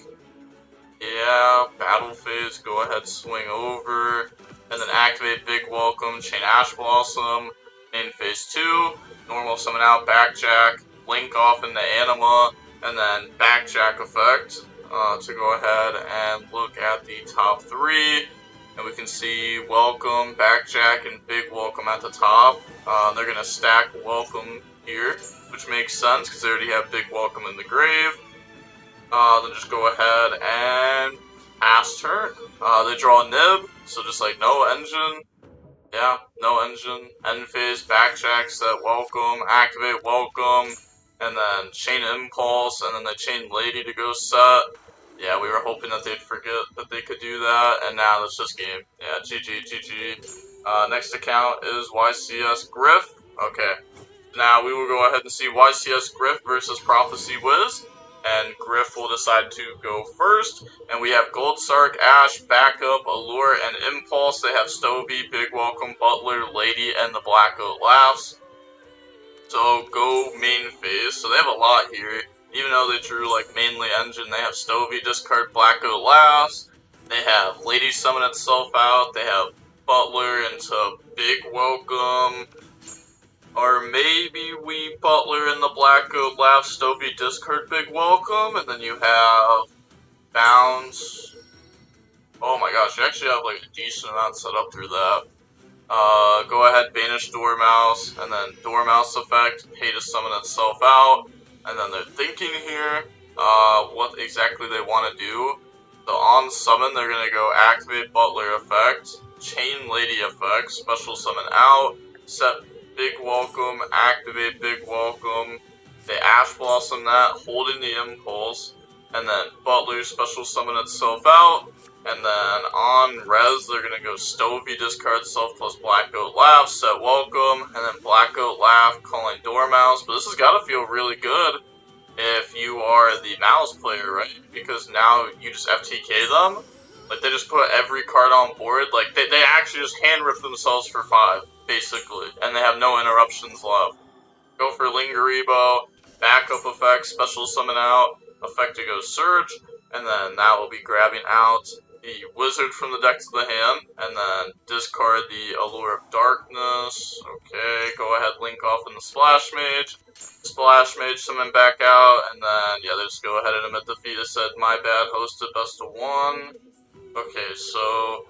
Yeah, battle phase. Go ahead, swing over, and then activate big welcome. Chain Ash Blossom. Main phase 2. Normal summon out. Backjack. Link off into Anima. And then Backjack effect to go ahead and look at the top 3. And we can see Welcome, Backjack, and Big Welcome at the top. They're going to stack Welcome here, which makes sense because they already have Big Welcome in the grave. Then just go ahead and pass turn. They draw a Nib, so just like no engine. Yeah, no engine. End phase, Backjack, set Welcome, activate Welcome. And then chain impulse, and then the chain lady to go set. Yeah, we were hoping that they'd forget that they could do that, and now it's just game. Yeah, GG. Next account is YCS Griff. Okay, now we will go ahead and see YCS Griff versus Prophecy Wiz, and Griff will decide to go first. And we have Gold Sark, Ash, Backup, Allure, and Impulse. They have Stovey, Big Welcome, Butler, Lady, and the Black Oat Laughs. So go main phase. So they have a lot here. Even though they drew like mainly engine, they have Stovey, discard Black Oat Laughs. They have Lady summon itself out. They have Butler into Big Welcome. Or maybe we Butler in the Black Oat Laughs, Stovey, discard Big Welcome. And then you have Bounce. Oh my gosh, you actually have like a decent amount set up through that. Go ahead, banish Dormouse, and then Dormouse effect, pay to summon itself out, and then they're thinking here, what exactly they want to do. So on summon, they're going to go activate Butler effect, chain lady effect, special summon out, set big welcome, activate big welcome, they Ash Blossom that, holding the impulse, and then Butler special summon itself out. And then on res, they're going to go Stovey, discard self plus Black Oat Laugh, set welcome, and then Black Oat Laugh, calling Dormouse. But this has got to feel really good if you are the Mouse player, right? Because now you just FTK them. Like, they just put every card on board. Like, they actually just hand rip themselves for 5, basically. And they have no interruptions left. Go for Lingeribo, backup effect, special summon out, effect to go Surge, and then that will be grabbing out the Wizard from the deck to the hand, and then discard the Allure of Darkness. Okay, go ahead, link off in the Splash Mage, summon back out, and then, yeah, they just go ahead and emit defeat. It said, my bad, hosted, best of 1. Okay, so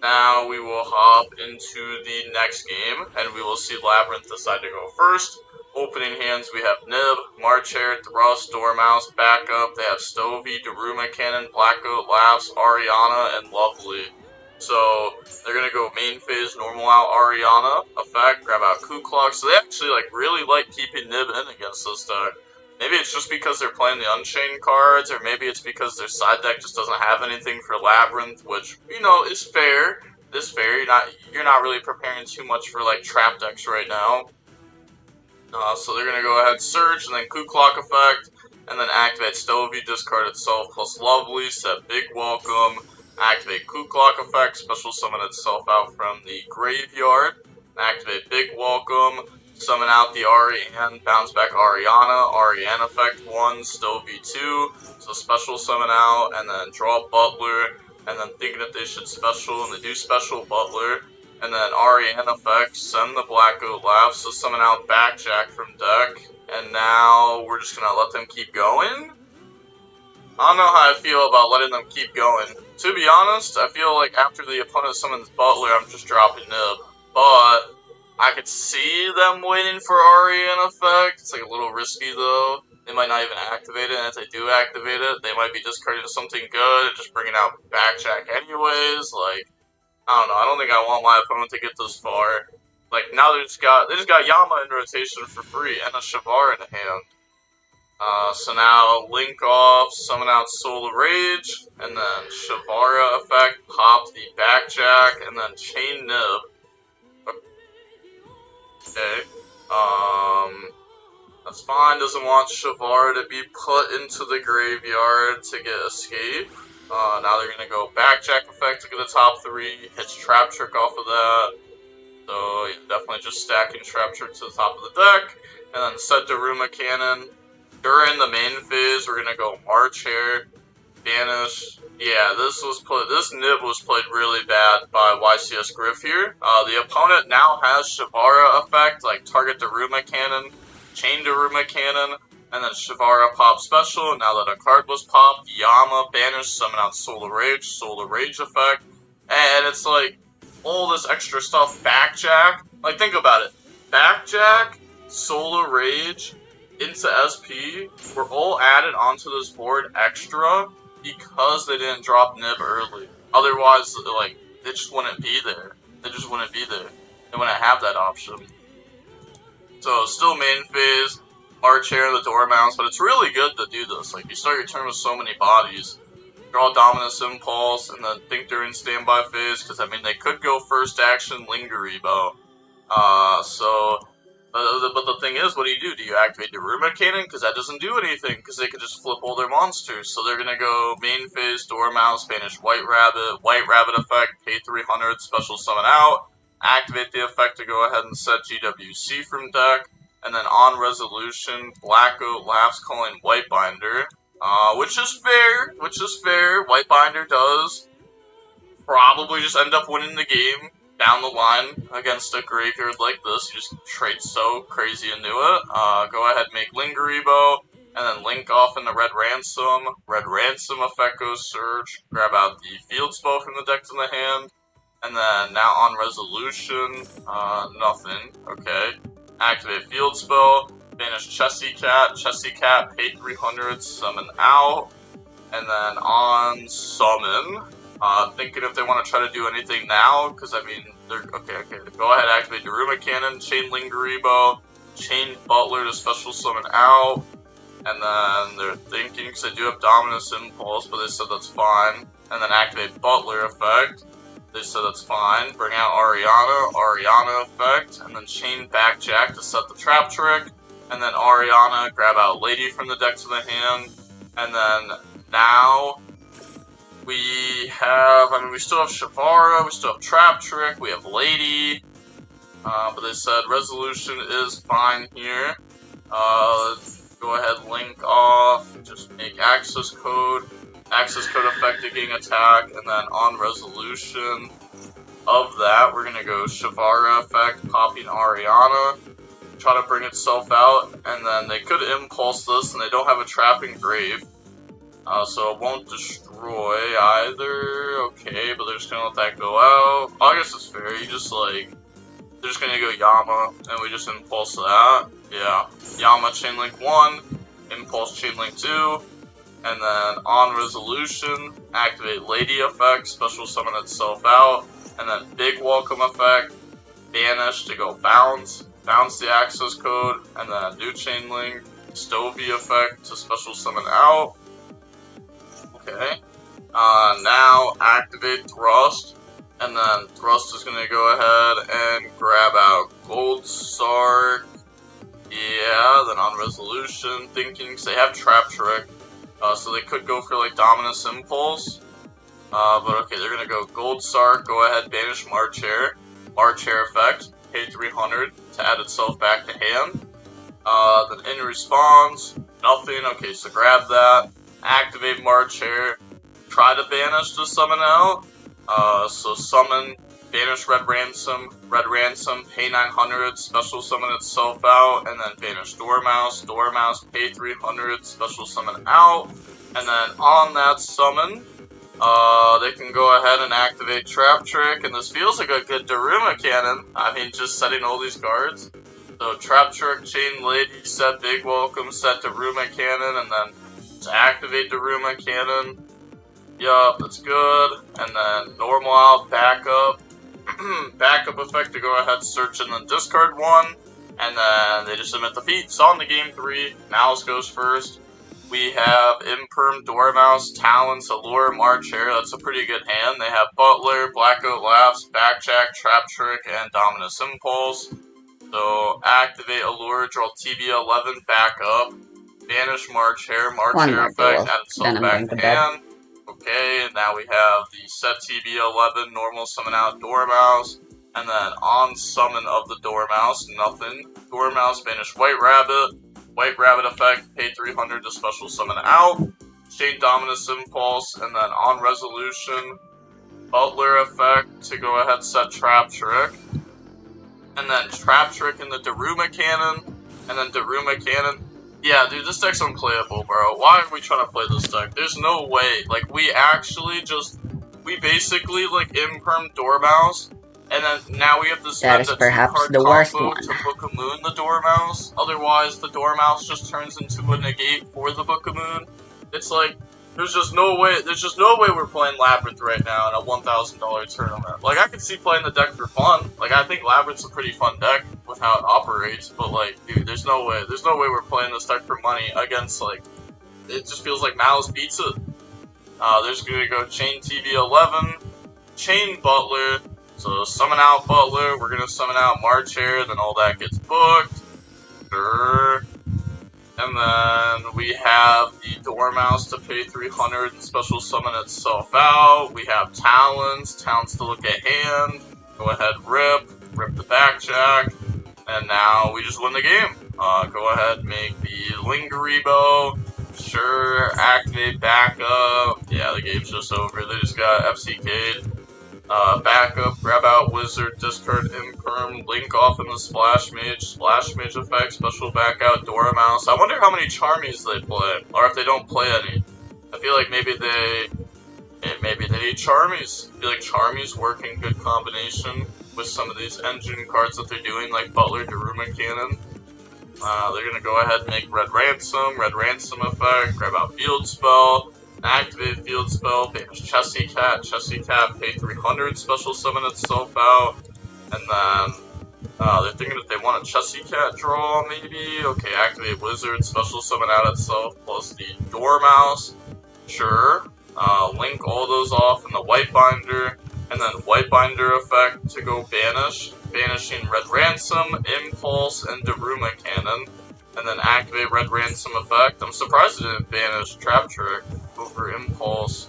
now we will hop into the next game, and we will see Labyrinth decide to go first. Opening hands, we have Nib, March Hare, Thrust, Dormouse, Backup. They have Stovey, Daruma Cannon, Black Oat Laughs, Ariana, and Lovely. So they're gonna go main phase, normal out Ariana, effect, grab out Ku Klux. So they actually really like keeping Nib in against this deck. Maybe it's just because they're playing the Unchained cards, or maybe it's because their side deck just doesn't have anything for Labyrinth, which, you know, is fair. Is fair. You're not really preparing too much for like trap decks right now. So they're going to go ahead, Surge, and then Ku Klux effect, and then activate Stovey, discard itself plus Lovely, set Big Welcome, activate Ku Klux effect, special summon itself out from the graveyard, activate Big Welcome, summon out the Ariane, bounce back Ariana, Ariane effect 1, Stovey 2, so special summon out, and then draw Butler, and then thinking that they should special, and they do special Butler, and then Ariane effect, send the Black Goat Laugh, so summon out Backjack from deck, and now we're just gonna let them keep going? I don't know how I feel about letting them keep going. To be honest, I feel like after the opponent summons Butler, I'm just dropping Nib, but I could see them waiting for Ariane effect. It's like a little risky though. They might not even activate it, and if they do activate it, they might be discarding something good and just bringing out Backjack anyways. Like, I don't know. I don't think I want my opponent to get this far. Like, now they just got Yama in rotation for free and a Shavara in hand. So now Link off, summon out Soul of Rage, and then Shavara effect, pop the Backjack, and then Chain Nib. Okay. That's fine. Doesn't want Shavara to be put into the graveyard to get escape. Now they're gonna go Backjack effect to get the top 3, hits Trap Trick off of that. So yeah, definitely just stacking Trap Trick to the top of the deck, and then set Daruma Cannon. During the main phase, we're gonna go March Hare, Banish. Yeah, this nib was played really bad by YCS Griff here. The opponent now has Shavara effect, like target Daruma Cannon, chain Daruma Cannon, and then Shavara pop special. Now that a card was popped, Yama, Banish, summon out Solar Rage effect, and it's like all this extra stuff. Backjack, like think about it, Backjack, Solar Rage into SP were all added onto this board extra because they didn't drop Nib early. Otherwise, like, they just wouldn't be there. They just wouldn't be there. They wouldn't have that option. So, still main phase, March Hare, the door mounts, but it's really good to do this. Like, you start your turn with so many bodies. Draw Dominus Impulse, and then think during standby phase, because, I mean, they could go first action, Lingeribo. But the thing is, what do? Do you activate the Daruma Cannon? Because that doesn't do anything, because they could just flip all their monsters. So they're going to go main phase, Dormouse, banish White Rabbit effect, pay 300, special summon out, activate the effect to go ahead and set GWC from deck, and then on resolution, Black Goat Laughs calling White Binder, which is fair, White Binder does probably just end up winning the game down the line against a graveyard like this. You just trade so crazy into it. Go ahead, make Lingeribo, and then link off into Red Ransom. Red Ransom effect goes Surge. Grab out the Field Spell from the deck to the hand. And then now on resolution, nothing. Okay. Activate Field Spell. Banish Chessy Cat, pay 300, summon out. And then on summon, thinking if they want to try to do anything now, because I mean, they're okay. Go ahead, activate Daruma Cannon, chain Lingeribo, chain Butler to special summon out, and then they're thinking, because they do have Dominus Impulse, but they said that's fine, and then activate Butler effect, they said that's fine, bring out Ariana effect, and then chain Backjack to set the Trap Trick, and then Ariana, grab out Lady from the deck to the hand, and then now we have, we still have Shavara, we still have Trap Trick, we have Lady, but they said resolution is fine here. Go ahead, link off, just make access code effect again attack, and then on resolution of that, we're gonna go Shavara effect, popping Ariana, try to bring itself out, and then they could impulse this, and they don't have a trapping grave. So it won't destroy either, okay, but they're just gonna let that go out. I guess it's fair, you just like, they're just gonna go Yama, and we just impulse that, yeah. Yama Chainlink 1, impulse Chainlink 2, and then on resolution, activate Lady effect, special summon itself out, and then big welcome effect, banish to go bounce the access code, and then new Chainlink, Stovey effect to special summon out. Okay, now activate Thrust, and then Thrust is going to go ahead and grab out Gold Sark, yeah, then on resolution, thinking, because they have Trap Trick, so they could go for like Dominus Impulse, but okay, they're going to go Gold Sark, go ahead, banish March Hare effect, pay 300 to add itself back to hand. Then in response, nothing. Okay, so grab that. Activate March Hare. Try to banish to summon out. So summon, banish Red Ransom, pay 900, special summon itself out, and then banish Dormouse, pay 300, special summon out, and then on that summon, they can go ahead and activate Trap Trick, and this feels like a good Daruma cannon. I mean, just setting all these cards. So Trap Trick, Chain Lady, set Big Welcome, set Daruma cannon, and then to activate Daruma cannon. Yup, that's good. And then normal out, backup. Backup effect to go ahead, search, and then discard one. And then they just submit the feats on the game 3. Mouse goes first. We have Imperm, Dormouse, Talons, Allure, March Hare. That's a pretty good hand. They have Butler, Blackout Laughs, Backjack, Trap Trick, and Dominus Impulse. So activate Allure, draw TB11, back up. Banish March Hare, effect, add itself back to hand. Okay, and now we have the set TB11, normal summon out Dormouse, and then on summon of the Dormouse, nothing. Dormouse, banish White Rabbit effect, pay 300 to special summon out. Chain Dominus Impulse, and then on resolution, Butler effect to go ahead set Trap Trick. And then Trap Trick in the Daruma Cannon, and then Daruma Cannon. Yeah, dude, this deck's unplayable, bro. Why are we trying to play this deck? There's no way. Like, we basically, like, Imperm Dormouse, and then now we have to spend a 2-card combo to Book of Moon the Dormouse. Otherwise, the Dormouse just turns into a negate for the Book of Moon. It's like, there's just no way we're playing Labyrinth right now in a $1,000 tournament. Like, I could see playing the deck for fun. Like, I think Labyrinth's a pretty fun deck with how it operates, but, like, dude, there's no way we're playing this deck for money against, like, it just feels like Malice beats it. There's gonna go Chain TB11, Chain Butler, so summon out Butler, we're gonna summon out March Hare, then all that gets booked. Sure. And then we have the Dormouse to pay 300 and special summon itself out. We have Talons to look at hand. Go ahead, rip the Backjack, and now we just win the game. Go ahead, make the Lingeribo. Sure, activate backup. Yeah, the game's just over. They just got FCK'd. Backup, grab out Wizard, discard Imperm, link off in the Splash Mage effect, special back out Dormouse. I wonder how many Charmies they play, or if they don't play any. I feel like maybe they need Charmies. I feel like Charmies work in good combination with some of these engine cards that they're doing, like Butler, Daruma Cannon. They're gonna go ahead and make Red Ransom effect, grab out Field Spell, activate Field Spell, banish Chessy Cat, pay 300, special summon itself out, and then they're thinking if they want a Chessy Cat draw, maybe. Okay, activate Wizard, special summon out itself, plus the Dormouse. Sure. Link all those off in the White Binder, and then White Binder effect to go banish. Banishing Red Ransom, Impulse, and Daruma Cannon. And then activate Red Ransom effect. I'm surprised it didn't banish Trap Trick over Impulse.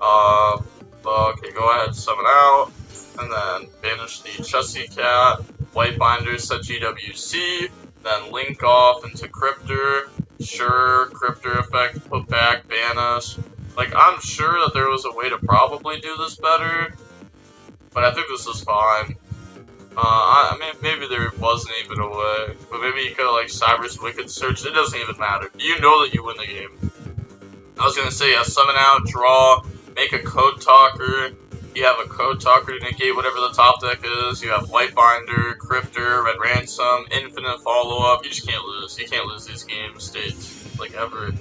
Okay, go ahead, summon out. And then banish the Chessy Cat. White Binder, set GWC. Then link off into Cryptor. Sure, Cryptor effect, put back, banish. Like, I'm sure that there was a way to probably do this better, but I think this is fine. I mean, maybe there wasn't even a way, but maybe you could have, like, Cyber's Wicked Search. It doesn't even matter. You know that you win the game. I was gonna say, yeah, summon out, draw, make a Code Talker. You have a Code Talker to negate whatever the top deck is. You have White Binder, Cryptor, Red Ransom, Infinite Follow-Up. You just can't lose. You can't lose these game states, like, ever.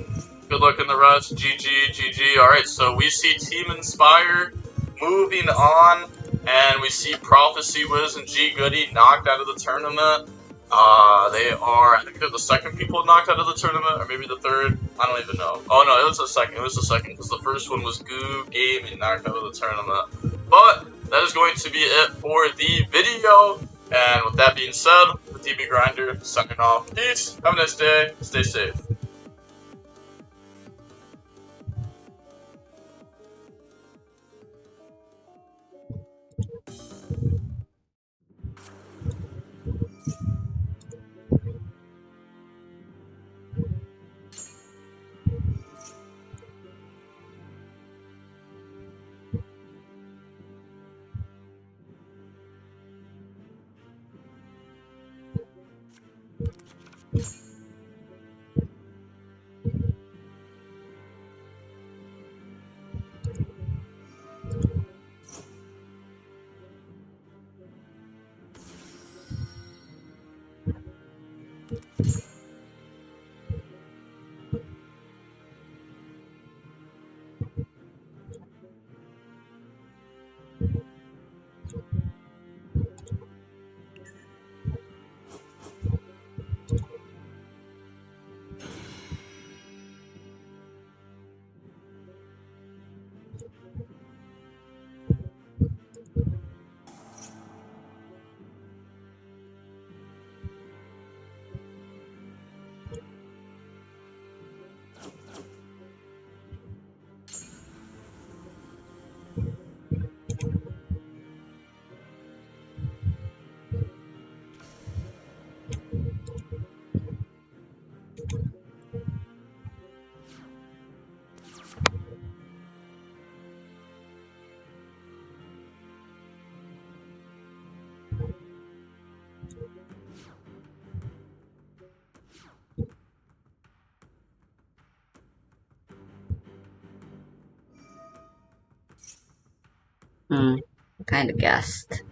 Good luck in the rest. GG. Alright, so we see Team Inspire moving on, and we see Prophecy Wiz and G Goody knocked out of the tournament. They are, I think they're the second people knocked out of the tournament, or maybe the third. I don't even know. Oh no, it was the second. Because the first one was Goo Gaming knocked out of the tournament. But that is going to be it for the video. And with that being said, the DB Grinder signing off. Peace. Have a nice day. Stay safe. Kinda guessed.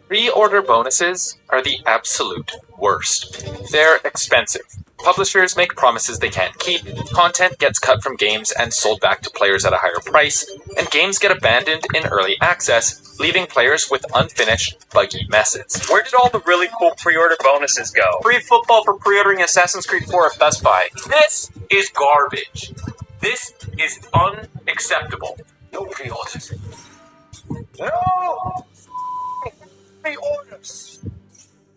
Pre-order bonuses are the absolute worst. They're expensive. Publishers make promises they can't keep, content gets cut from games and sold back to players at a higher price, and games get abandoned in early access, leaving players with unfinished, buggy messes. Where did all the really cool pre-order bonuses go? Free football for pre-ordering Assassin's Creed 4 at Best Buy. This is garbage. This is unacceptable. No pre-orders. No! Pre-orders!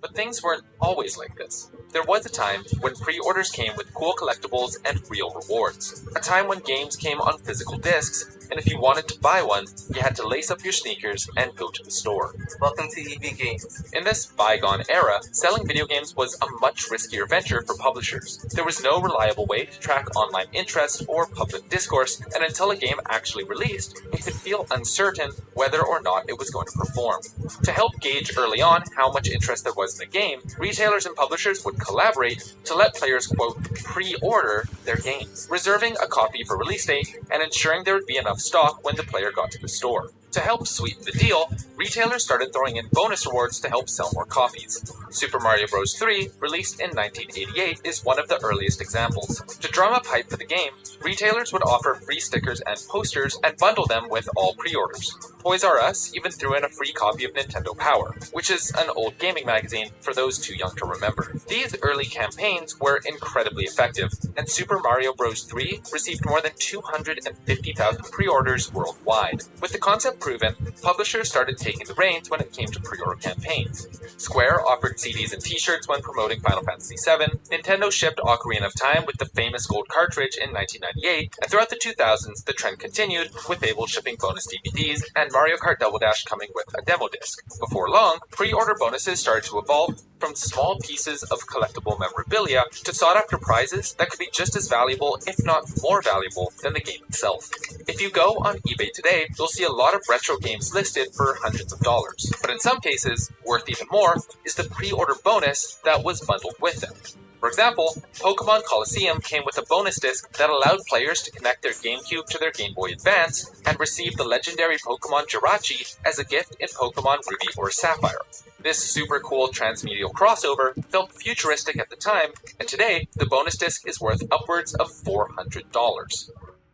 But things weren't always like this. There was a time when pre-orders came with cool collectibles and real rewards. A time when games came on physical discs, and if you wanted to buy one, you had to lace up your sneakers and go to the store. Welcome to EV Games. In this bygone era, selling video games was a much riskier venture for publishers. There was no reliable way to track online interest or public discourse, and until a game actually released, it could feel uncertain whether or not it was going to perform. To help gauge early on how much interest there was in the game, retailers and publishers would collaborate to let players, quote, pre-order their games, reserving a copy for release date and ensuring there would be enough stock when the player got to the store. To help sweeten the deal, retailers started throwing in bonus rewards to help sell more copies. Super Mario Bros. 3, released in 1988, is one of the earliest examples. To drum up hype for the game, retailers would offer free stickers and posters and bundle them with all pre-orders. Toys R Us even threw in a free copy of Nintendo Power, which is an old gaming magazine for those too young to remember. These early campaigns were incredibly effective, and Super Mario Bros. 3 received more than 250,000 pre-orders worldwide. With the concept proven, publishers started taking the reins when it came to pre-order campaigns. Square offered CDs and t-shirts when promoting Final Fantasy VII, Nintendo shipped Ocarina of Time with the famous gold cartridge in 1998, and throughout the 2000s the trend continued, with Fable shipping bonus DVDs and Mario Kart Double Dash coming with a demo disc. Before long, pre-order bonuses started to evolve from small pieces of collectible memorabilia to sought-after prizes that could be just as valuable, if not more valuable, than the game itself. If you go on eBay today, you'll see a lot of retro games listed for hundreds of dollars. But in some cases, worth even more, is the pre-order bonus that was bundled with them. For example, Pokemon Colosseum came with a bonus disc that allowed players to connect their GameCube to their Game Boy Advance and receive the legendary Pokemon Jirachi as a gift in Pokemon Ruby or Sapphire. This super cool transmedial crossover felt futuristic at the time, and today, the bonus disc is worth upwards of $400.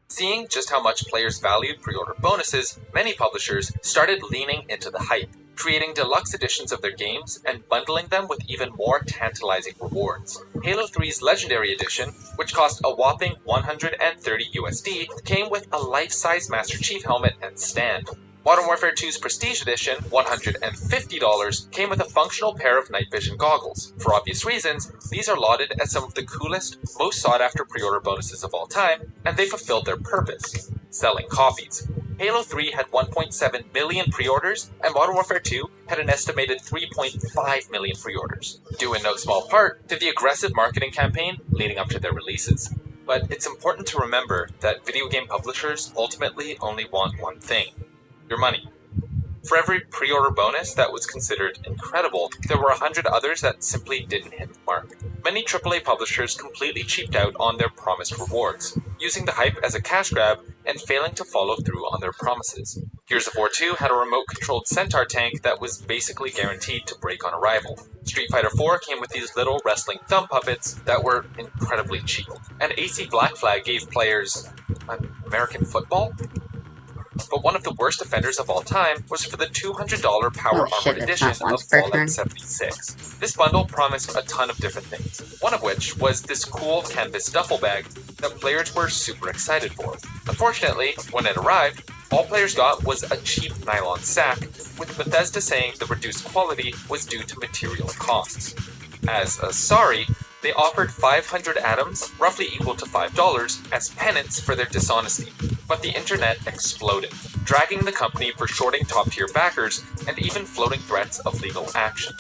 Seeing just how much players valued pre-order bonuses, many publishers started leaning into the hype, creating deluxe editions of their games and bundling them with even more tantalizing rewards. Halo 3's Legendary Edition, which cost a whopping $130 USD, came with a life-size Master Chief helmet and stand. Modern Warfare 2's Prestige Edition, $150, came with a functional pair of night vision goggles. For obvious reasons, these are lauded as some of the coolest, most sought-after pre-order bonuses of all time, and they fulfilled their purpose, selling copies. Halo 3 had 1.7 million pre-orders, and Modern Warfare 2 had an estimated 3.5 million pre-orders, due in no small part to the aggressive marketing campaign leading up to their releases. But it's important to remember that video game publishers ultimately only want one thing: your money. For every pre-order bonus that was considered incredible, there were 100 others that simply didn't hit the mark. Many AAA publishers completely cheaped out on their promised rewards, using the hype as a cash grab and failing to follow through on their promises. Gears of War 2 had a remote-controlled Centaur tank that was basically guaranteed to break on arrival. Street Fighter 4 came with these little wrestling thumb puppets that were incredibly cheap. And AC Black Flag gave players American football? But one of the worst offenders of all time was for the $200 Power Armored Edition of Fallout 76. This bundle promised a ton of different things, one of which was this cool canvas duffel bag that players were super excited for. Unfortunately, when it arrived, all players got was a cheap nylon sack, with Bethesda saying the reduced quality was due to material costs. As a sorry, they offered 500 atoms, roughly equal to $5, as penance for their dishonesty. But the internet exploded, dragging the company for shorting top-tier backers and even floating threats of legal action.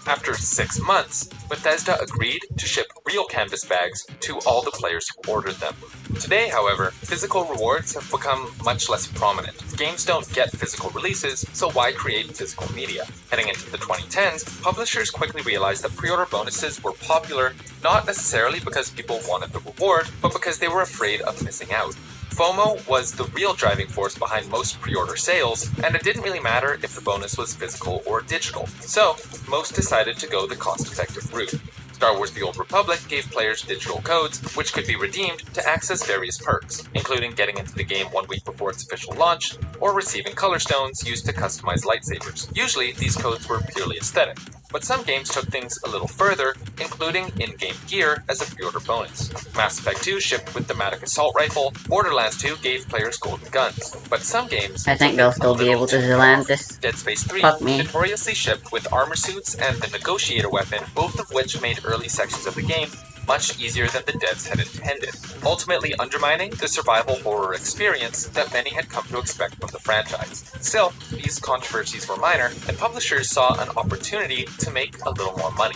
After 6 months, Bethesda agreed to ship real canvas bags to all the players who ordered them. Today, however, physical rewards have become much less prominent. Games don't get physical releases, so why create physical media? Heading into the 2010s, publishers quickly realized that pre-order bonuses were popular not necessarily because people wanted the reward, but because they were afraid of missing out. FOMO was the real driving force behind most pre-order sales, and it didn't really matter if the bonus was physical or digital. So, most decided to go the cost-effective route. Star Wars The Old Republic gave players digital codes, which could be redeemed to access various perks, including getting into the game 1 week before its official launch, or receiving color stones used to customize lightsabers. Usually, these codes were purely aesthetic, but some games took things a little further, including in-game gear as a pre-order bonus. Mass Effect 2 shipped with thematic assault rifle, Borderlands 2 gave players golden guns, but some games... I think they'll still be able to land this. Dead Space 3 Fuck me. notoriously shipped with armor suits and the Negotiator weapon, both of which made early sections of the game much easier than the devs had intended, ultimately undermining the survival horror experience that many had come to expect from the franchise. Still, these controversies were minor, and publishers saw an opportunity to make a little more money.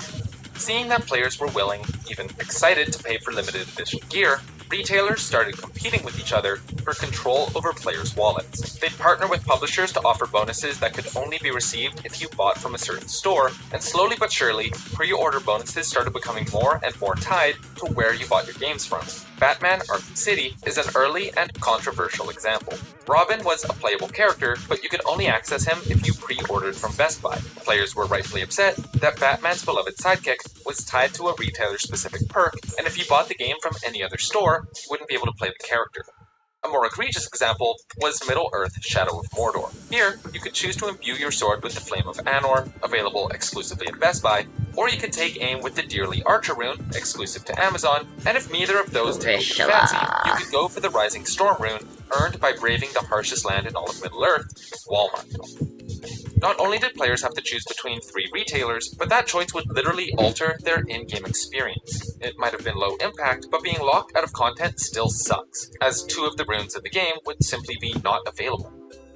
Seeing that players were willing, even excited, to pay for limited edition gear, retailers started competing with each other for control over players' wallets. They'd partner with publishers to offer bonuses that could only be received if you bought from a certain store, and slowly but surely, pre-order bonuses started becoming more and more tied to where you bought your games from. Batman Arkham City is an early and controversial example. Robin was a playable character, but you could only access him if you pre-ordered from Best Buy. Players were rightfully upset that Batman's beloved sidekick was tied to a retailer-specific perk, and if you bought the game from any other store, you wouldn't be able to play the character. A more egregious example was Middle-earth Shadow of Mordor. Here, you could choose to imbue your sword with the Flame of Anor, available exclusively at Best Buy, or you could take aim with the Dearly Archer rune, exclusive to Amazon, and if neither of those tickled your fancy, you could go for the Rising Storm rune, earned by braving the harshest land in all of Middle-earth, Walmart. Not only did players have to choose between 3 retailers, but that choice would literally alter their in-game experience. It might have been low impact, but being locked out of content still sucks, as 2 of the runes in the game would simply be not available.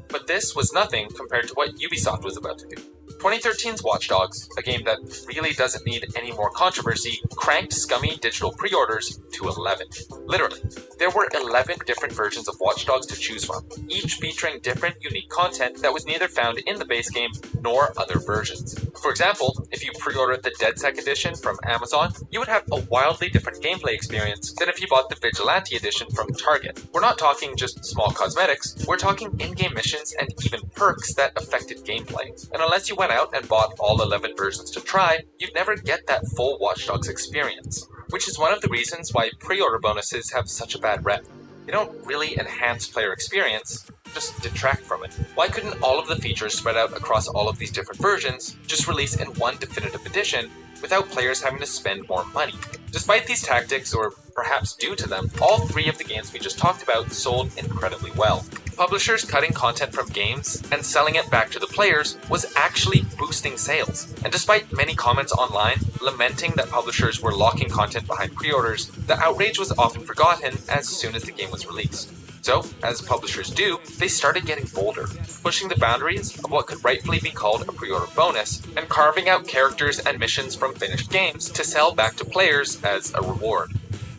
But this was nothing compared to what Ubisoft was about to do. 2013's Watch Dogs, a game that really doesn't need any more controversy, cranked scummy digital pre-orders to 11. Literally. There were 11 different versions of Watch Dogs to choose from, each featuring different unique content that was neither found in the base game nor other versions. For example, if you pre-ordered the DedSec edition from Amazon, you would have a wildly different gameplay experience than if you bought the Vigilante edition from Target. We're not talking just small cosmetics, we're talking in-game missions and even perks that affected gameplay. And unless you went out and bought all 11 versions to try, you'd never get that full Watch Dogs experience, which is one of the reasons why pre-order bonuses have such a bad rep. They don't really enhance player experience, just detract from it. Why couldn't all of the features spread out across all of these different versions just release in one definitive edition without players having to spend more money? Despite these tactics, or perhaps due to them, all 3 of the games we just talked about sold incredibly well. Publishers cutting content from games and selling it back to the players was actually boosting sales. And despite many comments online lamenting that publishers were locking content behind pre-orders, the outrage was often forgotten as soon as the game was released. So, as publishers do, they started getting bolder, pushing the boundaries of what could rightfully be called a pre-order bonus, and carving out characters and missions from finished games to sell back to players as a reward.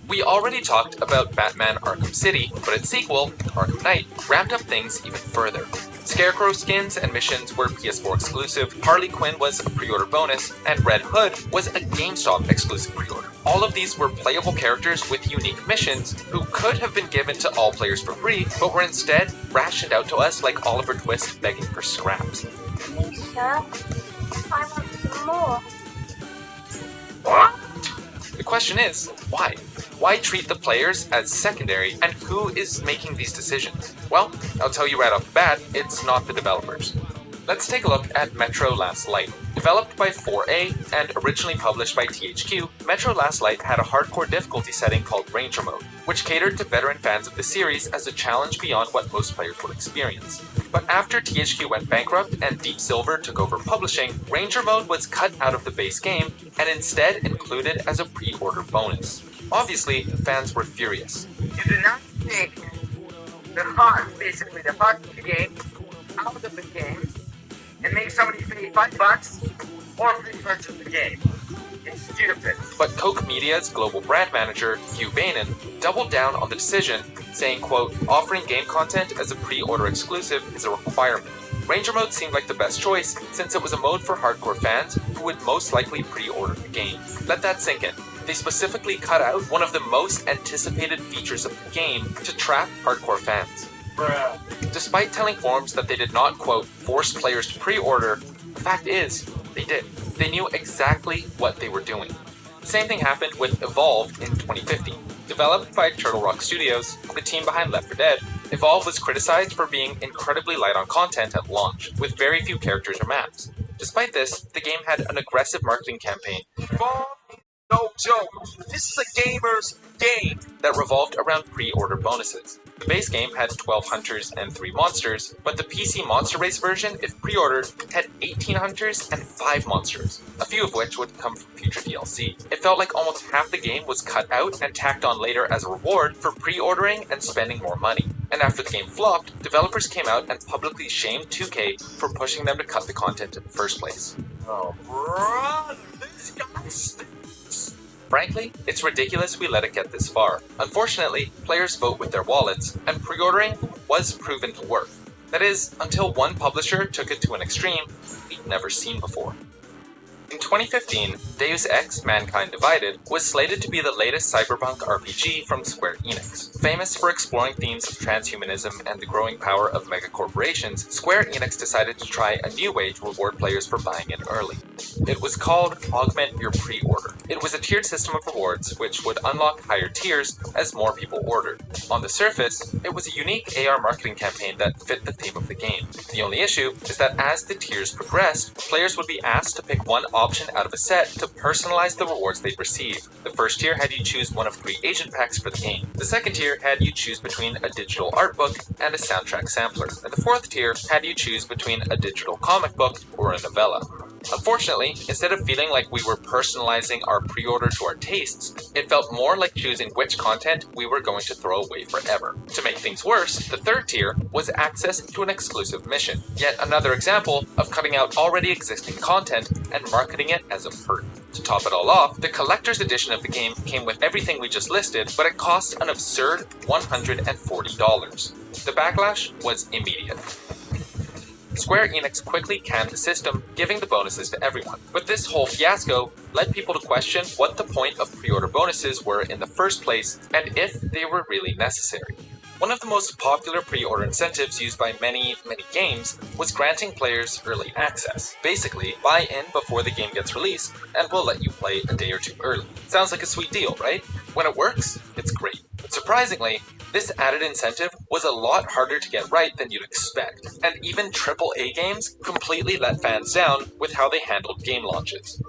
We already talked about Batman Arkham City, but its sequel, Arkham Knight, ramped up things even further. Scarecrow skins and missions were PS4 exclusive, Harley Quinn was a pre-order bonus, and Red Hood was a GameStop exclusive pre-order. All of these were playable characters with unique missions who could have been given to all players for free, but were instead rationed out to us like Oliver Twist begging for scraps. Misha, I want some more. What? The question is, why? Why treat the players as secondary, and who is making these decisions? Well, I'll tell you right off the bat, it's not the developers. Let's take a look at Metro Last Light. Developed by 4A and originally published by THQ, Metro Last Light had a hardcore difficulty setting called Ranger Mode, which catered to veteran fans of the series as a challenge beyond what most players would experience. But after THQ went bankrupt and Deep Silver took over publishing, Ranger Mode was cut out of the base game and instead included as a pre-order bonus. Obviously, fans were furious. You do not take the heart, basically the heart of the game, out of the game, and make somebody pay $5 or free purchase the game. It's stupid. But Koch Media's global brand manager, Hugh Bainin, doubled down on the decision, saying, quote, offering game content as a pre-order exclusive is a requirement. Ranger Mode seemed like the best choice since it was a mode for hardcore fans who would most likely pre-order the game. Let that sink in. They specifically cut out one of the most anticipated features of the game to trap hardcore fans. Bruh. Despite telling forums that they did not, quote, force players to pre-order, the fact is, they did. They knew exactly what they were doing. The same thing happened with Evolve in 2015. Developed by Turtle Rock Studios, the team behind Left 4 Dead, Evolve was criticized for being incredibly light on content at launch, with very few characters or maps. Despite this, the game had an aggressive marketing campaign. No joke, this is a gamer's game that revolved around pre-order bonuses. The base game had 12 hunters and 3 monsters, but the PC Monster Race version, if pre-ordered, had 18 hunters and 5 monsters, a few of which would come from future DLC. It felt like almost half the game was cut out and tacked on later as a reward for pre-ordering and spending more money. And after the game flopped, developers came out and publicly shamed 2K for pushing them to cut the content in the first place. Oh, brother, this guy stinks. Frankly, it's ridiculous we let it get this far. Unfortunately, players vote with their wallets, and pre-ordering was proven to work. That is, until one publisher took it to an extreme we'd never seen before. In 2015, Deus Ex: Mankind Divided was slated to be the latest cyberpunk RPG from Square Enix. Famous for exploring themes of transhumanism and the growing power of megacorporations, Square Enix decided to try a new way to reward players for buying in early. It was called Augment Your Pre-Order. It was a tiered system of rewards which would unlock higher tiers as more people ordered. On the surface, it was a unique AR marketing campaign that fit the theme of the game. The only issue is that as the tiers progressed, players would be asked to pick one option out of a set to personalize the rewards they'd receive. The first tier had you choose one of 3 agent packs for the game. The second tier had you choose between a digital art book and a soundtrack sampler. And the fourth tier had you choose between a digital comic book or a novella. Unfortunately, instead of feeling like we were personalizing our pre-order to our tastes, it felt more like choosing which content we were going to throw away forever. To make things worse, the third tier was access to an exclusive mission. Yet another example of cutting out already existing content and marketing it as a perk. To top it all off, the collector's edition of the game came with everything we just listed, but it cost an absurd $140. The backlash was immediate. Square Enix quickly canned the system, giving the bonuses to everyone. But this whole fiasco led people to question what the point of pre-order bonuses were in the first place, and if they were really necessary. One of the most popular pre-order incentives used by many games was granting players early access. Basically, buy in before the game gets released, and we'll let you play a day or two early. Sounds like a sweet deal, right? When it works, it's great. But surprisingly, this added incentive was a lot harder to get right than you'd expect, and even AAA games completely let fans down with how they handled game launches.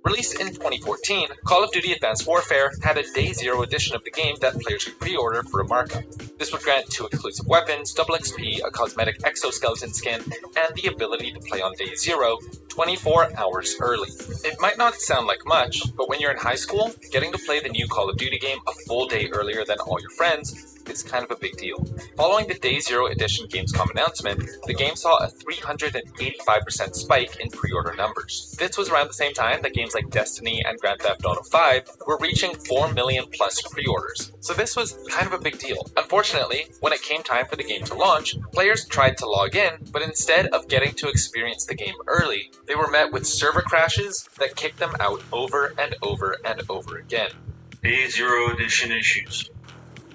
Released in 2014, Call of Duty Advanced Warfare had a Day Zero edition of the game that players could pre-order for a markup. This would grant 2 exclusive weapons, double XP, a cosmetic exoskeleton skin, and the ability to play on day 0, 24 hours early. It might not sound like much, but when you're in high school, getting to play the new Call of Duty game a full day earlier than all your friends is kind of a big deal. Following the Day 0 Edition Gamescom announcement, the game saw a 385% spike in pre-order numbers. This was around the same time that games like Destiny and Grand Theft Auto 5 were reaching 4 million plus pre-orders. So this was kind of a big deal. Unfortunately, when it came time for the game to launch, players tried to log in, but instead of getting to experience the game early, they were met with server crashes that kicked them out over and over and over again. Day 0 Edition issues.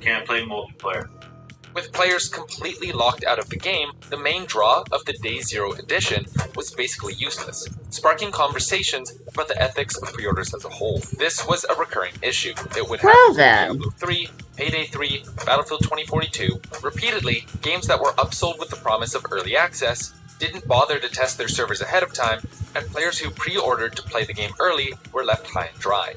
Can't play multiplayer. With players completely locked out of the game, the main draw of the Day 0 edition was basically useless, sparking conversations about the ethics of pre-orders as a whole. This was a recurring issue. It would happen with Diablo 3, Payday 3, Battlefield 2042. Repeatedly, games that were upsold with the promise of early access didn't bother to test their servers ahead of time, and players who pre-ordered to play the game early were left high and dry.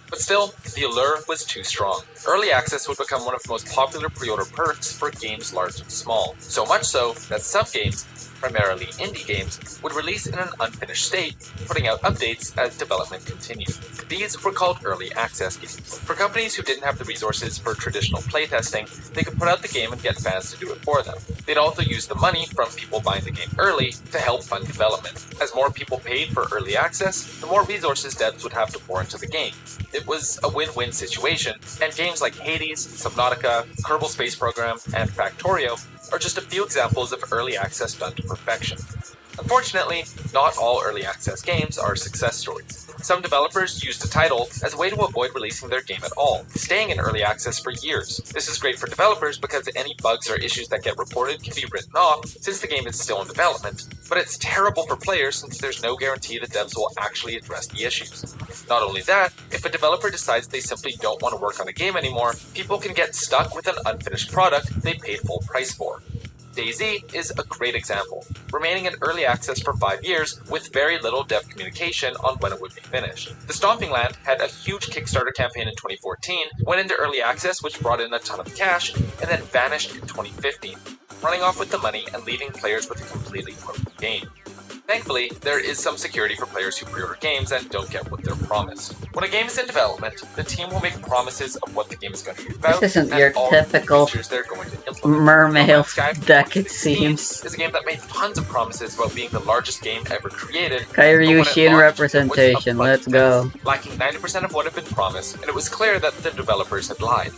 But still, the allure was too strong. Early access would become one of the most popular pre-order perks for games large and small. So much so that some games, primarily indie games, would release in an unfinished state, putting out updates as development continued. These were called early access games. For companies who didn't have the resources for traditional playtesting, they could put out the game and get fans to do it for them. They'd also use the money from people buying the game early to help fund development. As more people paid for early access, the more resources devs would have to pour into the game. It was a win-win situation, and games like Hades, Subnautica, Kerbal Space Program, and Factorio are just a few examples of early access done to perfection. Unfortunately, not all early access games are success stories. Some developers used the title as a way to avoid releasing their game at all, staying in early access for years. This is great for developers because any bugs or issues that get reported can be written off since the game is still in development, but it's terrible for players since there's no guarantee that devs will actually address the issues. Not only that, if a developer decides they simply don't want to work on a game anymore, people can get stuck with an unfinished product they paid full price for. DayZ is a great example, remaining in early access for 5 years with very little dev communication on when it would be finished. The Stomping Land had a huge Kickstarter campaign in 2014, went into early access which brought in a ton of cash, and then vanished in 2015, running off with the money and leaving players with a completely broken game. Thankfully, there is some security for players who pre-order games and don't get what they're promised. When a game is in development, the team will make promises of what the game is going to be about. This isn't and your all typical the features they're going to implement. mermaid Sky deck, it seems. is a game that made tons of promises about being the largest game ever created. Kairyushin representation, let's go. Lacking 90% of what had been promised, and it was clear that the developers had lied.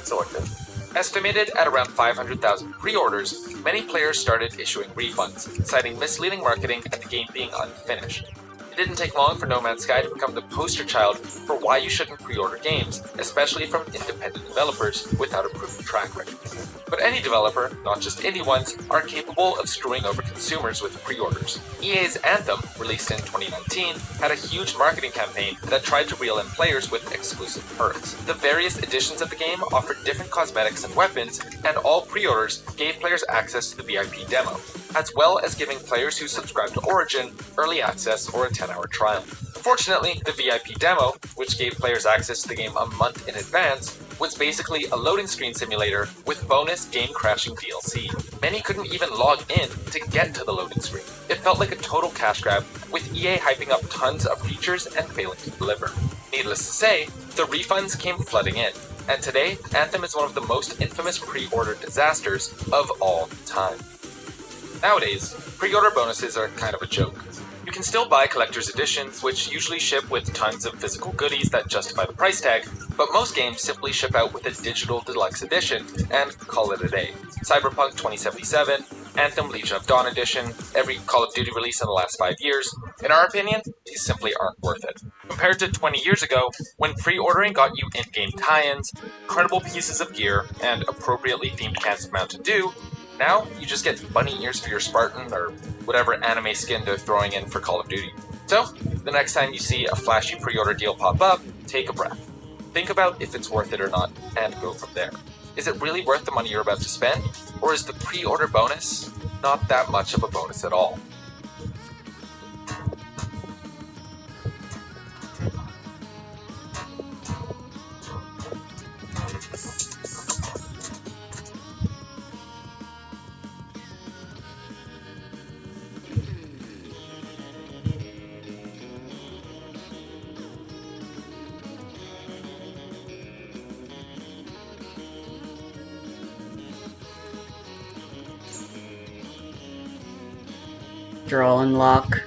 Sort of. Estimated at around 500,000 pre-orders, many players started issuing refunds, citing misleading marketing and the game being unfinished. It didn't take long for No Man's Sky to become the poster child for why you shouldn't pre-order games, especially from independent developers without a proven track record. But any developer, not just indie ones, are capable of screwing over consumers with pre-orders. EA's Anthem, released in 2019, had a huge marketing campaign that tried to reel in players with exclusive perks. The various editions of the game offered different cosmetics and weapons, and all pre-orders gave players access to the VIP demo, as well as giving players who subscribed to Origin early access or a 10-hour trial. Unfortunately, the VIP demo, which gave players access to the game a month in advance, was basically a loading screen simulator with bonus game-crashing DLC. Many couldn't even log in to get to the loading screen. It felt like a total cash grab, with EA hyping up tons of features and failing to deliver. Needless to say, the refunds came flooding in, and today, Anthem is one of the most infamous pre-order disasters of all time. Nowadays, pre-order bonuses are kind of a joke. You can still buy collector's editions, which usually ship with tons of physical goodies that justify the price tag, but most games simply ship out with a digital deluxe edition and call it a day. Cyberpunk 2077, Anthem Legion of Dawn edition, every Call of Duty release in the last 5 years, in our opinion, these simply aren't worth it. Compared to 20 years ago, when pre-ordering got you in-game tie-ins, incredible pieces of gear, and appropriately themed cans of Mountain Dew, now, you just get bunny ears for your Spartan, or whatever anime skin they're throwing in for Call of Duty. So, the next time you see a flashy pre-order deal pop up, take a breath. Think about if it's worth it or not, and go from there. Is it really worth the money you're about to spend? Or is the pre-order bonus not that much of a bonus at all? Draw and lock.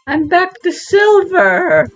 I'm back to silver!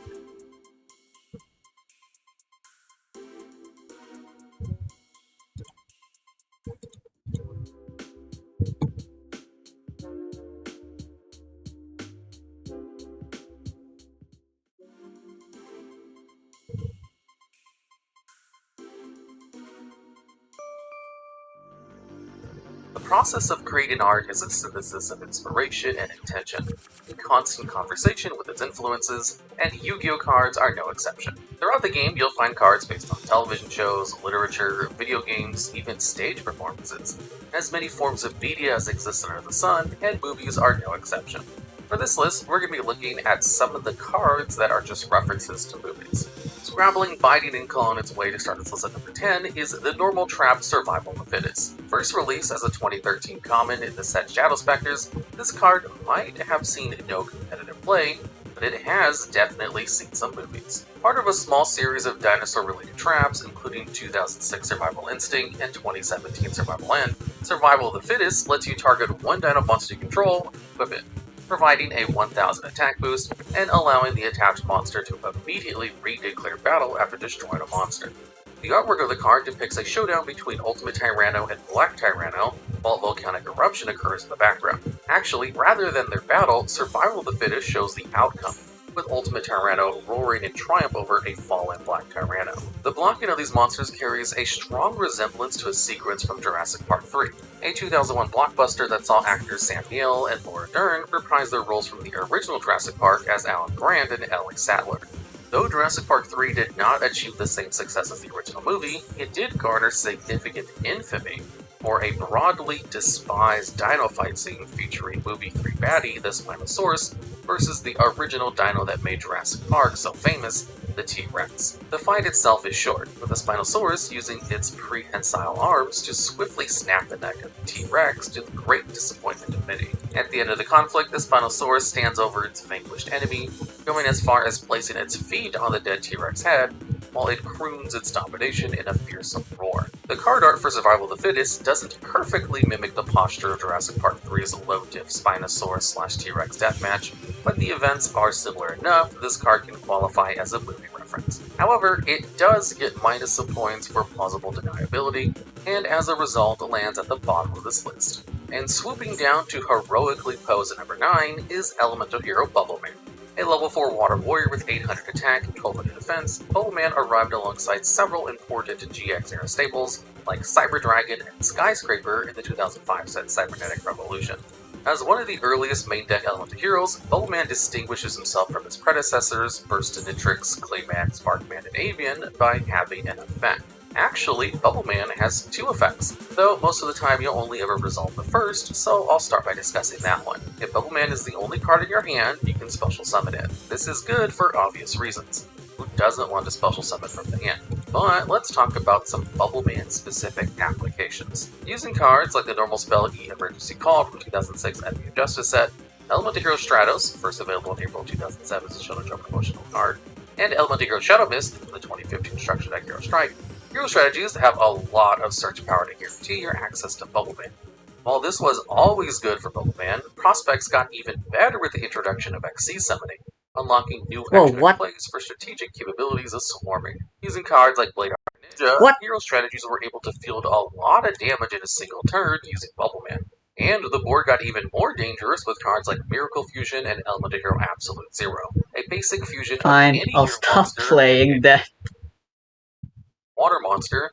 The process of creating art is a synthesis of inspiration and intention, in constant conversation with its influences, and Yu-Gi-Oh! Cards are no exception. Throughout the game, you'll find cards based on television shows, literature, video games, even stage performances. As many forms of media as exist under the sun, and movies are no exception. For this list, we're going to be looking at some of the cards that are just references to movies. Scrabbling, biting, and clawing its way to start its list at number 10 is the Normal Trap Survival of the Fittest. First released as a 2013 common in the set Shadow Specters, this card might have seen no competitive play, but it has definitely seen some movies. Part of a small series of dinosaur-related traps, including 2006 Survival Instinct and 2017 Survival End, Survival of the Fittest lets you target one dino monster you control, equip it, providing a 1000 attack boost, and allowing the attached monster to immediately re-declare battle after destroying a monster. The artwork of the card depicts a showdown between Ultimate Tyranno and Black Tyranno, while volcanic eruption occurs in the background. Actually, rather than their battle, Survival of the Fittest shows the outcome, with Ultimate Tyranno roaring in triumph over a fallen Black Tyranno. The blocking of these monsters carries a strong resemblance to a sequence from Jurassic Park 3, a 2001 blockbuster that saw actors Sam Neill and Laura Dern reprise their roles from the original Jurassic Park as Alan Grant and Ellie Sattler. Though Jurassic Park 3 did not achieve the same success as the original movie, it did garner significant infamy for a broadly despised dino fight scene featuring movie 3 baddie, the Spinosaurus, versus the original dino that made Jurassic Park so famous, the T-Rex. The fight itself is short, with the Spinosaurus using its prehensile arms to swiftly snap the neck of the T-Rex to the great disappointment of many. At the end of the conflict, the Spinosaurus stands over its vanquished enemy, going as far as placing its feet on the dead T-Rex head, while it croons its domination in a fearsome roar. The card art for Survival of the Fittest doesn't perfectly mimic the posture of Jurassic Park 3's low-diff Spinosaurus/T-Rex deathmatch, but the events are similar enough that this card can qualify as a movie reference. However, it does get minus some points for plausible deniability, and as a result lands at the bottom of this list. And swooping down to heroically pose at number 9 is Elemental Hero Bubbleman. A level 4 water warrior with 800 attack and 1200 defense, Bubbleman arrived alongside several important GX-era staples like Cyber Dragon and Skyscraper in the 2005 set Cybernetic Revolution. As one of the earliest main deck Elemental heroes, Bubbleman distinguishes himself from his predecessors, Burstinatrix, Clayman, Sparkman, and Avian, by having an effect. Actually, Bubbleman has 2 effects, though most of the time you'll only ever resolve the first, so I'll start by discussing that one. If Bubbleman is the only card in your hand, you can special summon it. This is good for obvious reasons. Who doesn't want to special summon from the hand? But let's talk about some Bubbleman specific applications. Using cards like the normal spell Emergency Call from 2006 Enemy of Justice set, Elemental Hero Stratos, first available in April 2007 as a Shonen Jump promotional card, and Elemental Hero Shadow Mist from the 2015 Structure Deck Hero Strike, hero strategies have a lot of search power to guarantee your access to Bubbleman. While this was always good for Bubbleman, prospects got even better with the introduction of XC summoning, unlocking new action plays for strategic capabilities of swarming. Using cards like Blade Armor What? Hero strategies were able to field a lot of damage in a single turn using Bubble Man. And the board got even more dangerous with cards like Miracle Fusion and Elemental Hero Absolute Zero, a basic fusion Fine, of any I'll hero stop monster, playing that. water monster,